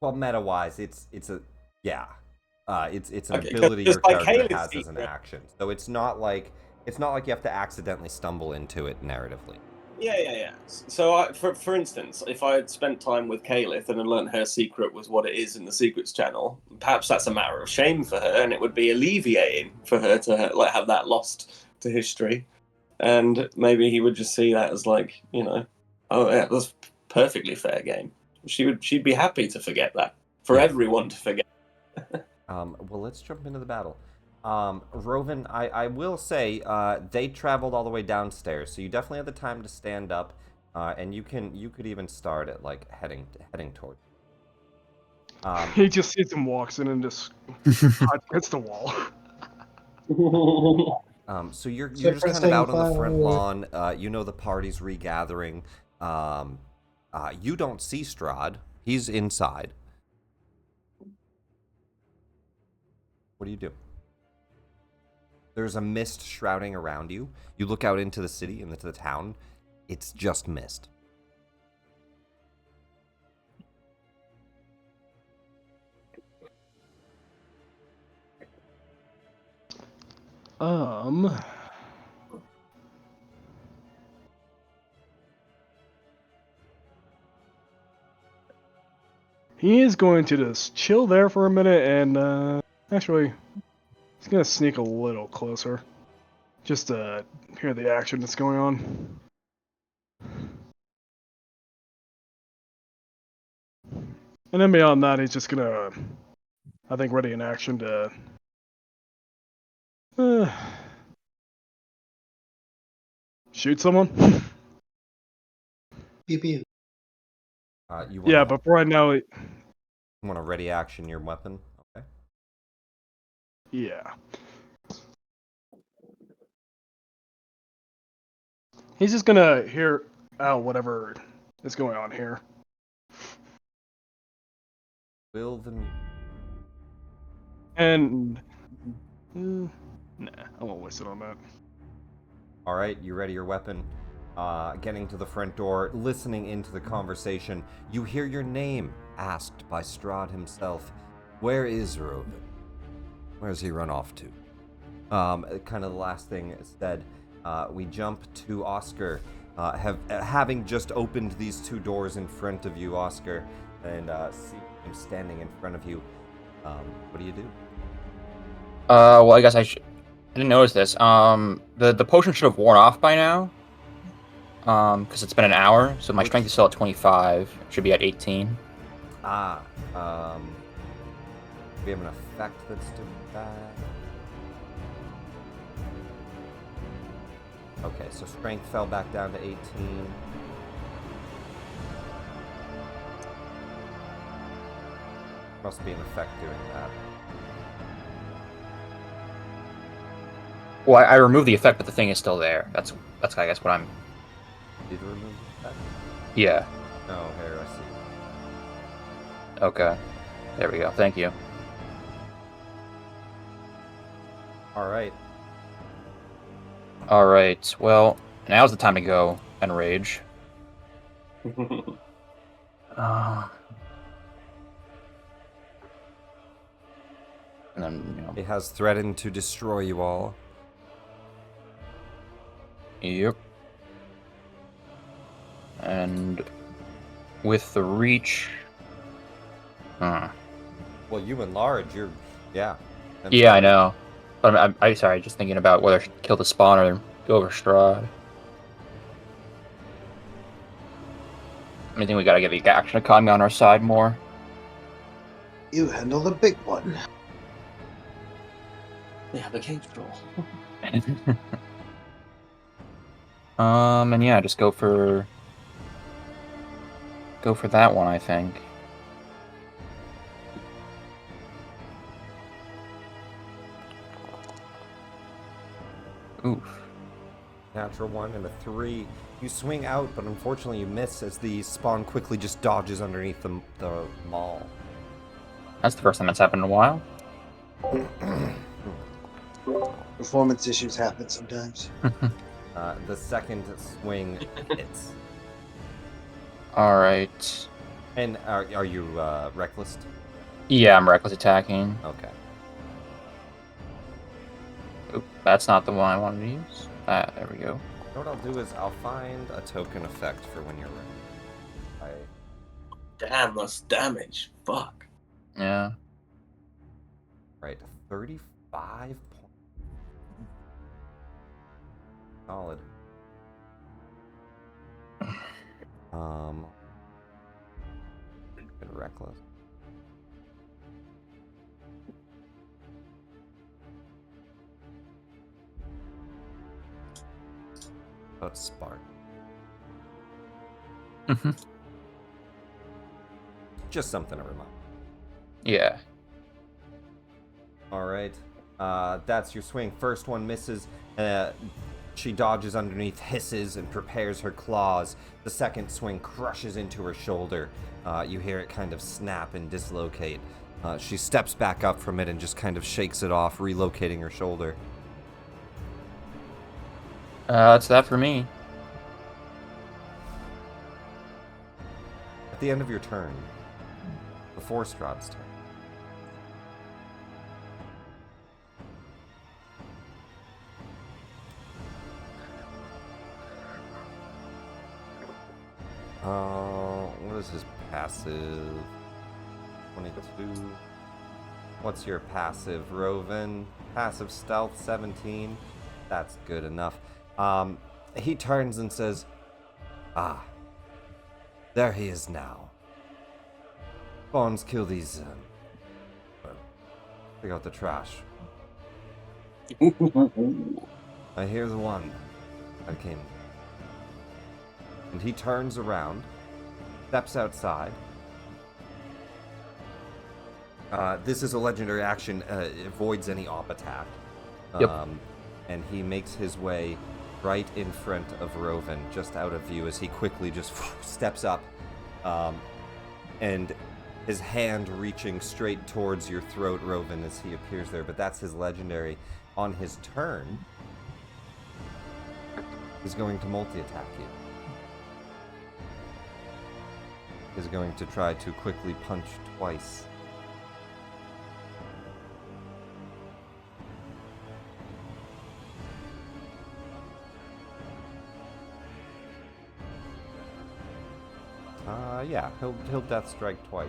Well, meta-wise, it's an Okay, ability your just like character Caleb's has as an secret. action. So it's not like you have to accidentally stumble into it narratively. Yeah. So, for instance, if I had spent time with Caliph and had learned her secret was what it is in the Secrets channel, perhaps that's a matter of shame for her, and it would be alleviating for her to like have that lost to history, and maybe he would just see that as like, oh yeah, that's perfectly fair game. She'd be happy to forget that for everyone to forget. Well, let's jump into the battle. Rovan, I will say they traveled all the way downstairs, so you definitely have the time to stand up, and you could even start at like heading toward. He just sees him, walks in, and just hits the wall. So you're just kind of out on the front lawn. You know the party's regathering. You don't see Strahd. He's inside. What do you do? There's a mist shrouding around you. You look out into the city and into the town. It's just mist. He is going to just chill there for a minute, and actually, he's gonna sneak a little closer, just to hear the action that's going on. And then beyond that, he's just gonna, I think, ready in action to shoot someone. Pew pew. You Yeah, but for right now, want to ready action your weapon? Okay. yeah. He's just gonna hear out whatever is going on here. Will the And nah, I won't waste it on that. All right, you ready your weapon? Getting to the front door, listening into the conversation, you hear your name asked by Strahd himself. Where is Rovan? Where's he run off to? Kind of the last thing said. We jump to Oscar, having just opened these 2 doors in front of you, Oscar, and see him standing in front of you. What do you do? Well, I guess I didn't notice this. The potion should have worn off by now. Because it's been an hour, so my strength is still at 25. It should be at 18. We have an effect that's doing that. Okay, so strength fell back down to 18. Must be an effect doing that. Well, I removed the effect, but the thing is still there. That's I guess what I'm. Did you remove the effect? Yeah. Oh, here, I see. Okay. There we go. Thank you. Alright. Alright. Well, now's the time to go and rage. And then, It has threatened to destroy you all. Yep. And with the reach... Well, you enlarge, yeah. Yeah, I know. But I'm sorry, just thinking about whether I should kill the spawn or go over Strahd. I think we gotta get the action economy on our side more. You handle the big one. Yeah, the cage troll. And yeah, just go for that one, I think. Oof. Natural 1 and a 3. You swing out, but unfortunately you miss as the spawn quickly just dodges underneath the mall. That's the first time that's happened in a while. Performance issues happen sometimes. The second swing hits. Alright. And are you reckless? Yeah, I'm reckless attacking. Okay. Oop, that's not the one I wanted to use. There we go. What I'll do is I'll find a token effect for when you're ready. Damn, that's damage. Fuck. Yeah. Right, 35 points. Solid. Been reckless. About spark. Just something to remind. Yeah. All right. That's your swing. First one misses. She dodges underneath, hisses, and prepares her claws. The second swing crushes into her shoulder. You hear it kind of snap and dislocate. She steps back up from it and just kind of shakes it off, relocating her shoulder. That's that for me. At the end of your turn, before Strahd's turn, what is his passive? 22. What's your passive, Roven? Passive stealth, 17. That's good enough. He turns and says, "Ah, there he is now. Spawns, kill these, pick out the trash. I hear the one that came." And he turns around, steps outside. This is a legendary action. It avoids any op attack. Yep. And he makes his way right in front of Roven, just out of view, as he quickly just steps up, and his hand reaching straight towards your throat, Roven, as he appears there. But that's his legendary. On his turn, he's going to multi-attack you. He's going to try to quickly punch twice. Yeah, he'll death strike twice.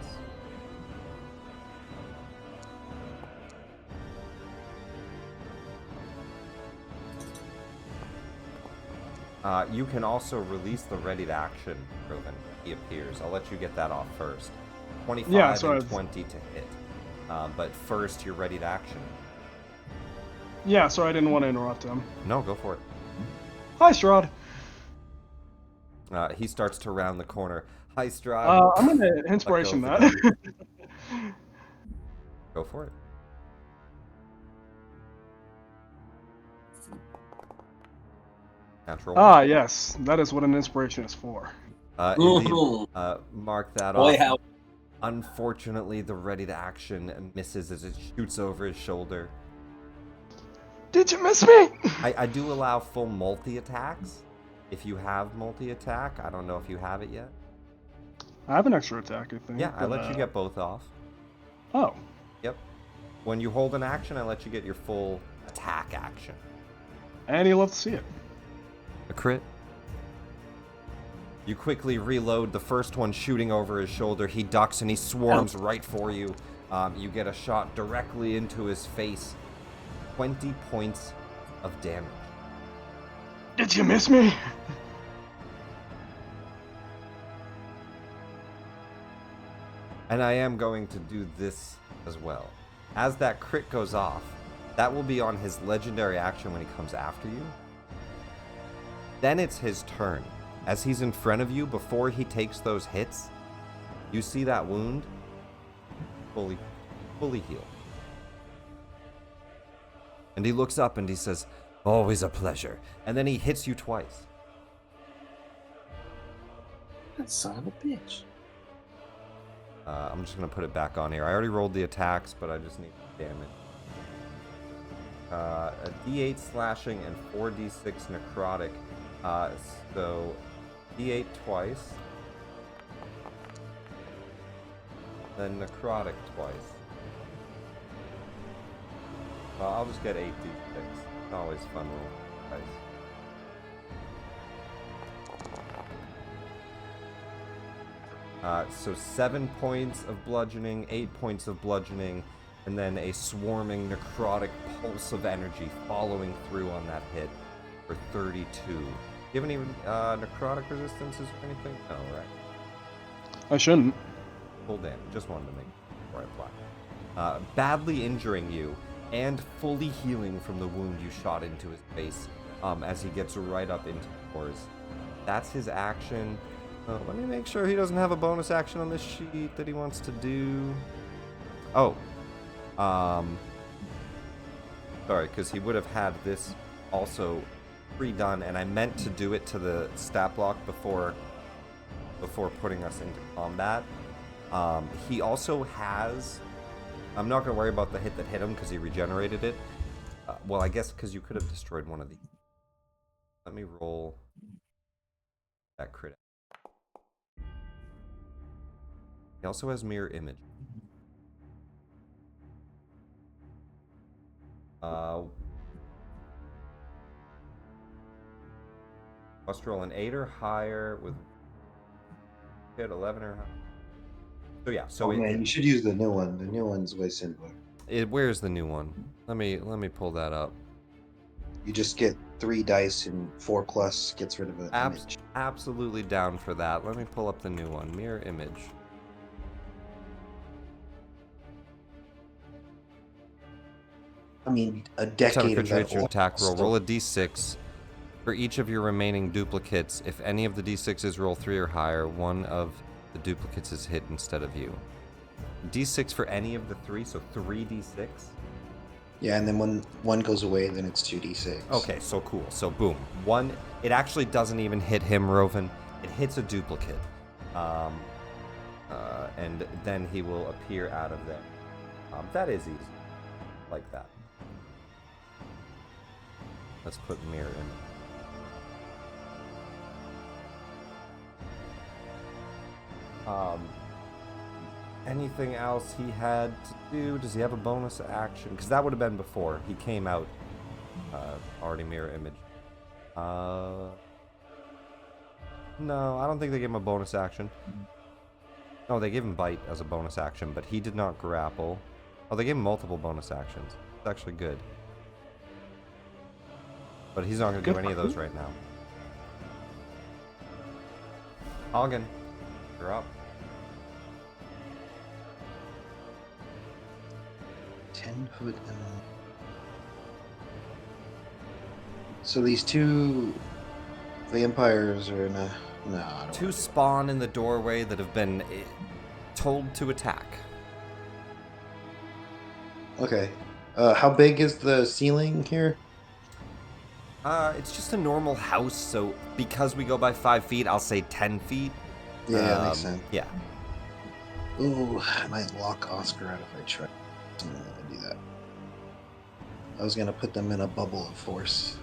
You can also release the ready to action, Roven. He appears. I'll let you get that off first. 25 Yeah, so and 20 to hit. But first, you're ready to action. Yeah, sorry, I didn't want to interrupt him. No, go for it. Hi, Strahd. He starts to round the corner. Hi, Strahd. I'm gonna inspiration Let that. go of the gun. Go for it. Natural. Yes, that is what an inspiration is for. Indeed, mark that Boy, off. how Unfortunately, the ready to action misses as it shoots over his shoulder. Did you miss me? I do allow full multi-attacks. If you have multi-attack, I don't know if you have it yet. I have an extra attack, I think. Yeah, I but, let you get both off. Oh. Yep. When you hold an action, I let you get your full attack action. And you love to see it. A crit. You quickly reload, the first one shooting over his shoulder. He ducks and he swarms right for you. You get a shot directly into his face. 20 points of damage. Did you miss me? And I am going to do this as well. As that crit goes off, that will be on his legendary action when he comes after you. Then it's his turn. As he's in front of you, before he takes those hits, you see that wound fully healed. And he looks up and he says, "Always a pleasure." And then he hits you twice. That son of a bitch. I'm just going to put it back on here. I already rolled the attacks, but I just need damage. A D8 slashing and 4d6 necrotic. So D8 twice. Then necrotic twice. Well, I'll just get 8d6. It's always fun rolling dice. So 7 points of bludgeoning, 8 points of bludgeoning, and then a swarming necrotic pulse of energy following through on that hit for 32. Do you have any necrotic resistances or anything? No, right? I shouldn't. Full damage. Just wanted to make before I apply. Badly injuring you and fully healing from the wound you shot into his face as he gets right up into yours. That's his action. Let me make sure he doesn't have a bonus action on this sheet that he wants to do. Oh. Sorry, because he would have had this also pre-done, and I meant to do it to the stat block before putting us into combat. He also has... I'm not going to worry about the hit that hit him because he regenerated it. Well, I guess because you could have destroyed one of these. Let me roll that crit. He also has mirror image. Must roll an 8 or higher with hit 11 or higher. So yeah, so you should use the new one. The new one's way simpler. Where's the new one? Let me pull that up. You just get 3 dice and 4+ gets rid of an image. Absolutely down for that. Let me pull up the new one. Mirror image. I mean, a Time decade to of create that. your attack roll. Still- Roll a d6. For each of your remaining duplicates, if any of the d6s roll 3 or higher, one of the duplicates is hit instead of you. D6 for any of the 3, so 3d6. Yeah, and then when one goes away, then it's 2d6. Okay, so cool. So boom. One, it actually doesn't even hit him, Rovan. It hits a duplicate. And then he will appear out of there. That is easy. Like that. Let's put mirror in. Anything else he had to do? Does he have a bonus action? Because that would have been before. He came out already mirror image. No, I don't think they gave him a bonus action. No, they gave him bite as a bonus action, but he did not grapple. Oh, they gave him multiple bonus actions. It's actually good. But he's not going to do any of those right now. Hagen, you're up. 10 foot. So these 2 vampires are in a... No, I don't 2 spawn in the doorway that have been told to attack. Okay. How big is the ceiling here? It's just a normal house, so because we go by 5 feet, I'll say 10 feet. Yeah, that makes sense. Yeah. Ooh, I might lock Oscar out if I try. I'm gonna do that. I was gonna put them in a bubble of force.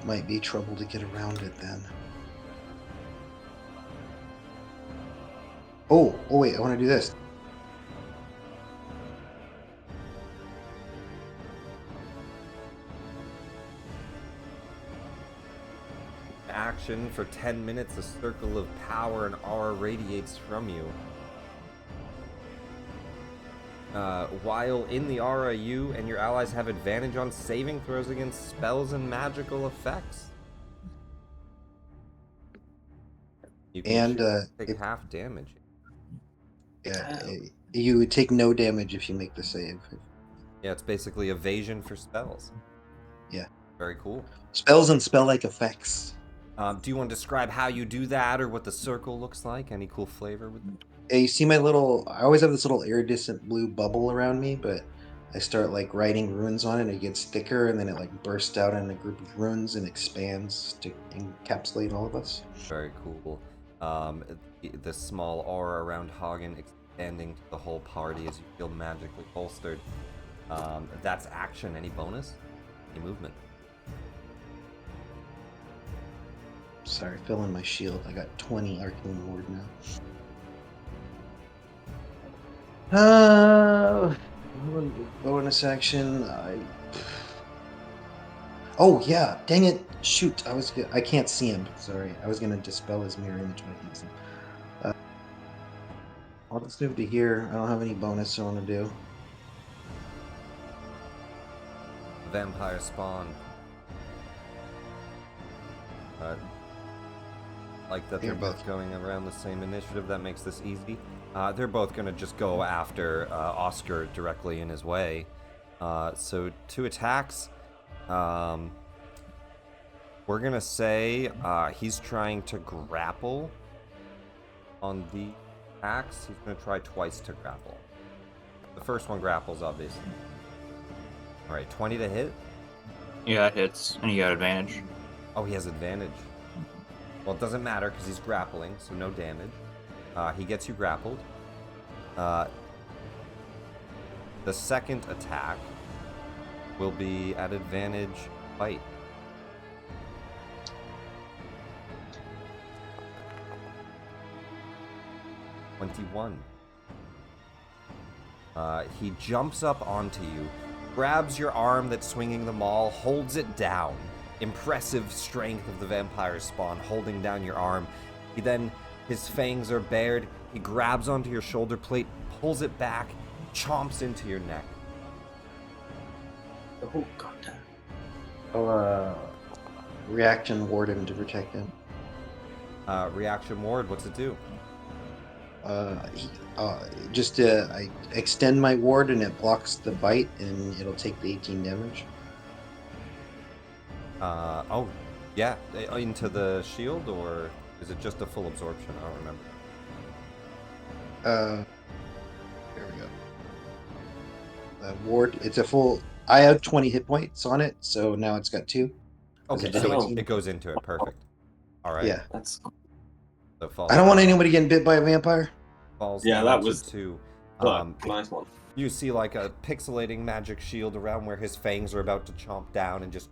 Might be trouble to get around it then. Oh wait, I want to do this. action for 10 minutes. A circle of power and aura radiates from you. While in the aura, you and your allies have advantage on saving throws against spells and magical effects. You can And take half damage. you would take no damage if you make the save. Yeah, it's basically evasion for spells. Yeah. Very cool. Spells and spell-like effects. Do you want to describe how you do that or what the circle looks like? Any cool flavor with it? You see my little... I always have this little iridescent blue bubble around me, but I start like writing runes on it, and it gets thicker, and then it like bursts out in a group of runes and expands to encapsulate all of us. Very cool. The small aura around Hagen expanding to the whole party as you feel magically bolstered. That's action. Any bonus? Any movement? Sorry, fill in my shield. I got 20 arcane ward now. Bonus action. Oh yeah, dang it! Shoot, I can't see him. Sorry, I was gonna dispel his mirror image, but I can't see him. I'll just move to here. I don't have any bonus I want to do. Vampire spawn. Like that they're both going around the same initiative. That makes this easy. They're both going to just go after Oscar directly in his way. So 2 attacks. We're going to say he's trying to grapple on the axe. He's going to try twice to grapple. The first one grapples, obviously. All right, 20 to hit. Yeah, it hits, and you got advantage. Oh, he has advantage. Well, it doesn't matter because he's grappling, so no damage. He gets you grappled. The second attack will be at advantage bite. (21). He jumps up onto you, grabs your arm that's swinging the maul, holds it down. Impressive strength of the vampire spawn holding down your arm. He then, his fangs are bared, he grabs onto your shoulder plate, pulls it back, chomps into your neck. Oh god. I'll reaction ward him to protect him. Reaction ward, what's it do? I extend my ward and it blocks the bite, and it'll take the 18 damage. Oh, yeah, into the shield, or is it just a full absorption? I don't remember. There we go. Ward, it's a full. I have 20 hit points on it, so now it's got 2. Okay, it so 18? it goes into it. Perfect. All right. Yeah. That's So it falls I don't want down, anybody getting bit by a vampire. falls Yeah, down that to was- 2. nice one. You see like a pixelating magic shield around where his fangs are about to chomp down and just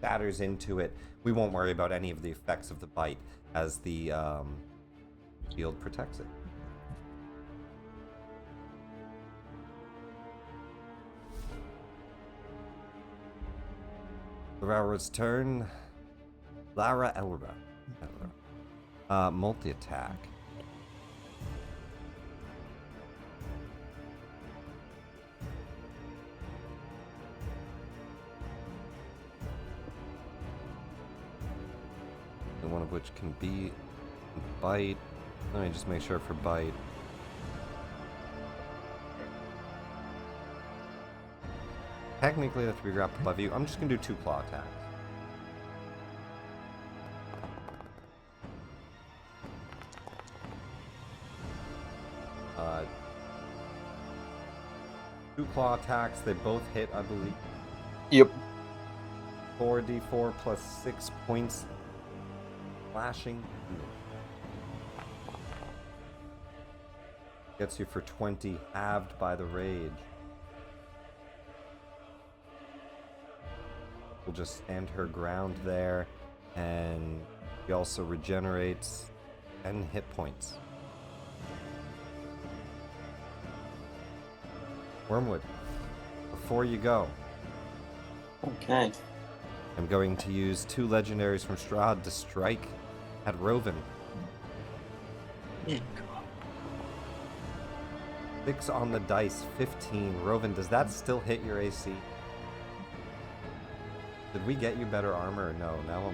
shatters into it. We won't worry about any of the effects of the bite as the shield protects it. Lara's turn. Lara Elra. Multi-attack. One of which can be bite. Let me just make sure for bite. Technically, that to be grappled above you. I'm just gonna do 2 claw attacks. Two claw attacks. They both hit, I believe. Yep. 4d4 plus 6 points. Slashing. Gets you for 20, halved by the rage. We'll just stand her ground there, and he also regenerates 10 hit points. Wormwood, before you go, Okay. I'm going to use 2 legendaries from Strahd to strike at Roven. 6 on the dice, 15. Roven, does that still hit your AC? Did we get you better armor or no? Now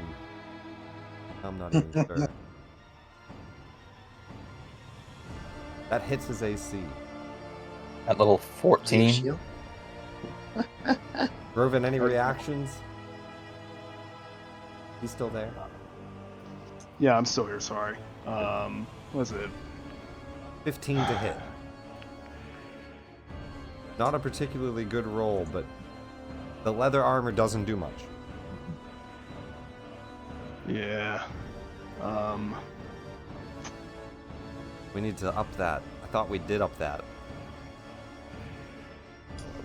I'm not even sure. That hits his AC. At level Is it a 14. shield? Roven, any Okay. reactions? He's still there? Yeah, I'm still here. Sorry. Was it? 15 to hit. Not a particularly good roll, but the leather armor doesn't do much. Yeah. We need to up that. I thought we did up that.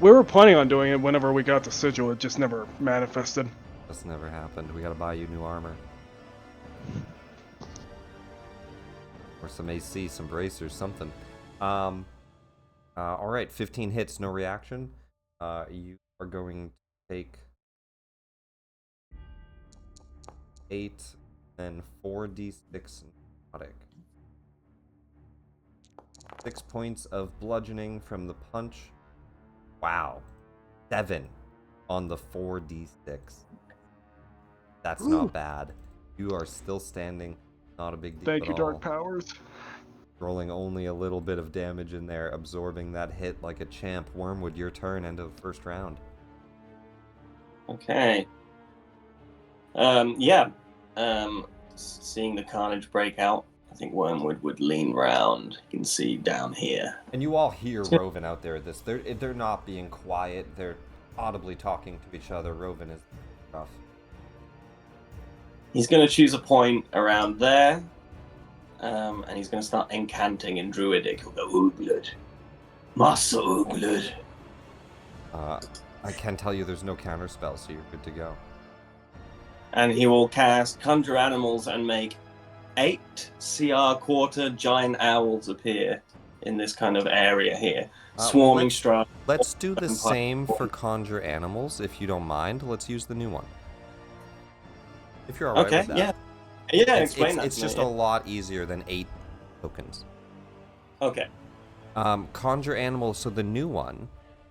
We were planning on doing it whenever we got to Sigil. It just never manifested. That's never happened. We gotta buy you new armor. Or some AC, some bracers, something. Alright, 15 hits, no reaction. You are going to take 8 and 4d6 necrotic. 6 points of bludgeoning from the punch. Wow. 7 on the 4d6. That's not bad. You are still standing. Not a big deal Thank at you, all. Dark Powers. Rolling only a little bit of damage in there, absorbing that hit like a champ. Wormwood, your turn, end of the first round. Okay. Yeah. Seeing the carnage break out, I think Wormwood would lean round. You can see down here. And you all hear Roven out there at this. They're not being quiet. They're audibly talking to each other. Roven is rough. He's going to choose a point around there, and he's going to start incanting in Druidic. He'll go, Uglud. Massa Uglud. I can tell you there's no counter spell, so you're good to go. And he will cast Conjure Animals and make 8 CR quarter giant owls appear in this kind of area here. Swarming Strahd. Let's do the same for Conjure Animals, if you don't mind. Let's use the new one. If you're alright with that. Yeah. Yeah, explain that It's to me, just yeah. a lot easier than 8 tokens. Okay. Conjure Animals, so the new one,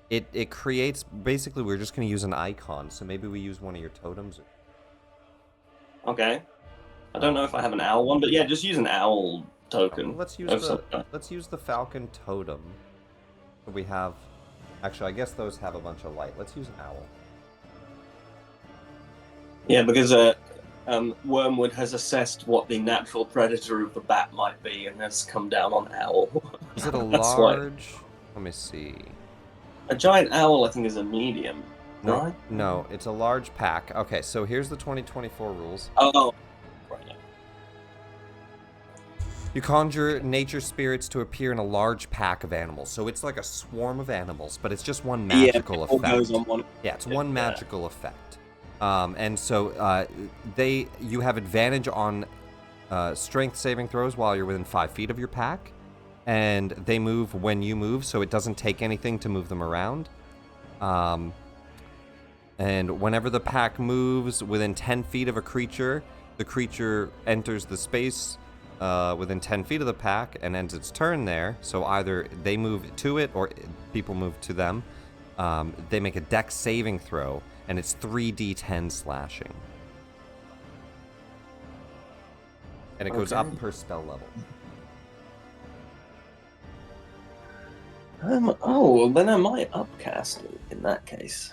it creates, basically we're just going to use an icon, so maybe we use one of your totems. Okay. I don't know if I have an owl one, but yeah, just use an owl token. Let's use the Falcon totem. So we have, actually, I guess those have a bunch of light. Let's use an owl. Yeah, because Wormwood has assessed what the natural predator of the bat might be, and has come down on owl. Is it a That's large? Let me see. A giant owl, I think, is a medium. No, Right? no, it's a large pack. Okay, so here's the 2024 rules. Oh. Right. You conjure nature spirits to appear in a large pack of animals. So it's like a swarm of animals, but it's just one magical Yeah, it all effect. goes on one. Yeah, it's one magical effect. And so you have advantage on strength saving throws while you're within 5 feet of your pack, and they move when you move, so it doesn't take anything to move them around. And whenever the pack moves within 10 feet of a creature, the creature enters the space within 10 feet of the pack and ends its turn there. So either they move to it or people move to them. They make a dex saving throw, and it's 3d10 slashing. And it goes up per spell level. Oh, well, then I might upcast it in that case.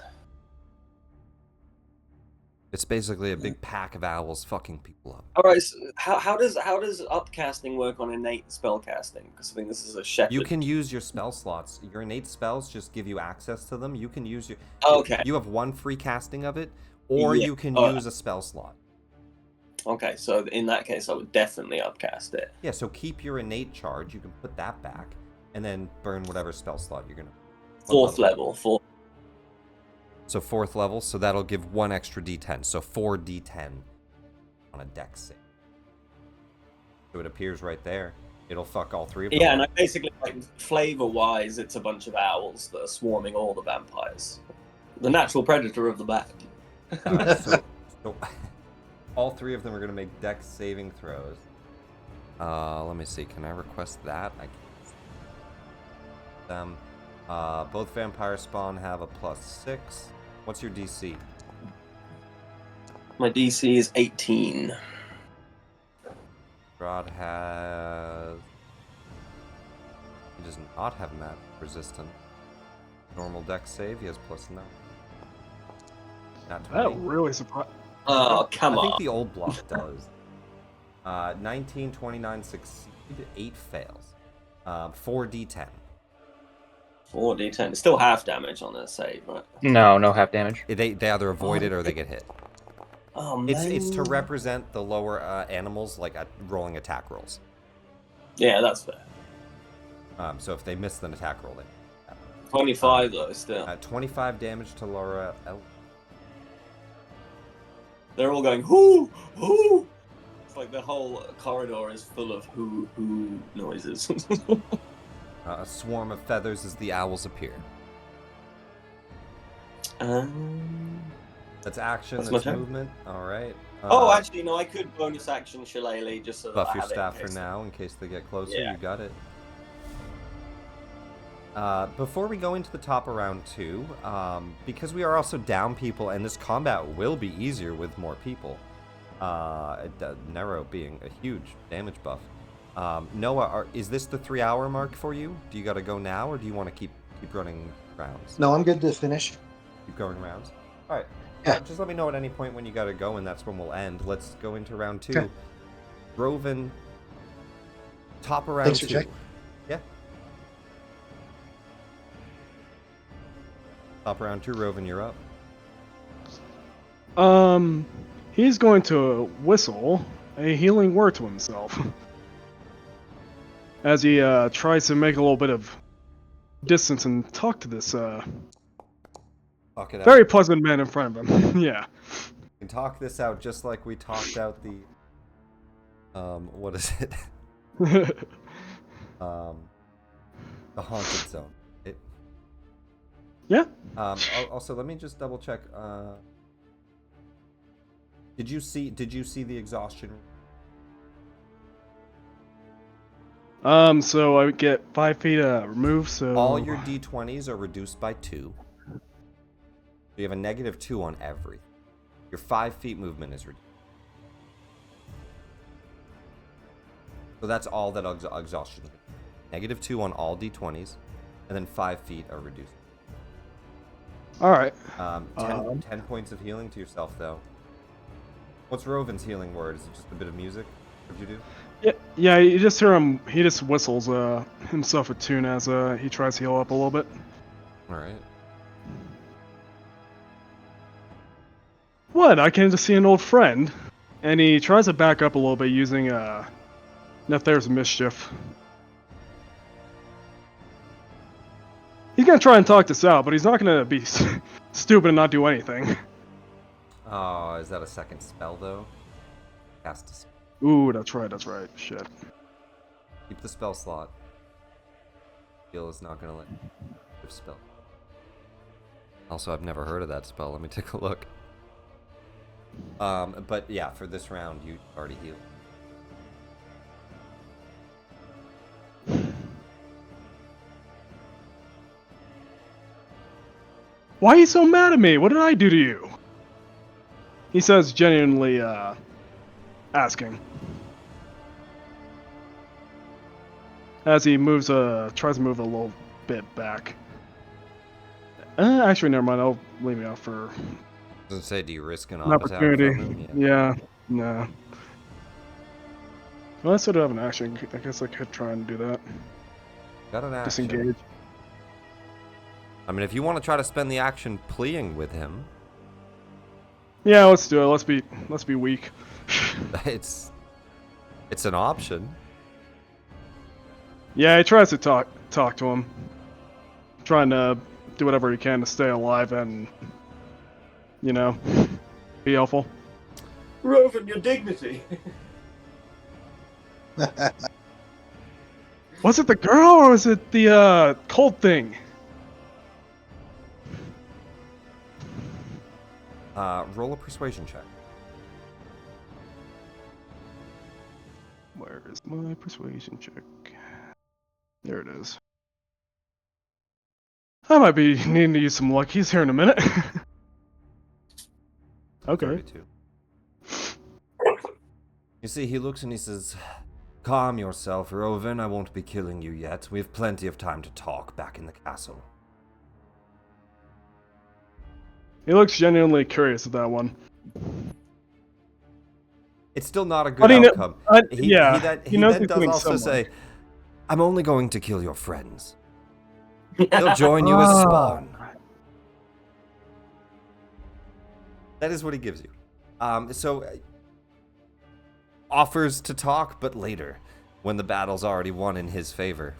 It's basically a big pack of owls fucking people up. All right. So how does upcasting work on innate spellcasting? Because I think this is a shepherd. You can use your spell slots. Your innate spells just give you access to them. You can use your... Okay. You have one free casting of it, or Yeah. you can use a spell slot. Okay, so in that case, I would definitely upcast it. Yeah, so keep your innate charge. You can put that back, and then burn whatever spell slot you're gonna... Fourth level. So 4th level, so that'll give 1 extra d10. So 4d10 on a dex save. So it appears right there. It'll fuck all 3 of them. Yeah, and I basically, like, flavor-wise, it's a bunch of owls that are swarming all the vampires. The natural predator of the bat. So, all three of them are going to make dex saving throws. Let me see. Can I request that? I can't. Both vampire spawn have a +6. What's your DC? My DC is 18. Strahd has... He does not have magic resistance. Normal dex save, he has +9. Not 20. That really surprised. Oh, come I think on. the old block does. 19, 29 succeed, 8 fails. 4d10. 4d10. It's still half damage on their save, right? No half damage. They either avoid it or they get hit. Oh, man. It's to represent the lower animals, like rolling attack rolls. Yeah, that's fair. So if they miss an attack roll, they 25, though, still. 25 damage to Laura. They're all going, whoo, whoo. It's like the whole corridor is full of whoo noises. A swarm of feathers as the owls appear. That's action, That's that's my turn. movement. Alright. Oh, actually, no, I could bonus action Shillelagh just so that Buff I your have it in staff for case. now in case they get closer. Yeah. You got it. Before we go into the top of round 2, because we are also down people, and this combat will be easier with more people, Nero being a huge damage buff. Noah, is this the 3-hour mark for you? Do you got to go now, or do you want to keep running rounds? No, I'm good to finish. Keep going rounds? Alright. Yeah. Just let me know at any point when you got to go, and that's when we'll end. Let's go into round 2. Okay. Roven, top of round Thanks for 2. checking. Yeah. Top of round 2, Roven, you're up. He's going to whistle a healing word to himself as he tries to make a little bit of distance and talk to this Talk it out. very pleasant man in front of him. Yeah. We can talk this out just like we talked out the what is it? The haunted zone. Yeah. Also, let me just double check. Did you see the exhaustion? So I would get 5 feet removed. So All your d20s are reduced by 2. You have a -2 on everything. Your 5 feet movement is reduced. So that's all that exhaustion is. -2 on all d20s, and then 5 feet are reduced. All right. 10 points of healing to yourself, though. What's Roven's healing word? Is it just a bit of music? What'd you do? Yeah. You just hear him. He just whistles himself a tune as he tries to heal up a little bit. All right. What? I came to see an old friend, and he tries to back up a little bit using Nether's mischief. He's gonna try and talk this out, but he's not gonna be stupid and not do anything. Oh, is that a second spell, though? Cast a spell. Ooh, that's right. Shit. Keep the spell slot. Gil is not going to let you give spell. Also, I've never heard of that spell. Let me take a look. But yeah, for this round, you already healed. Why are you so mad at me? What did I do to you? He says, genuinely asking. As he moves, tries to move a little bit back. Actually, never mind. I'll leave it out for Doesn't say, do you risk an an opportunity? opportunity. Yeah, no. Well, I still do have an action. I guess I could try and do that. Got an action. Disengage. I mean, if you want to try to spend the action pleading with him, Yeah, let's do it. Let's be weak. it's an option. Yeah, he tries to talk to him, trying to do whatever he can to stay alive and, you know, be helpful. Roven, your dignity. Was it the girl or was it the cold thing? Roll a persuasion check. Where is my persuasion check? There it is. I might be needing to use some luck. He's here in a minute. Okay. 32. You see, he looks and he says, "Calm yourself, Roven. I won't be killing you yet. We have plenty of time to talk back in the castle." He looks genuinely curious at that one. It's still not a good But outcome. he knows then he's does doing also so much. say, "I'm only going to kill your friends. They'll join you as spawn." That is what he gives you. Offers to talk, but later, when the battle's already won in his favor.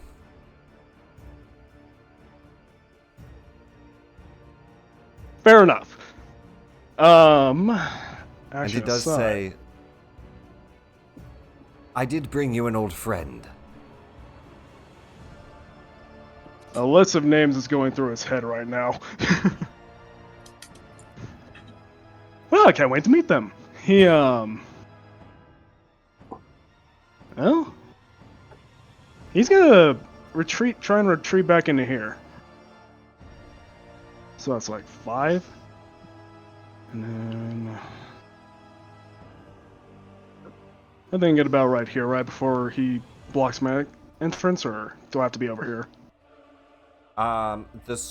Fair enough. And Actually, he does say, "I did bring you an old friend." a list of names is going through his head right now. Well, I can't wait to meet them. Well, he's gonna try and retreat back into here. So that's like 5. And then I think get about right here, right before he blocks my entrance, or do I have to be over here? Does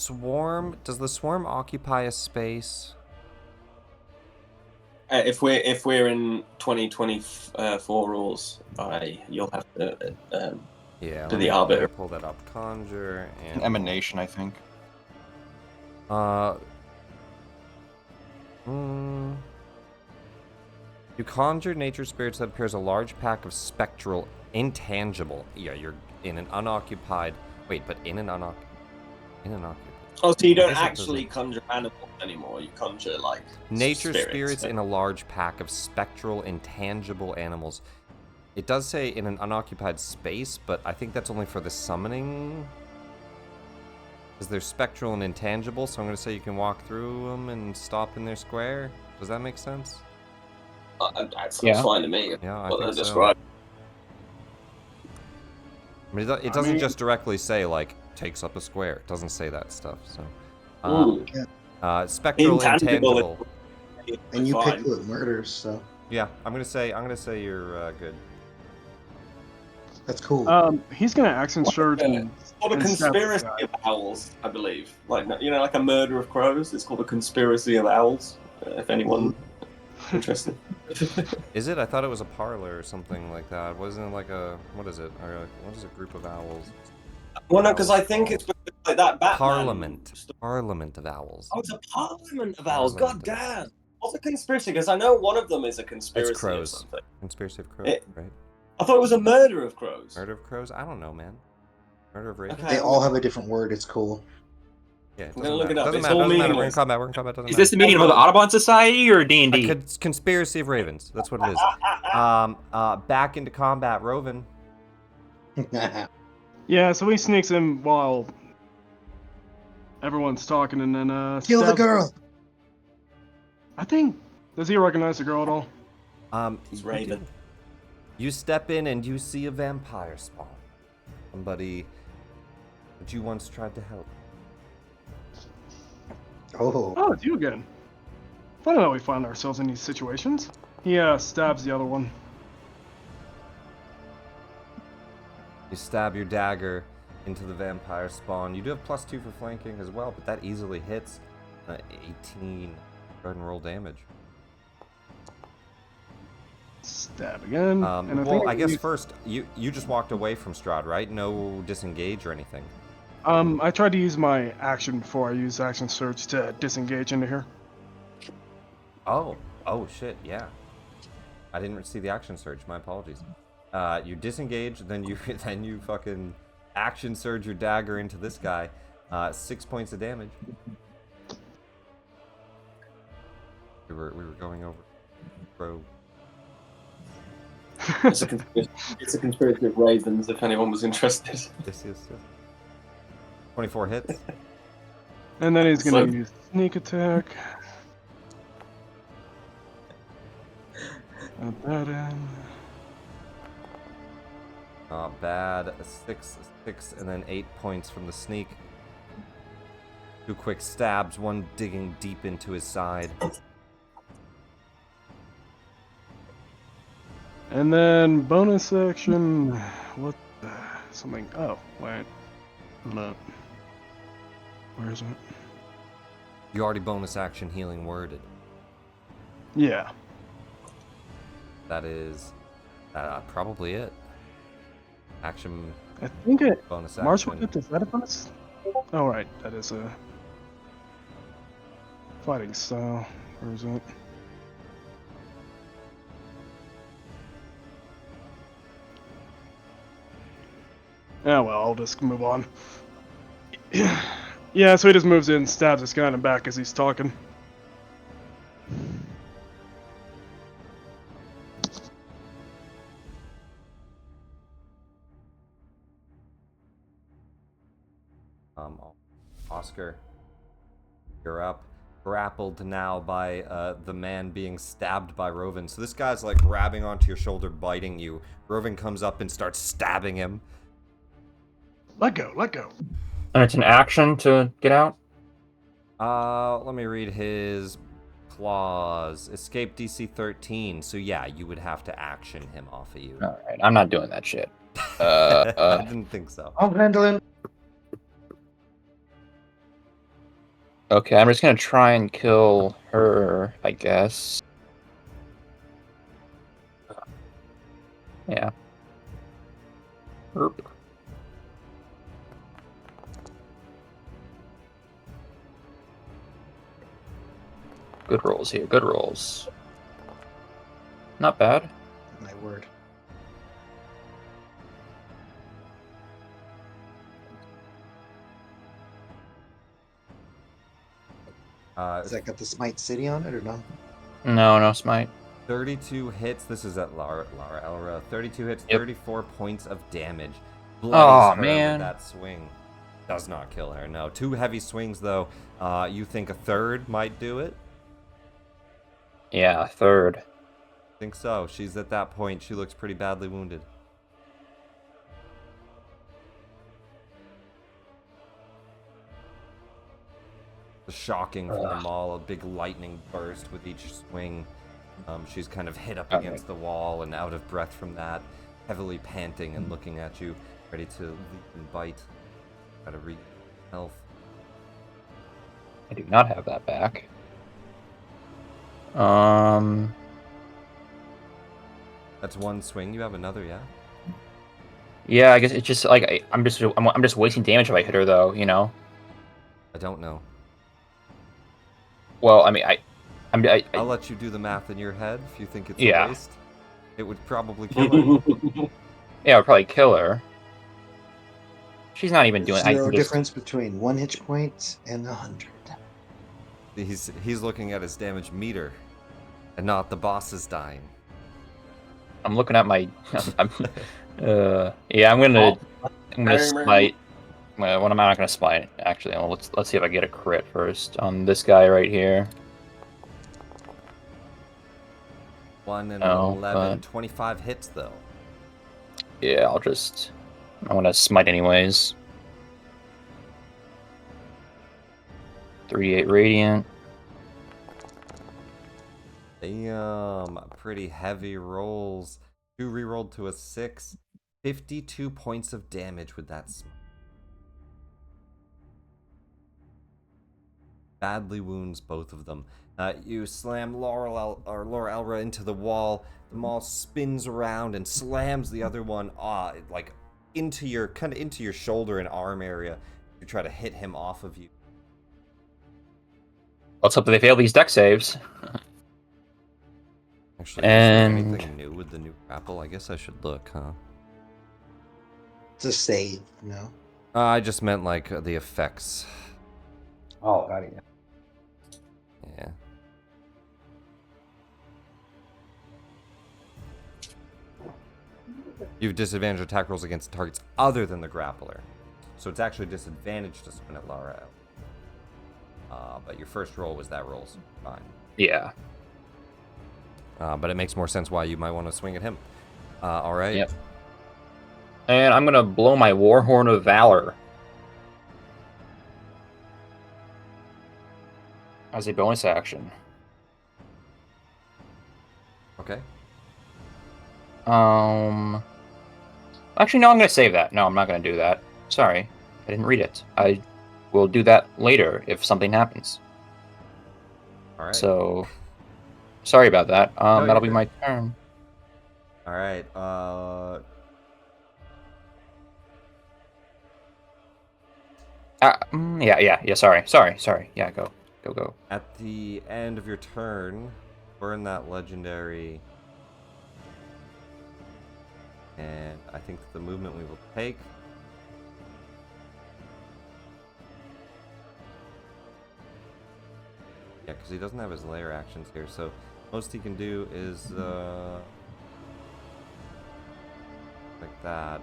the swarm occupy a space? If we're in 2024 rules, you'll have to Yeah, do let the me arbiter. pull that up. Conjure and Emanation, I think. You conjure nature spirits that appears a large pack of spectral, intangible. Yeah, you're in an unoccupied. Wait, but in an unoccupied. Oh, so you don't guess it actually doesn't- conjure animals anymore. You conjure like Nature spirits spirits in a large pack of spectral, intangible animals. It does say in an unoccupied space, but I think that's only for the summoning. Because they're spectral and intangible, so I'm going to say you can walk through them and stop in their square. Does that make sense? That sounds Yeah. fine to me. Yeah, I What think they so. describe. I mean, it doesn't just directly say, like, takes up a square. It doesn't say that stuff, so. Spectral, intangible. And you Fine. picked with murders, so Yeah, I'm gonna say you're good. that's cool. He's gonna accent surge and It's called a and stab this conspiracy guy. of owls, I believe. Like like a murder of crows. It's called a conspiracy of owls. If anyone interested. Is it? I thought it was a parlor or something like that. Wasn't it like a what is it? Or like, what is a group of owls? Well, no, because I think it's like that Batman. Parliament of owls. Oh, it's a parliament of owls. Parliament God of owls. damn. What's a conspiracy? Because I know one of them is a conspiracy It's crows. of something. Conspiracy of crows, right? I thought it was a murder of crows. Murder of crows? I don't know, man. Murder of ravens? Okay. They all have a different word. It's cool. Yeah, it I'm doesn't gonna look matter. it up. Doesn't It's matter. all Doesn't matter. We're in meaningless. combat. We're in combat. Doesn't Is matter. this the meeting of the Audubon Society or D&D? Conspiracy of ravens. That's what it is. Back into combat, Roven. Yeah, so he sneaks in while everyone's talking, and then Kill the stabs- girl. I think. Does he recognize the girl at all? It's you Raven. do. You step in and you see a vampire spawn. Somebody that you once tried to help. Oh, Oh, it's you again. Funny how we find ourselves in these situations. He stabs the other one. You stab your dagger into the vampire spawn. You do have +2 for flanking as well, but that easily hits 18. Go ahead and roll damage. Stab again. And I guess first, you just walked away from Strahd, right? No disengage or anything. I tried to use my action before I use action surge to disengage into here. Oh shit, yeah. I didn't see the action surge. My apologies. You disengage, then you fucking action surge your dagger into this guy. 6 points of damage. We were going over. Bro. It's a conspiracy of ravens, if anyone was interested. Yes. 24 hits. And then he's gonna So- use sneak attack. Add that in. Not bad. 6, 6, and then 8 points from the sneak. 2 quick stabs, one digging deep into his side. And then bonus action. What? Something. Oh, wait. Hold up. Where is it? You already bonus action healing worded. Yeah. That is probably it. Action I think it. bonus Martial action. Gift, is that a bonus? Oh, right. That is a fighting style. Where is it? Yeah, well, I'll just move on. Yeah, so he just moves in, stabs this guy in the back as he's talking. Oscar, you're up. Grappled now by the man being stabbed by Rovin. So this guy's like grabbing onto your shoulder, biting you. Rovin comes up and starts stabbing him. Let go, let go. And it's an action to get out? Let me read his clause. Escape DC 13. So yeah, you would have to action him off of you. Alright, I'm not doing that shit. I didn't think so. I'll handle him. Okay, I'm just gonna try and kill her, I guess. Yeah. Erp. Good rolls here, good rolls. Not bad. My word. Has that got the Smite City on it or no? No smite. 32 hits. This is at Lara Elra. 32 hits, Yep. 34 points of damage. Aw, Bloodies her man. with that swing. Does not kill her, no. 2 heavy swings, though. You think a third might do it? Yeah, third. Think so. She's at that point. She looks pretty badly wounded. The shocking from the maul, a big lightning burst with each swing. She's kind of hit up against the wall and out of breath from that, heavily panting and looking at you, ready to leap and bite. Try to regain health. I do not have that back. That's one swing. You have another, yeah? Yeah, I guess it's just like I'm just wasting damage if I hit her though, you know. I don't know. Well, I mean, I'll let you do the math in your head if you think it's Yeah. a waste. It would probably kill her. yeah, I'll probably kill her. She's not even doing. Zero difference between 1 hit point and 100. He's looking at his damage meter, and not the boss's dying. I'm looking at my. Yeah, I'm gonna smite. Well, I'm not gonna smite. Actually, let's see if I get a crit first on this guy right here. 1 and No, 11, 25 hits though. Yeah, I'm gonna smite anyways. 38 radiant. Damn, pretty heavy rolls. 2 rerolled to a 6. 52 points of damage with that smite. Badly wounds both of them. You slam Laura Elra into the wall. The maul spins around and slams the other one, like into your shoulder and arm area. You try to hit him off of you. Let's hope that they fail these deck saves. Actually, is there anything new with the new grapple? I guess I should look, huh? It's a save, you know? I just meant like the effects. Oh, got it. Yeah. You have disadvantage attack rolls against targets other than the grappler. So it's actually disadvantage to swing at Lara. But your first roll was that roll, so fine. Yeah. But it makes more sense why you might want to swing at him. All right. Yep. And I'm gonna blow my Warhorn of Valor as a bonus action. Okay. Actually, no, I'm gonna save that. No, I'm not gonna do that. Sorry, I didn't read it. I will do that later if something happens. All right. So, sorry about that. No, That'll you're be good. my turn. All right. Yeah. Sorry. Yeah, go. At the end of your turn, burn that legendary. And I think the movement we will take. Yeah, because he doesn't have his layer actions here, so most he can do is like that.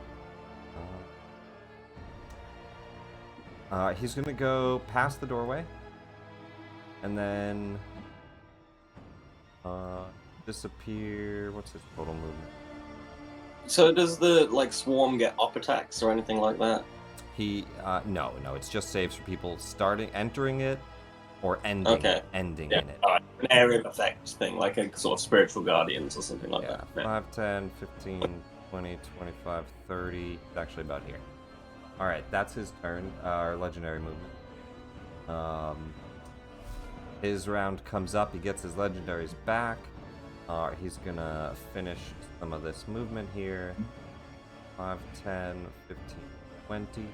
He's gonna go past the doorway, and then disappear. What's his total movement? So does the swarm get up attacks or anything like that? No, it's just saves for people entering it, or ending Okay. in it. Alright, an area of effect thing, like a sort of spiritual guardians or something like Yeah, that. 5, 10, 15, 20, 25, 30. It's actually about here. Alright, that's his turn, our legendary movement. His round comes up, he gets his legendaries back. He's gonna finish some of this movement here. 5, 10, 15, 20.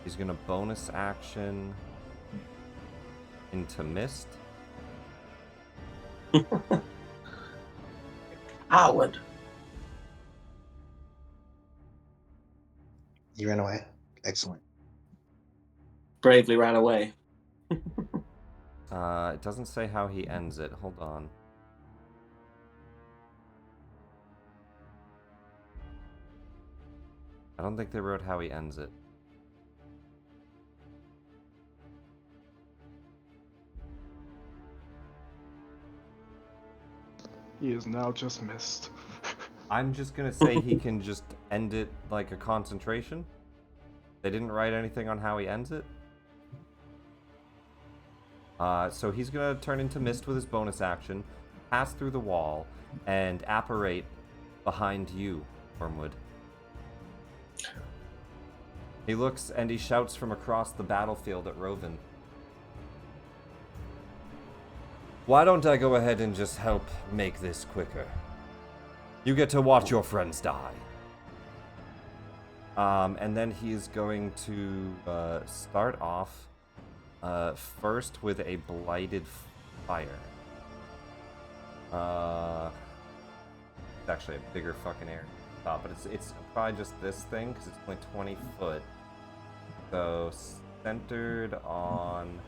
He's gonna bonus action into Mist. Howard. You ran away. Excellent. Bravely ran away. It doesn't say how he ends it. Hold on. I don't think they wrote how he ends it. He is now just missed. I'm just gonna say he can just end it like a concentration. They didn't write anything on how he ends it. So he's gonna turn into Mist with his bonus action, pass through the wall, and apparate behind you, Wormwood. He looks and he shouts from across the battlefield at Roven. Why don't I go ahead and just help make this quicker? You get to watch your friends die. And then he's going to start off first with a blighted fire. It's actually a bigger fucking area, but it's probably just this thing because it's only 20 foot. So centered on,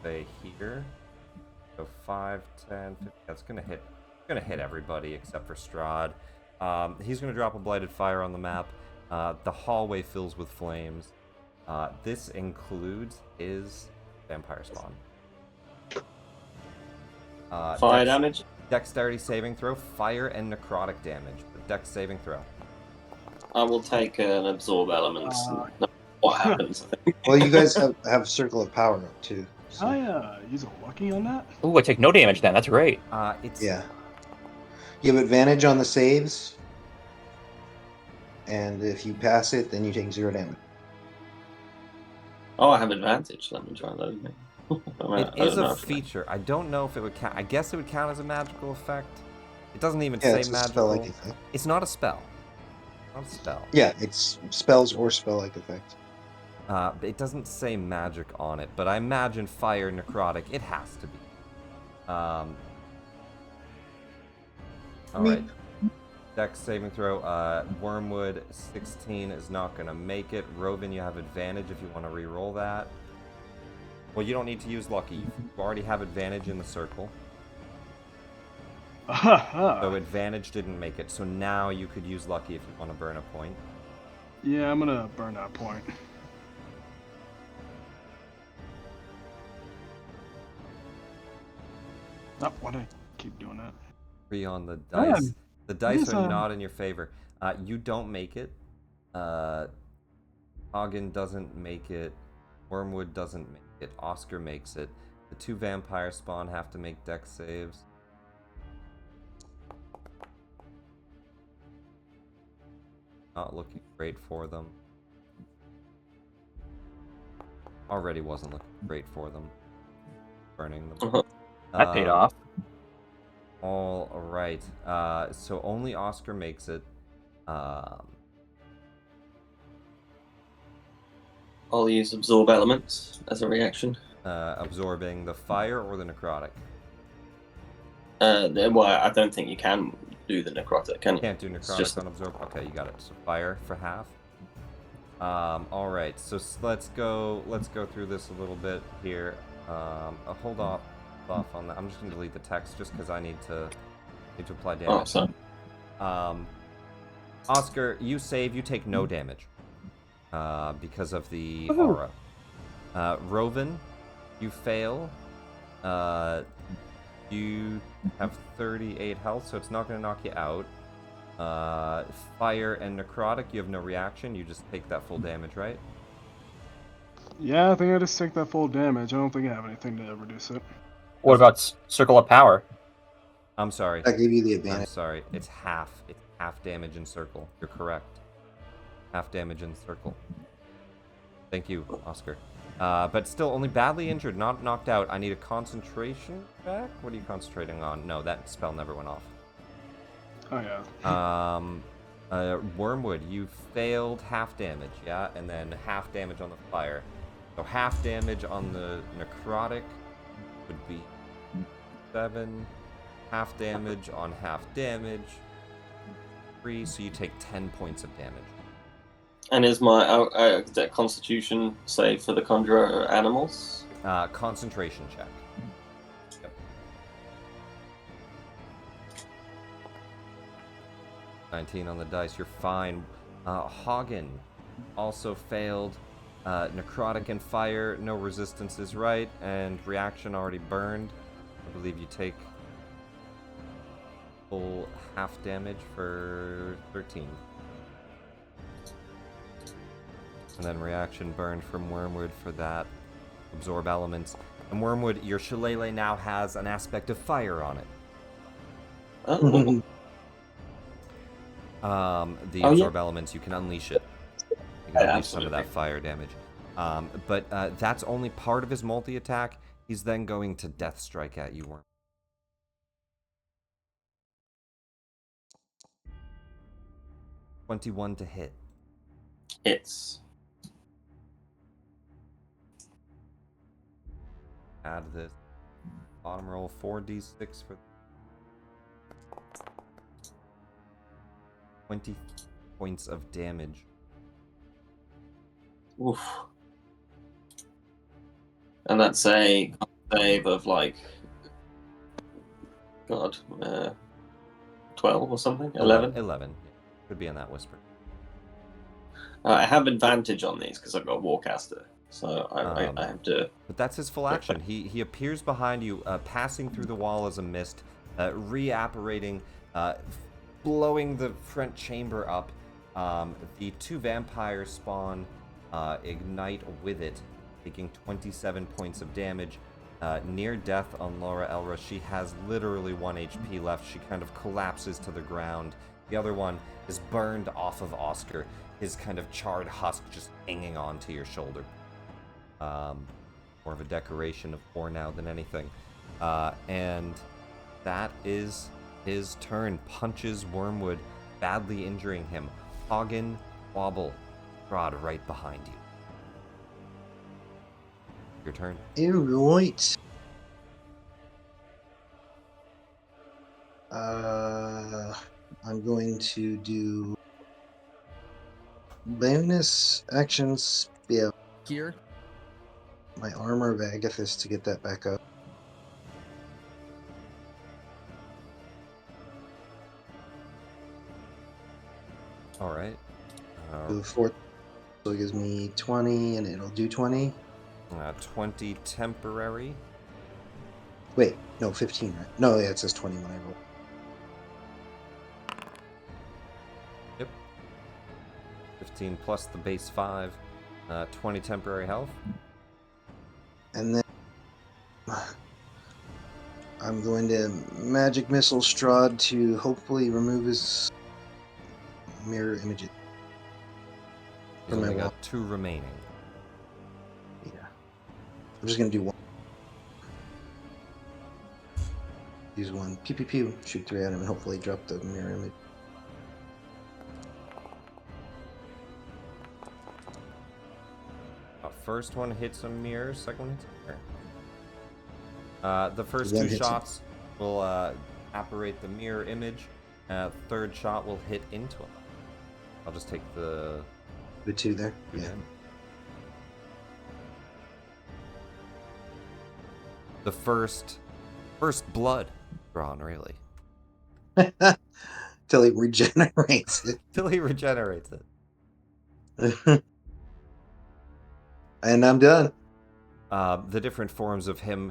say, here. So 5, 10, 50. That's gonna hit everybody except for Strahd. He's gonna drop a blighted fire on the map. The hallway fills with flames. This includes his vampire spawn. Fire damage? Dexterity saving throw, fire and necrotic damage. Dex saving throw. I will take an absorb elements. What happens? I think. Well, you guys have Circle of Power up too. So. I use a lucky on that. Ooh, I take no damage then. That's great. It's Yeah. You have advantage on the saves, and if you pass it, then you take 0 damage. Oh, I have advantage. Let me try loading it. It is a feature. I don't know if it would count. I guess it would count as a magical effect. It doesn't even say it's a magical. spell-like effect. It's not a spell. Not a spell. Yeah, it's spells or spell-like effect. It doesn't say magic on it, but I imagine fire necrotic. It has to be. Alright. Dex saving throw. Wormwood 16 is not gonna make it. Roven, you have advantage if you want to re-roll that. Well, you don't need to use lucky. You already have advantage in the circle. So advantage didn't make it. So now you could use lucky if you want to burn a point. Yeah, I'm gonna burn that point. Oh, why do I keep doing that? 3 on the dice. The dice is, are not in your favor. You don't make it. Hagen doesn't make it. Wormwood doesn't make it. Oscar makes it. The 2 vampire spawn have to make dex saves. Not looking great for them. Already wasn't looking great for them. Burning them. That paid off. All right. So only Oscar makes it. I'll use absorb elements as a reaction. Absorbing the fire or the necrotic. Well, I don't think you can do the necrotic, can you? Can't do necrotic on absorb. Okay, you got it. So fire for half. All right. So let's go through this a little bit here. Hold off on that. I'm just gonna delete the text just because I need to apply damage. Oh, sorry. Oscar, you save. You take no damage because of the Woohoo. aura. Roven, you fail. You have 38 health, so it's not going to knock you out. Fire and necrotic, you have no reaction. You just take that full damage, right? Yeah, I think I just take that full damage. I don't think I have anything to reduce it. What about Circle of Power? I'm sorry. I gave you the I'm advantage. sorry. It's half. It's half damage in circle. You're correct. Half damage in circle. Thank you, Oscar. But still only badly injured, not knocked out. I need a concentration check? What are you concentrating on? No, that spell never went off. Oh yeah. Wormwood, you failed half damage, yeah? And then half damage on the fire. So half damage on the necrotic would be 7. Half damage on half damage. 3, so you take 10 points of damage. And is my that Constitution save for the Conjurer animals? Concentration check. Yep. 19 on the dice, you're fine. Hagen also failed. Necrotic and fire, no resistance is right, and reaction already burned. I believe you take full half damage for 13. And then reaction burned from Wormwood for that. Absorb elements. And Wormwood, your shillelagh now has an aspect of fire on it. Oh. The absorb elements, you can unleash it. You can unleash some of that Absolutely. fire damage. But that's only part of his multi-attack. He's then going to death strike at you, Worm. $21 to hit. Hits. Add this bottom roll 4d6 for 20 points of damage. Oof. And that's a save of like, God, 12 or something? 11? 11. Could be in that whisper. I have advantage on these because I've got Warcaster, so I have to. But that's his full action. He appears behind you, passing through the wall as a mist, reapparating, blowing the front chamber up. The 2 vampires spawn, ignite with it, taking 27 points of damage. Near death on Laura Elra. She has literally 1 HP left. She kind of collapses to the ground. The other one is burned off of Oscar, his kind of charred husk just hanging onto your shoulder. More of a decoration of war now than anything. And that is his turn. Punches Wormwood, badly injuring him. Hagen, wobble. Strahd right behind you. Your turn. Alright. I'm going to do bonus action spell. Here. My armor of Agathis to get that back up. All right. Do 4, so it gives me 20, and it'll do 20. 20 temporary. Wait, no, 15, right? No, yeah, it says 20 when I roll. Yep. 15 plus the base 5, 20 temporary health. And then I'm going to magic missile Strahd to hopefully remove his mirror images He's from my only wall. got 2 remaining. Yeah. I'm just going to do one. Use one. Pew pew pew. Shoot 3 at him and hopefully drop the mirror image. First one hits a mirror, second one hits a mirror. The first One 2 hits shots will apparate the mirror image. Third shot will hit into him. I'll just take the 2 there. 2 Yeah. damage. The first blood drawn, really. Till he regenerates it. Till he regenerates it. And I'm done. The different forms of him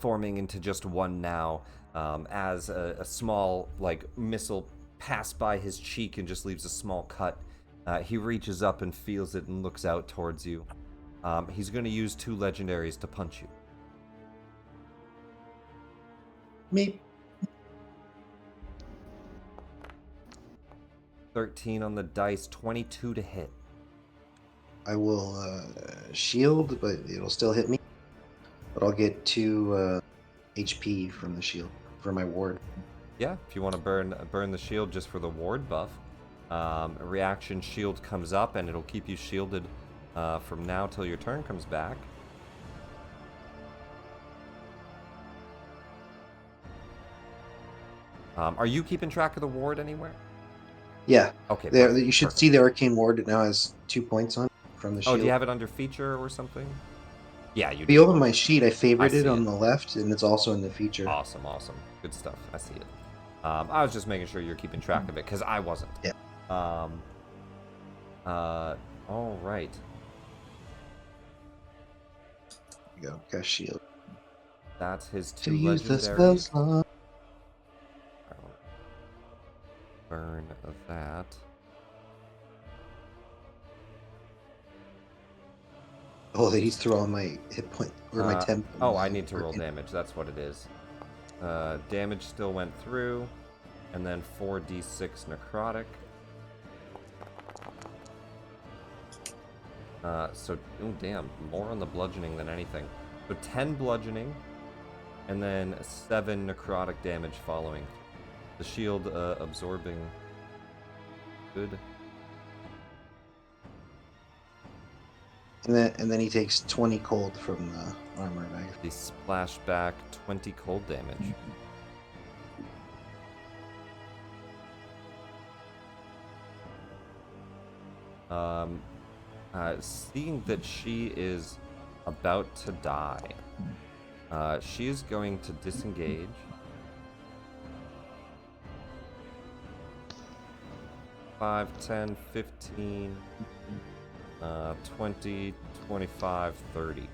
forming into just one now, as a small missile passed by his cheek and just leaves a small cut. He reaches up and feels it and looks out towards you. He's going to use 2 legendaries to punch you. Me. 13 on the dice, 22 to hit. I will shield, but it'll still hit me. But I'll get 2 HP from the shield for my ward. Yeah, if you want to burn the shield just for the ward buff. A reaction shield comes up and it'll keep you shielded from now till your turn comes back. Are you keeping track of the ward anywhere? Yeah. Okay. There, perfect, you should perfect. see the arcane ward. It now has 2 points on it from the shield. Oh, do you have it under feature or something? Yeah, you If you do. open my sheet, I favorited see it on it. the left, and it's also in the feature. Awesome. Good stuff. I see it. I was just making sure you're keeping track of it because I wasn't. Yeah. All right. There you go. Cast shield. That's his To 2 use the spell legendaries. slot. Burn that. Oh, he's through all my hit point or my temp. Oh, I need to roll damage. That's what it is. Damage still went through, and then 4d6 necrotic. So, oh damn, more on the bludgeoning than anything. So 10 bludgeoning, and then 7 necrotic damage following. The shield absorbing. Good. And then he takes 20 cold from the armor bag. The splashback 20 cold damage. Seeing that she is about to die, she is going to disengage. Five, 10, 15, 20, 25, 30.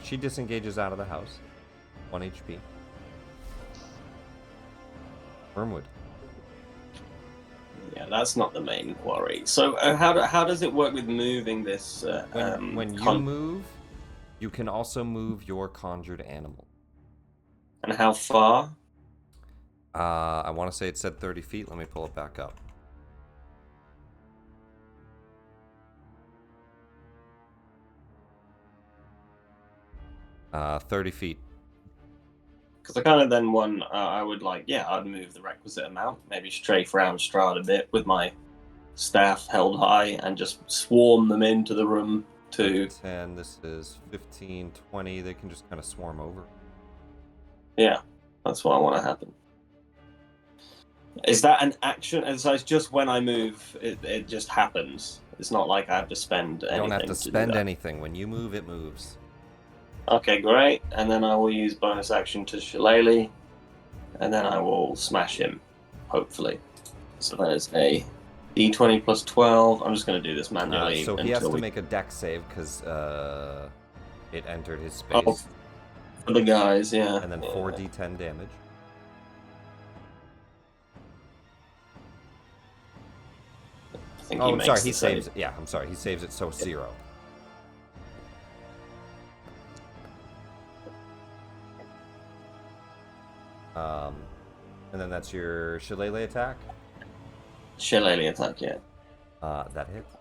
She disengages out of the house. 1 HP. Wormwood. Yeah, that's not the main quarry. So how does it work with moving this? When you move, you can also move your conjured animal. And how far? I want to say it said 30 feet. Let me pull it back up. Uh, 30 feet. Because I kind of then I would I'd move the requisite amount, maybe strafe around Strahd a bit with my staff held high and just swarm them into the room to... 10, this is 15, 20. They can just kind of swarm over. Yeah, that's what I want to happen. Is that an action? And so it's just when I move, it just happens. It's not like I have to spend anything. You don't have to do spend that. anything. When you move, it moves. Okay, great. And then I will use bonus action to Shillelagh, and then I will smash him, hopefully. So that is a d20 plus 12. I'm just going to do this manually. So he has until to we... make a dex save because it entered his space. Oh, for the guys, yeah. And then yeah. 4d10 damage. I think Oh, he I'm makes sorry. the He save. saves. Yeah, I'm sorry. He saves it, so 0. And then that's your shillelagh attack. Shillelagh attack, yeah. That hits.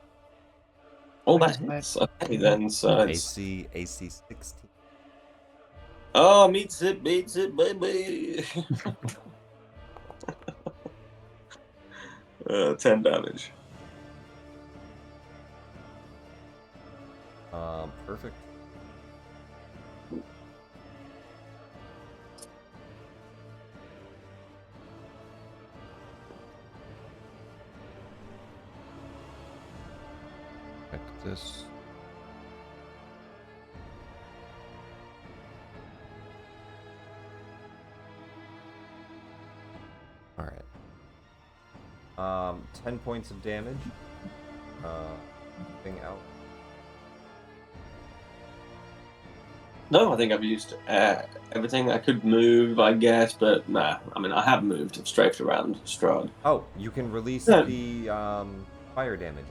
Oh, that hits. Okay, then, so it's... AC 16. Oh, meets it, baby! 10 damage. Perfect. Check this. All right. 10 points of damage. Thing out. No, I think I've used everything. I could move, I guess, but nah. I mean, I have moved. I've strafed around Strahd. Oh, you can release Yeah. the fire damage.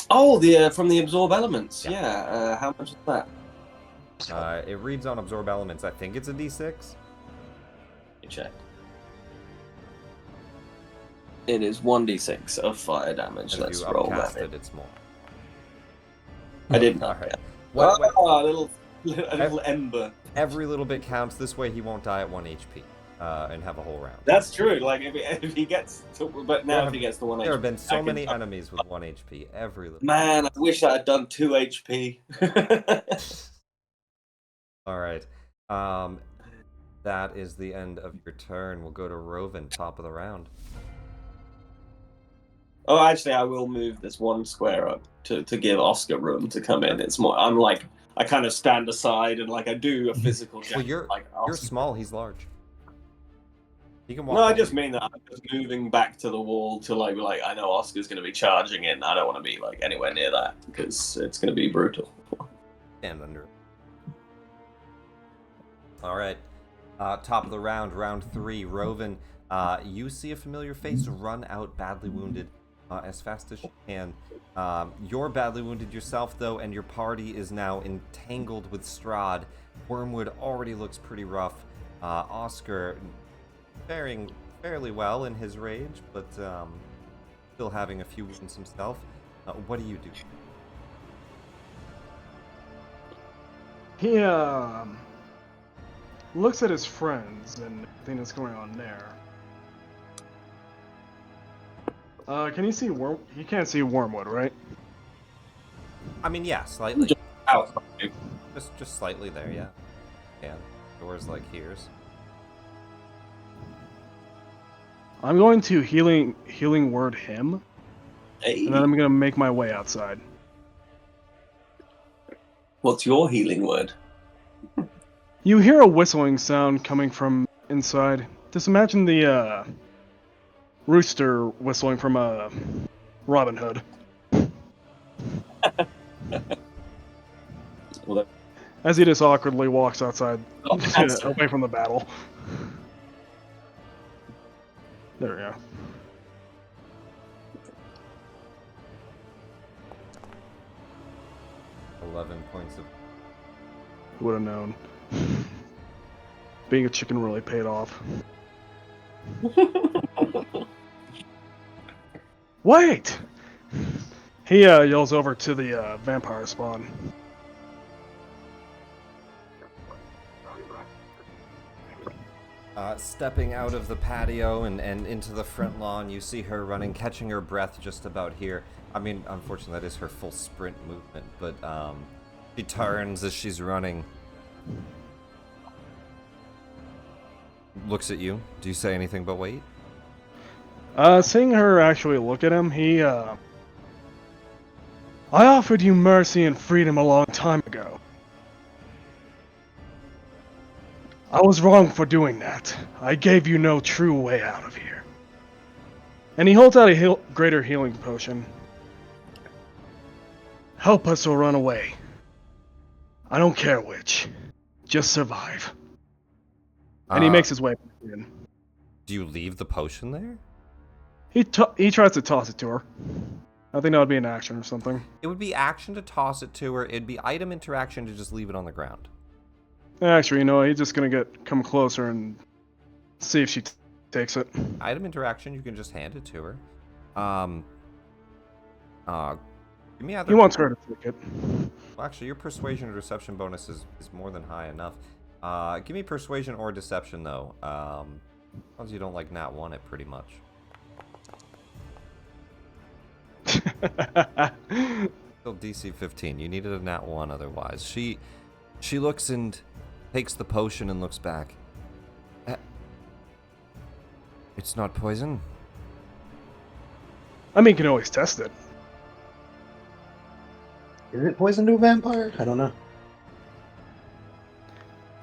Oh, the from the absorb elements. Yeah. Yeah. How much is that? It reads on absorb elements. I think it's a D6. Let me check. It is 1d6 of fire damage. If Let's you roll upcast that. it, it's more. I didn't. All right. A little ember. Every little bit counts. This way, he won't die at 1 HP and have a whole round. That's true. Like if he gets to, but now if he gets to 1 HP, There have been so I can- many enemies with 1 HP. Every little. Man, I wish I had done 2 HP. All right. That is the end of your turn. We'll go to Rovan, top of the round. Oh, actually, I will move this one square up to give Oscar room to come in. It's more. I'm like, I kind of stand aside and like I do a physical check. Well, you're Oscar. small. He's large. He can walk. No, I over just you. mean that I'm just moving back to the wall to like I know Oscar's going to be charging in. I don't want to be like anywhere near that because it's going to be brutal. Stand under. All right. Top of the round, round 3. Rovan, you see a familiar face run out, badly wounded, as fast as you can. You're badly wounded yourself, though, and your party is now entangled with Strahd. Wormwood already looks pretty rough. Oscar faring fairly well in his rage, but still having a few wounds himself. What do you do? He looks at his friends and everything that's going on there. Can you see He can't see Wormwood, right? I mean, yeah, slightly. Outside. Just slightly there, yeah. And doors like here's. I'm going to healing word him, Hey, and then I'm gonna make my way outside. what's your healing word? You hear a whistling sound coming from inside. Just imagine the rooster whistling from Robin Hood. Well, As he just awkwardly walks outside, that's- away from the battle. There we go. $11 points of. Who would have known? Being a chicken really paid off. Wait! He yells over to the vampire spawn. Stepping out of the patio and into the front lawn, you see her running, catching her breath just about here. I mean, unfortunately, that is her full sprint movement, but she turns as she's running. Looks at you. Do you say anything but wait? Seeing her actually look at him, he, I offered you mercy and freedom a long time ago. I was wrong for doing that. I gave you no true way out of here. And he holds out a greater healing potion. Help us or run away. I don't care which. Just survive. And he makes his way back in. Do you leave the potion there? He tries to toss it to her. I think that would be an action or something. It would be action to toss it to her. It'd be item interaction to just leave it on the ground. Actually, you know, he's just gonna come closer and see if she takes it. Item interaction, you can just hand it to her. Give me either. He wants her to take it. Well, actually, your persuasion or deception bonus is more than high enough. Give me persuasion or deception though. As long as you don't like nat 1 it pretty much. Still DC 15. You needed a nat 1 otherwise. She looks and takes the potion and looks back. It's not poison. I mean, you can always test it. Is it poison to a vampire? I don't know.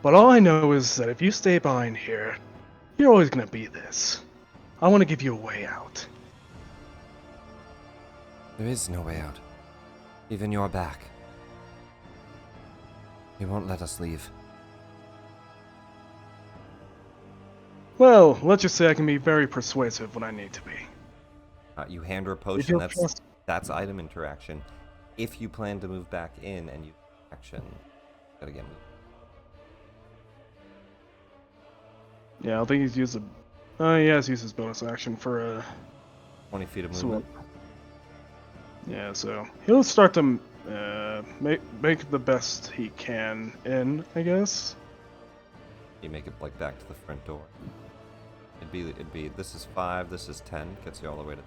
But all I know is that if you stay behind here, you're always gonna be this. I want to give you a way out. There is no way out. Even your back. He won't let us leave. Well, let's just say I can be very persuasive when I need to be. You hand her a If potion. you'll trust- That's item interaction. If you plan to move back in and use action, gotta get moved. Yeah, I think he's used he has used his bonus action for 20 feet of So- movement. yeah, so he'll start to make the best he can in, I guess. You make it like back to the front door. It'd be this is 5, this is 10, gets you all the way to.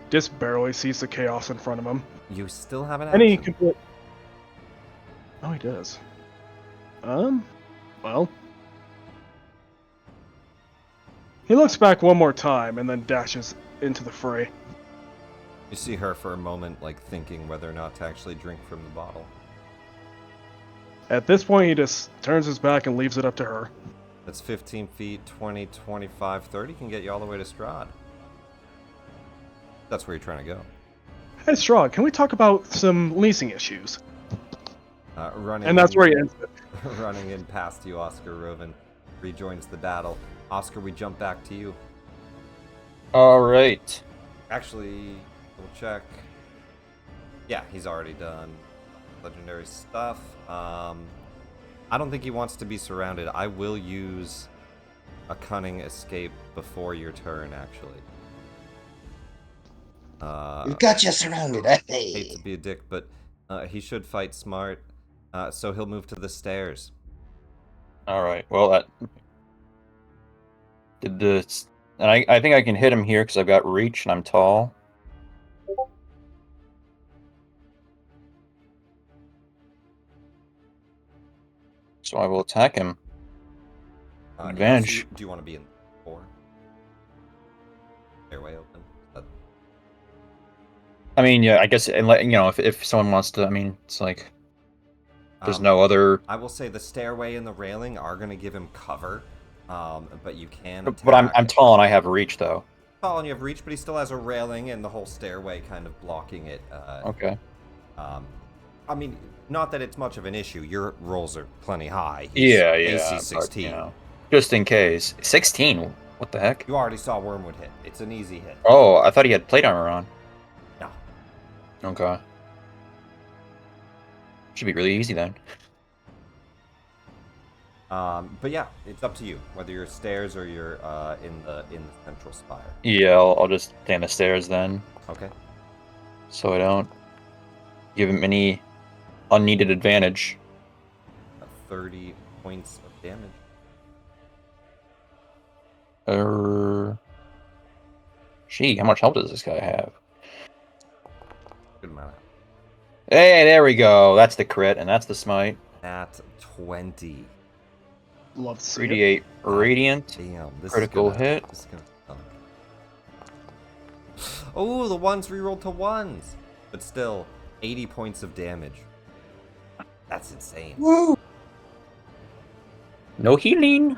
Just barely sees the chaos in front of him. You still have an And he action. can put... Oh, he does. Well. He looks back one more time and then dashes into the fray. You see her for a moment, like thinking whether or not to actually drink from the bottle. At this point, he just turns his back and leaves it up to her. That's 15 feet, 20, 25, 30 can get you all the way to Strahd. That's where you're trying to go. Hey, Strahd, can we talk about some leasing issues? Running And that's in- where he ends it. Running in past you, Oscar Roven rejoins the battle. Oscar, we jump back to you. All right. Actually, we'll check. Yeah, he's already done legendary stuff. I don't think he wants to be surrounded. I will use a cunning escape before your turn, actually. We've got you surrounded. Hey. Hate to be a dick, but he should fight smart. So he'll move to the stairs. All right. Well, that did this, and I think I can hit him here because I've got reach and I'm tall. So I will attack him. Yeah, Advantage. so do you want to be in 4? Stairway open. I mean, yeah, I guess, and you know, if someone wants to, I mean, it's like there's no other. I will say the stairway and the railing are going to give him cover, but you can. But I'm tall and I have reach though. Tall and you have reach, but he still has a railing and the whole stairway kind of blocking it. Okay. I mean, not that it's much of an issue. Your rolls are plenty high. He's Yeah. AC but, 16. you know, just in case. 16. What the heck? You already saw Wormwood hit. It's an easy hit. Oh, I thought he had plate armor on. No. Okay. Should be really easy then. But yeah, it's up to you whether you're stairs or you're in the central spire. Yeah, I'll just stay on the stairs then, Okay. so I don't give him any unneeded advantage. 30 points of damage. Gee, how much health does this guy have? Good amount. Hey, there we go. That's the crit, and that's the smite. At 20. Love to see it. 38 radiant. Damn. This Critical is gonna, hit. This is gonna suck. Oh, the ones rerolled to ones. But still, 80 points of damage. That's insane. Woo! No healing.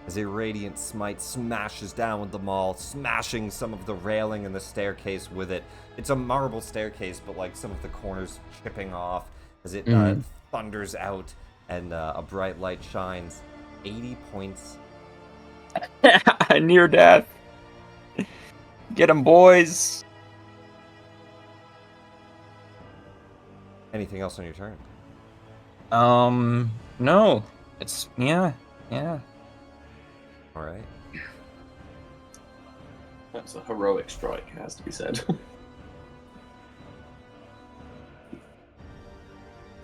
As a radiant smite smashes down with the maul, smashing some of the railing and the staircase with it. It's a marble staircase, but like some of the corners chipping off as it thunders out and a bright light shines. 80 points Near death. Get him, boys. Anything else on your turn? No. It's yeah. All right. That's a heroic strike, it has to be said.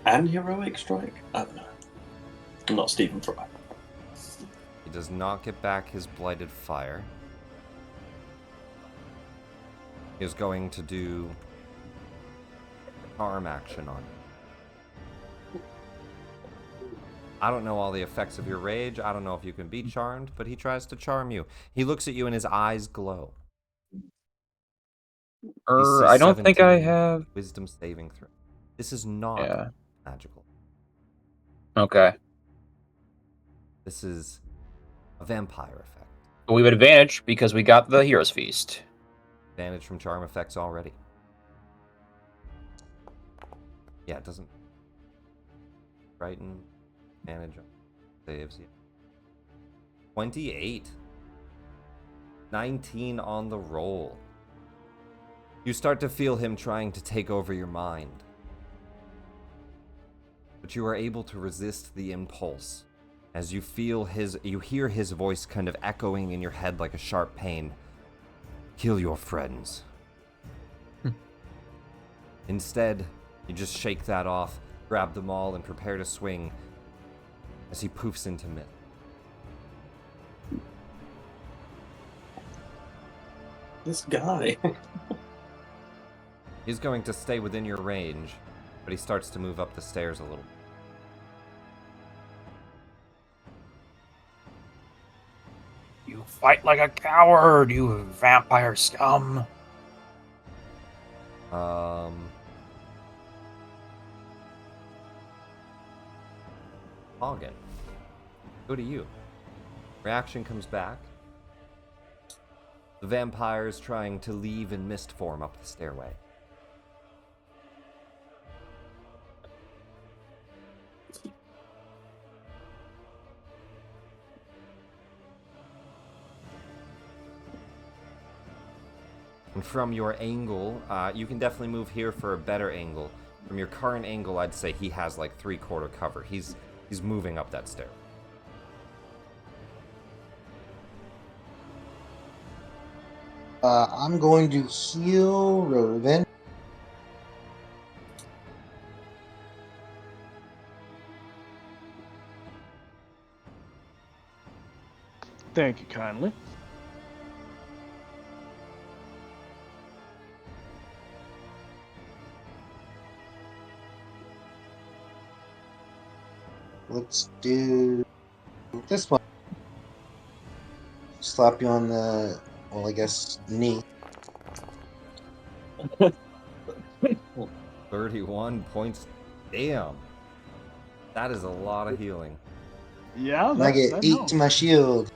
An heroic strike? I don't know. I'm not Stephen Fry. He does not get back his blighted fire. He is going to do charm action on you. I don't know all the effects of your rage. I don't know if you can be charmed, but he tries to charm you. He looks at you and his eyes glow. DC I don't think I 17 have. Wisdom saving throw. This is not Yeah. magical. Okay. This is a vampire effect. We have advantage because we got the Hero's Feast. Advantage from charm effects already. Yeah, it doesn't frighten. Advantage on saves. Yeah. 28. 19 on the roll. You start to feel him trying to take over your mind. But you are able to resist the impulse as you hear his voice kind of echoing in your head like a sharp pain. Kill your friends. Instead, you just shake that off, grab them all, and prepare to swing as he poofs into mid. This guy. He's going to stay within your range, but he starts to move up the stairs a little. You fight like a coward, you vampire scum. Hagen, go to you. Reaction comes back. The vampire is trying to leave in mist form up the stairway. And from your angle, you can definitely move here for a better angle. From your current angle, I'd say he has like 3/4 cover. He's moving up that stair. I'm going to heal Roven. Thank you kindly. Let's do this one. Slap you on the, well, I guess, knee. 31 points. Damn. That is a lot of healing. Yeah, And I get that 8 helps. to my shield.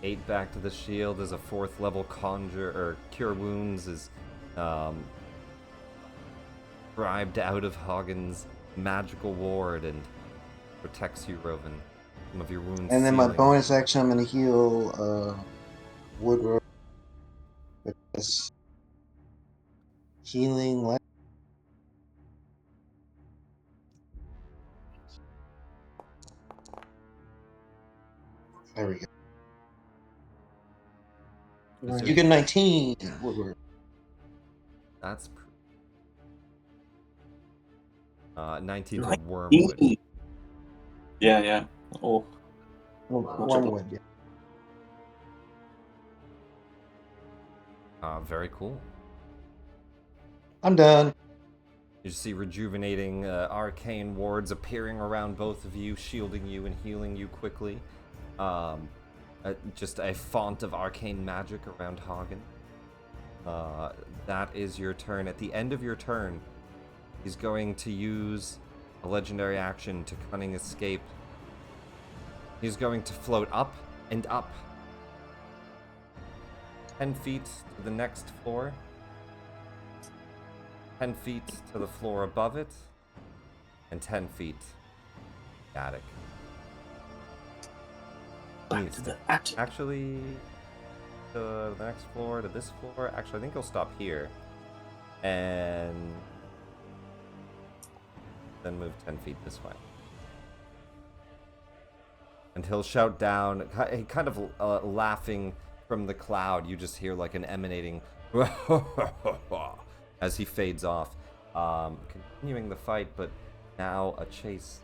8 back to the shield as a 4th level conjure or cure wounds is bribed out of Hagen's magical ward and protects you, Roven. Some of your wounds. And then my sealing. bonus action, I'm going to heal Woodrow with this healing light. There we go. Is You there- get 19, Woodward. That's 19 for Wormwood. Yeah. Oh, Wormwood, yeah. Very cool. I'm done. You see rejuvenating arcane wards appearing around both of you, shielding you and healing you quickly. Just a font of arcane magic around Hagen. That is your turn. At the end of your turn, he's going to use a legendary action to cunning escape. He's going to float up and up. 10 feet to the next floor. 10 feet to the floor above it. And 10 feet attic. Back to the attic. Actually, to the next floor, to this floor. Actually, I think he'll stop here. And then move 10 feet this way. And he'll shout down, kind of laughing from the cloud. You just hear like an emanating as he fades off. Continuing the fight, but now a chase.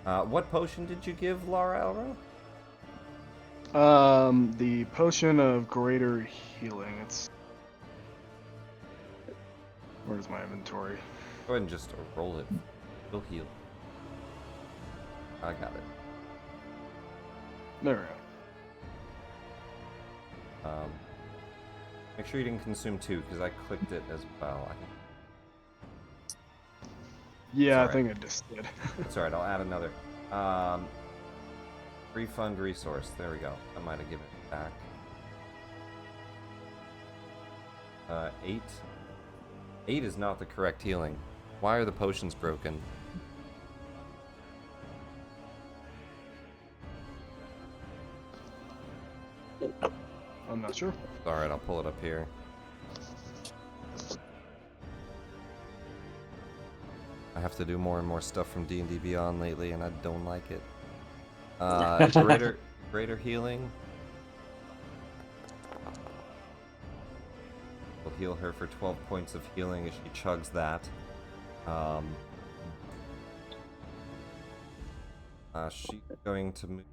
What potion did you give Lara Elro? The potion of greater healing. It's. Where's my inventory? Go ahead and just roll it. It'll heal. I got it. There we go. Make sure you didn't consume 2, because I clicked it as well. I think Yeah, I Sorry. think I just did. it's alright, I'll add another. Refund resource. There we go. I might have given it back. 8. 8 is not the correct healing. Why are the potions broken? I'm not sure. Alright, I'll pull it up here. I have to do more and more stuff from D&D Beyond lately, and I don't like it. Greater healing. We'll heal her for 12 points of healing as she chugs that. She's going to move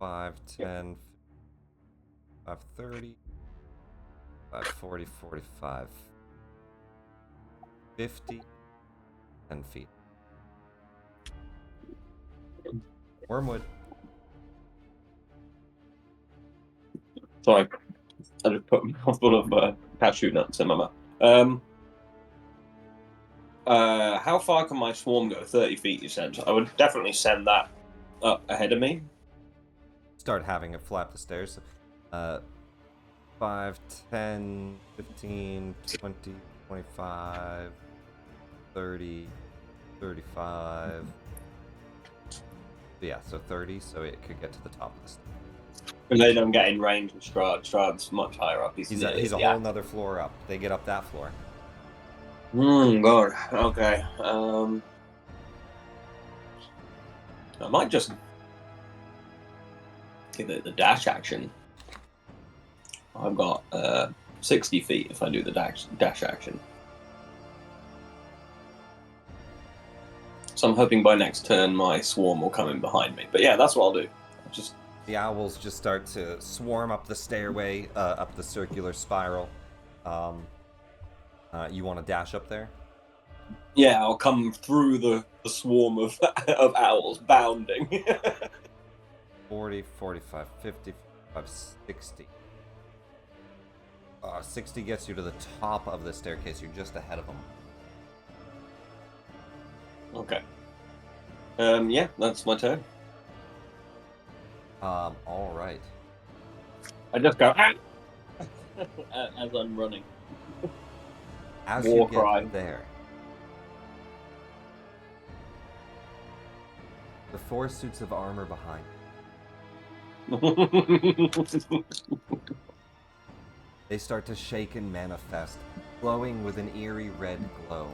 5, 10, 5, 30, 5, 40, 45, 50, 10 feet. Wormwood. Sorry, I just put a mouthful of cashew nuts in my mouth. How far can my swarm go? 30 feet, you said. I would definitely send that up ahead of me. Start having it flap the stairs. 5, 10, 15, 20, 25, 30, 35. Yeah, so 30, so it could get to the top of the stairs. And they don't get in range with Strahd. Strahd's much higher up. He's a whole nother floor up. They get up that floor. God. Okay. I might just give it the dash action. I've got 60 feet if I do the dash action. So I'm hoping by next turn my swarm will come in behind me. But yeah, that's what I'll do. The owls just start to swarm up the stairway, up the circular spiral. You want to dash up there? Yeah, I'll come through the swarm of owls, bounding. 40, 45, 50, 55, 60. 60 gets you to the top of the staircase. You're just ahead of them. Okay. Yeah, that's my turn. All right. I just go ah! as I'm running. As War you get cry. there, the 4 suits of armor behind they start to shake and manifest, glowing with an eerie red glow.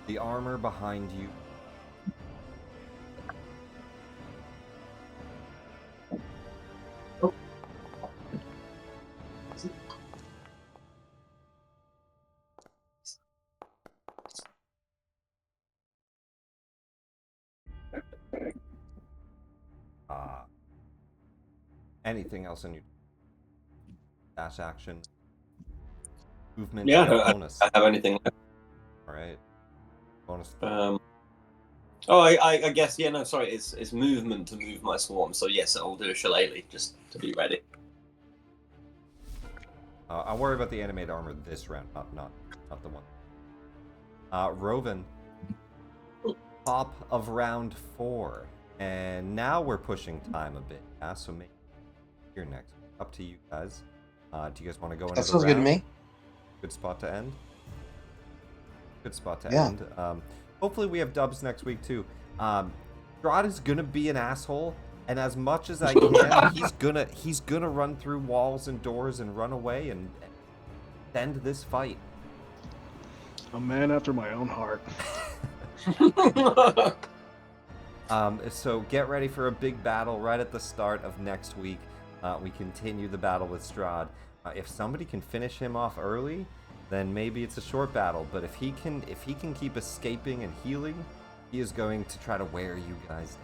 The armor behind you anything else in your dash action, movement, Yeah, or I bonus? don't have anything left. All right. Bonus. I guess, yeah, no, sorry, it's movement to move my swarm, so yes, I'll do a shillelagh just to be ready. I'll worry about the animated armor this round, not the one. Roven, top of round 4, and now we're pushing time a bit. Yeah, so maybe here next. Up to you guys. Do you guys want to go another That sounds round? good to me. Good spot to end. Good spot to Yeah. end. Hopefully we have dubs next week too. Strahd is gonna be an asshole, and as much as I can, he's gonna run through walls and doors and run away and end this fight. A man after my own heart. So get ready for a big battle right at the start of next week. We continue the battle with Strahd. If somebody can finish him off early, then maybe it's a short battle. But if he can keep escaping and healing, he is going to try to wear you guys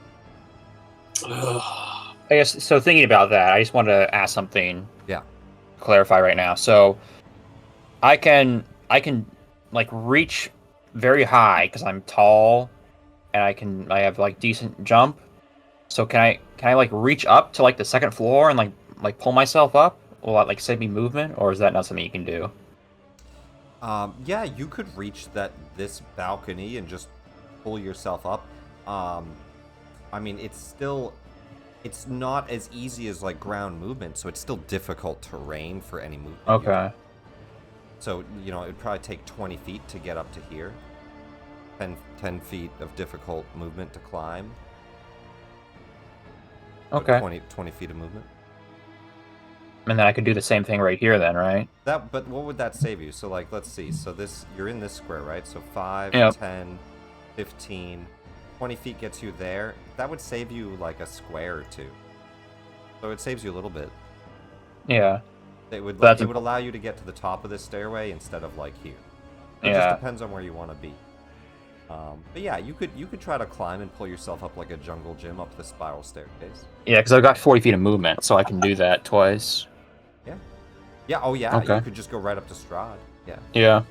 down. I guess so. Thinking about that, I just wanted to ask something. Yeah. Clarify right now. So I can like reach very high because I'm tall, and I have like decent jump. So can I like reach up to like the second floor and like pull myself up? Will that like save me movement, or is that not something you can do? Yeah, you could reach this balcony and just pull yourself up. I mean, it's not as easy as like ground movement, so it's still difficult terrain for any movement. Okay. So, it'd probably take 20 feet to get up to here. 10 feet of difficult movement to climb. Okay. 20 feet of movement. And then I could do the same thing right here then, right? But what would that save you? So, like, let's see. So you're in this square, right? So 5, Yep. 10, 15, 20 feet gets you there. That would save you like a square or two. So it saves you a little bit. Yeah. It would That's it would allow you to get to the top of this stairway instead of like here. It Yeah. just depends on where you want to be. But yeah, you could try to climb and pull yourself up like a jungle gym up the spiral staircase. Yeah, because I've got 40 feet of movement, so I can do that twice. Yeah. Oh yeah. Okay. You could just go right up to Strahd. Yeah. Yeah.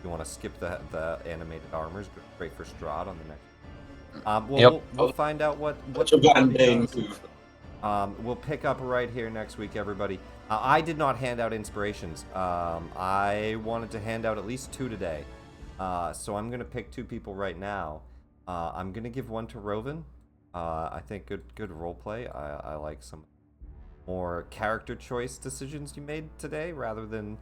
You want to skip the animated armors, great for Strahd on the next. Well, Yep. we'll find out what Such a Van Dane does. move. We'll pick up right here next week, everybody. I did not hand out inspirations. I wanted to hand out at least 2 today. So I'm going to pick 2 people right now. I'm going to give one to Roven. I think good roleplay. I like some more character choice decisions you made today rather than,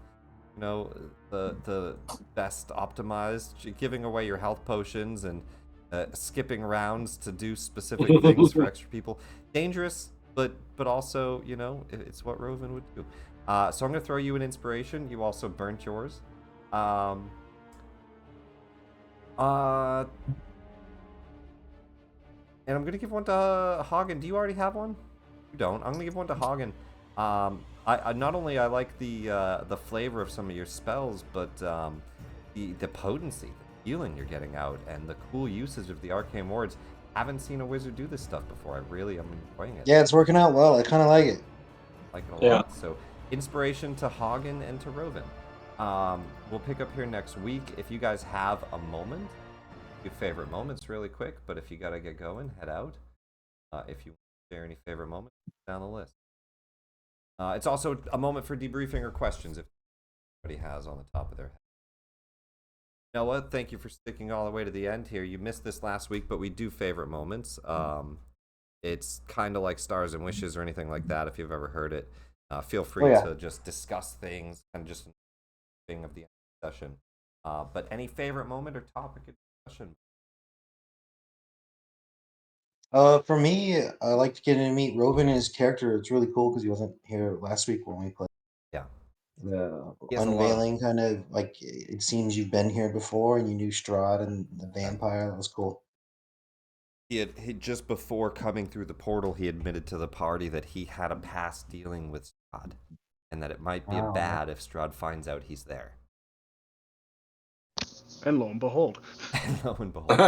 the best optimized, giving away your health potions and skipping rounds to do specific things for extra people. Dangerous, but also, it's what Roven would do. So I'm going to throw you an inspiration. You also burnt yours. And I'm going to give one to Hagen. Do you already have one? You don't. I'm going to give one to Hagen. I not only I like the flavor of some of your spells, but the potency, the healing you're getting out, and the cool usage of the arcane wards. Haven't seen a wizard do this stuff before. I really am enjoying it. Yeah, it's working out well. I kind of like it. Like it a lot. So inspiration to Hagen and to Roven. We'll pick up here next week. If you guys have a moment, your favorite moments really quick, but if you gotta get going, head out. If you share any favorite moments, down the list. It's also a moment for debriefing or questions if anybody has on the top of their head. Noah, thank you for sticking all the way to the end here. You missed this last week, but we do favorite moments. It's kind of like Stars and Wishes or anything like that. If you've ever heard it, feel free to just discuss things and just thing of the session. But any favorite moment or topic of discussion? For me, I like to get in and meet Roven and his character. It's really cool because he wasn't here last week when we played. Yeah. The He has a lot of- unveiling kind of like it seems you've been here before and you knew Strahd and the vampire. That was cool. He just before coming through the portal, he admitted to the party that he had a past dealing with Strahd, and that it might be bad if Strahd finds out he's there. And lo and behold. And lo and behold.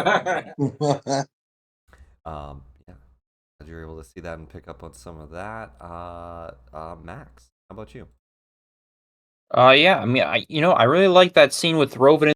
Yeah, glad you're able to see that and pick up on some of that. Max, how about you? Yeah. I mean, I really like that scene with Roven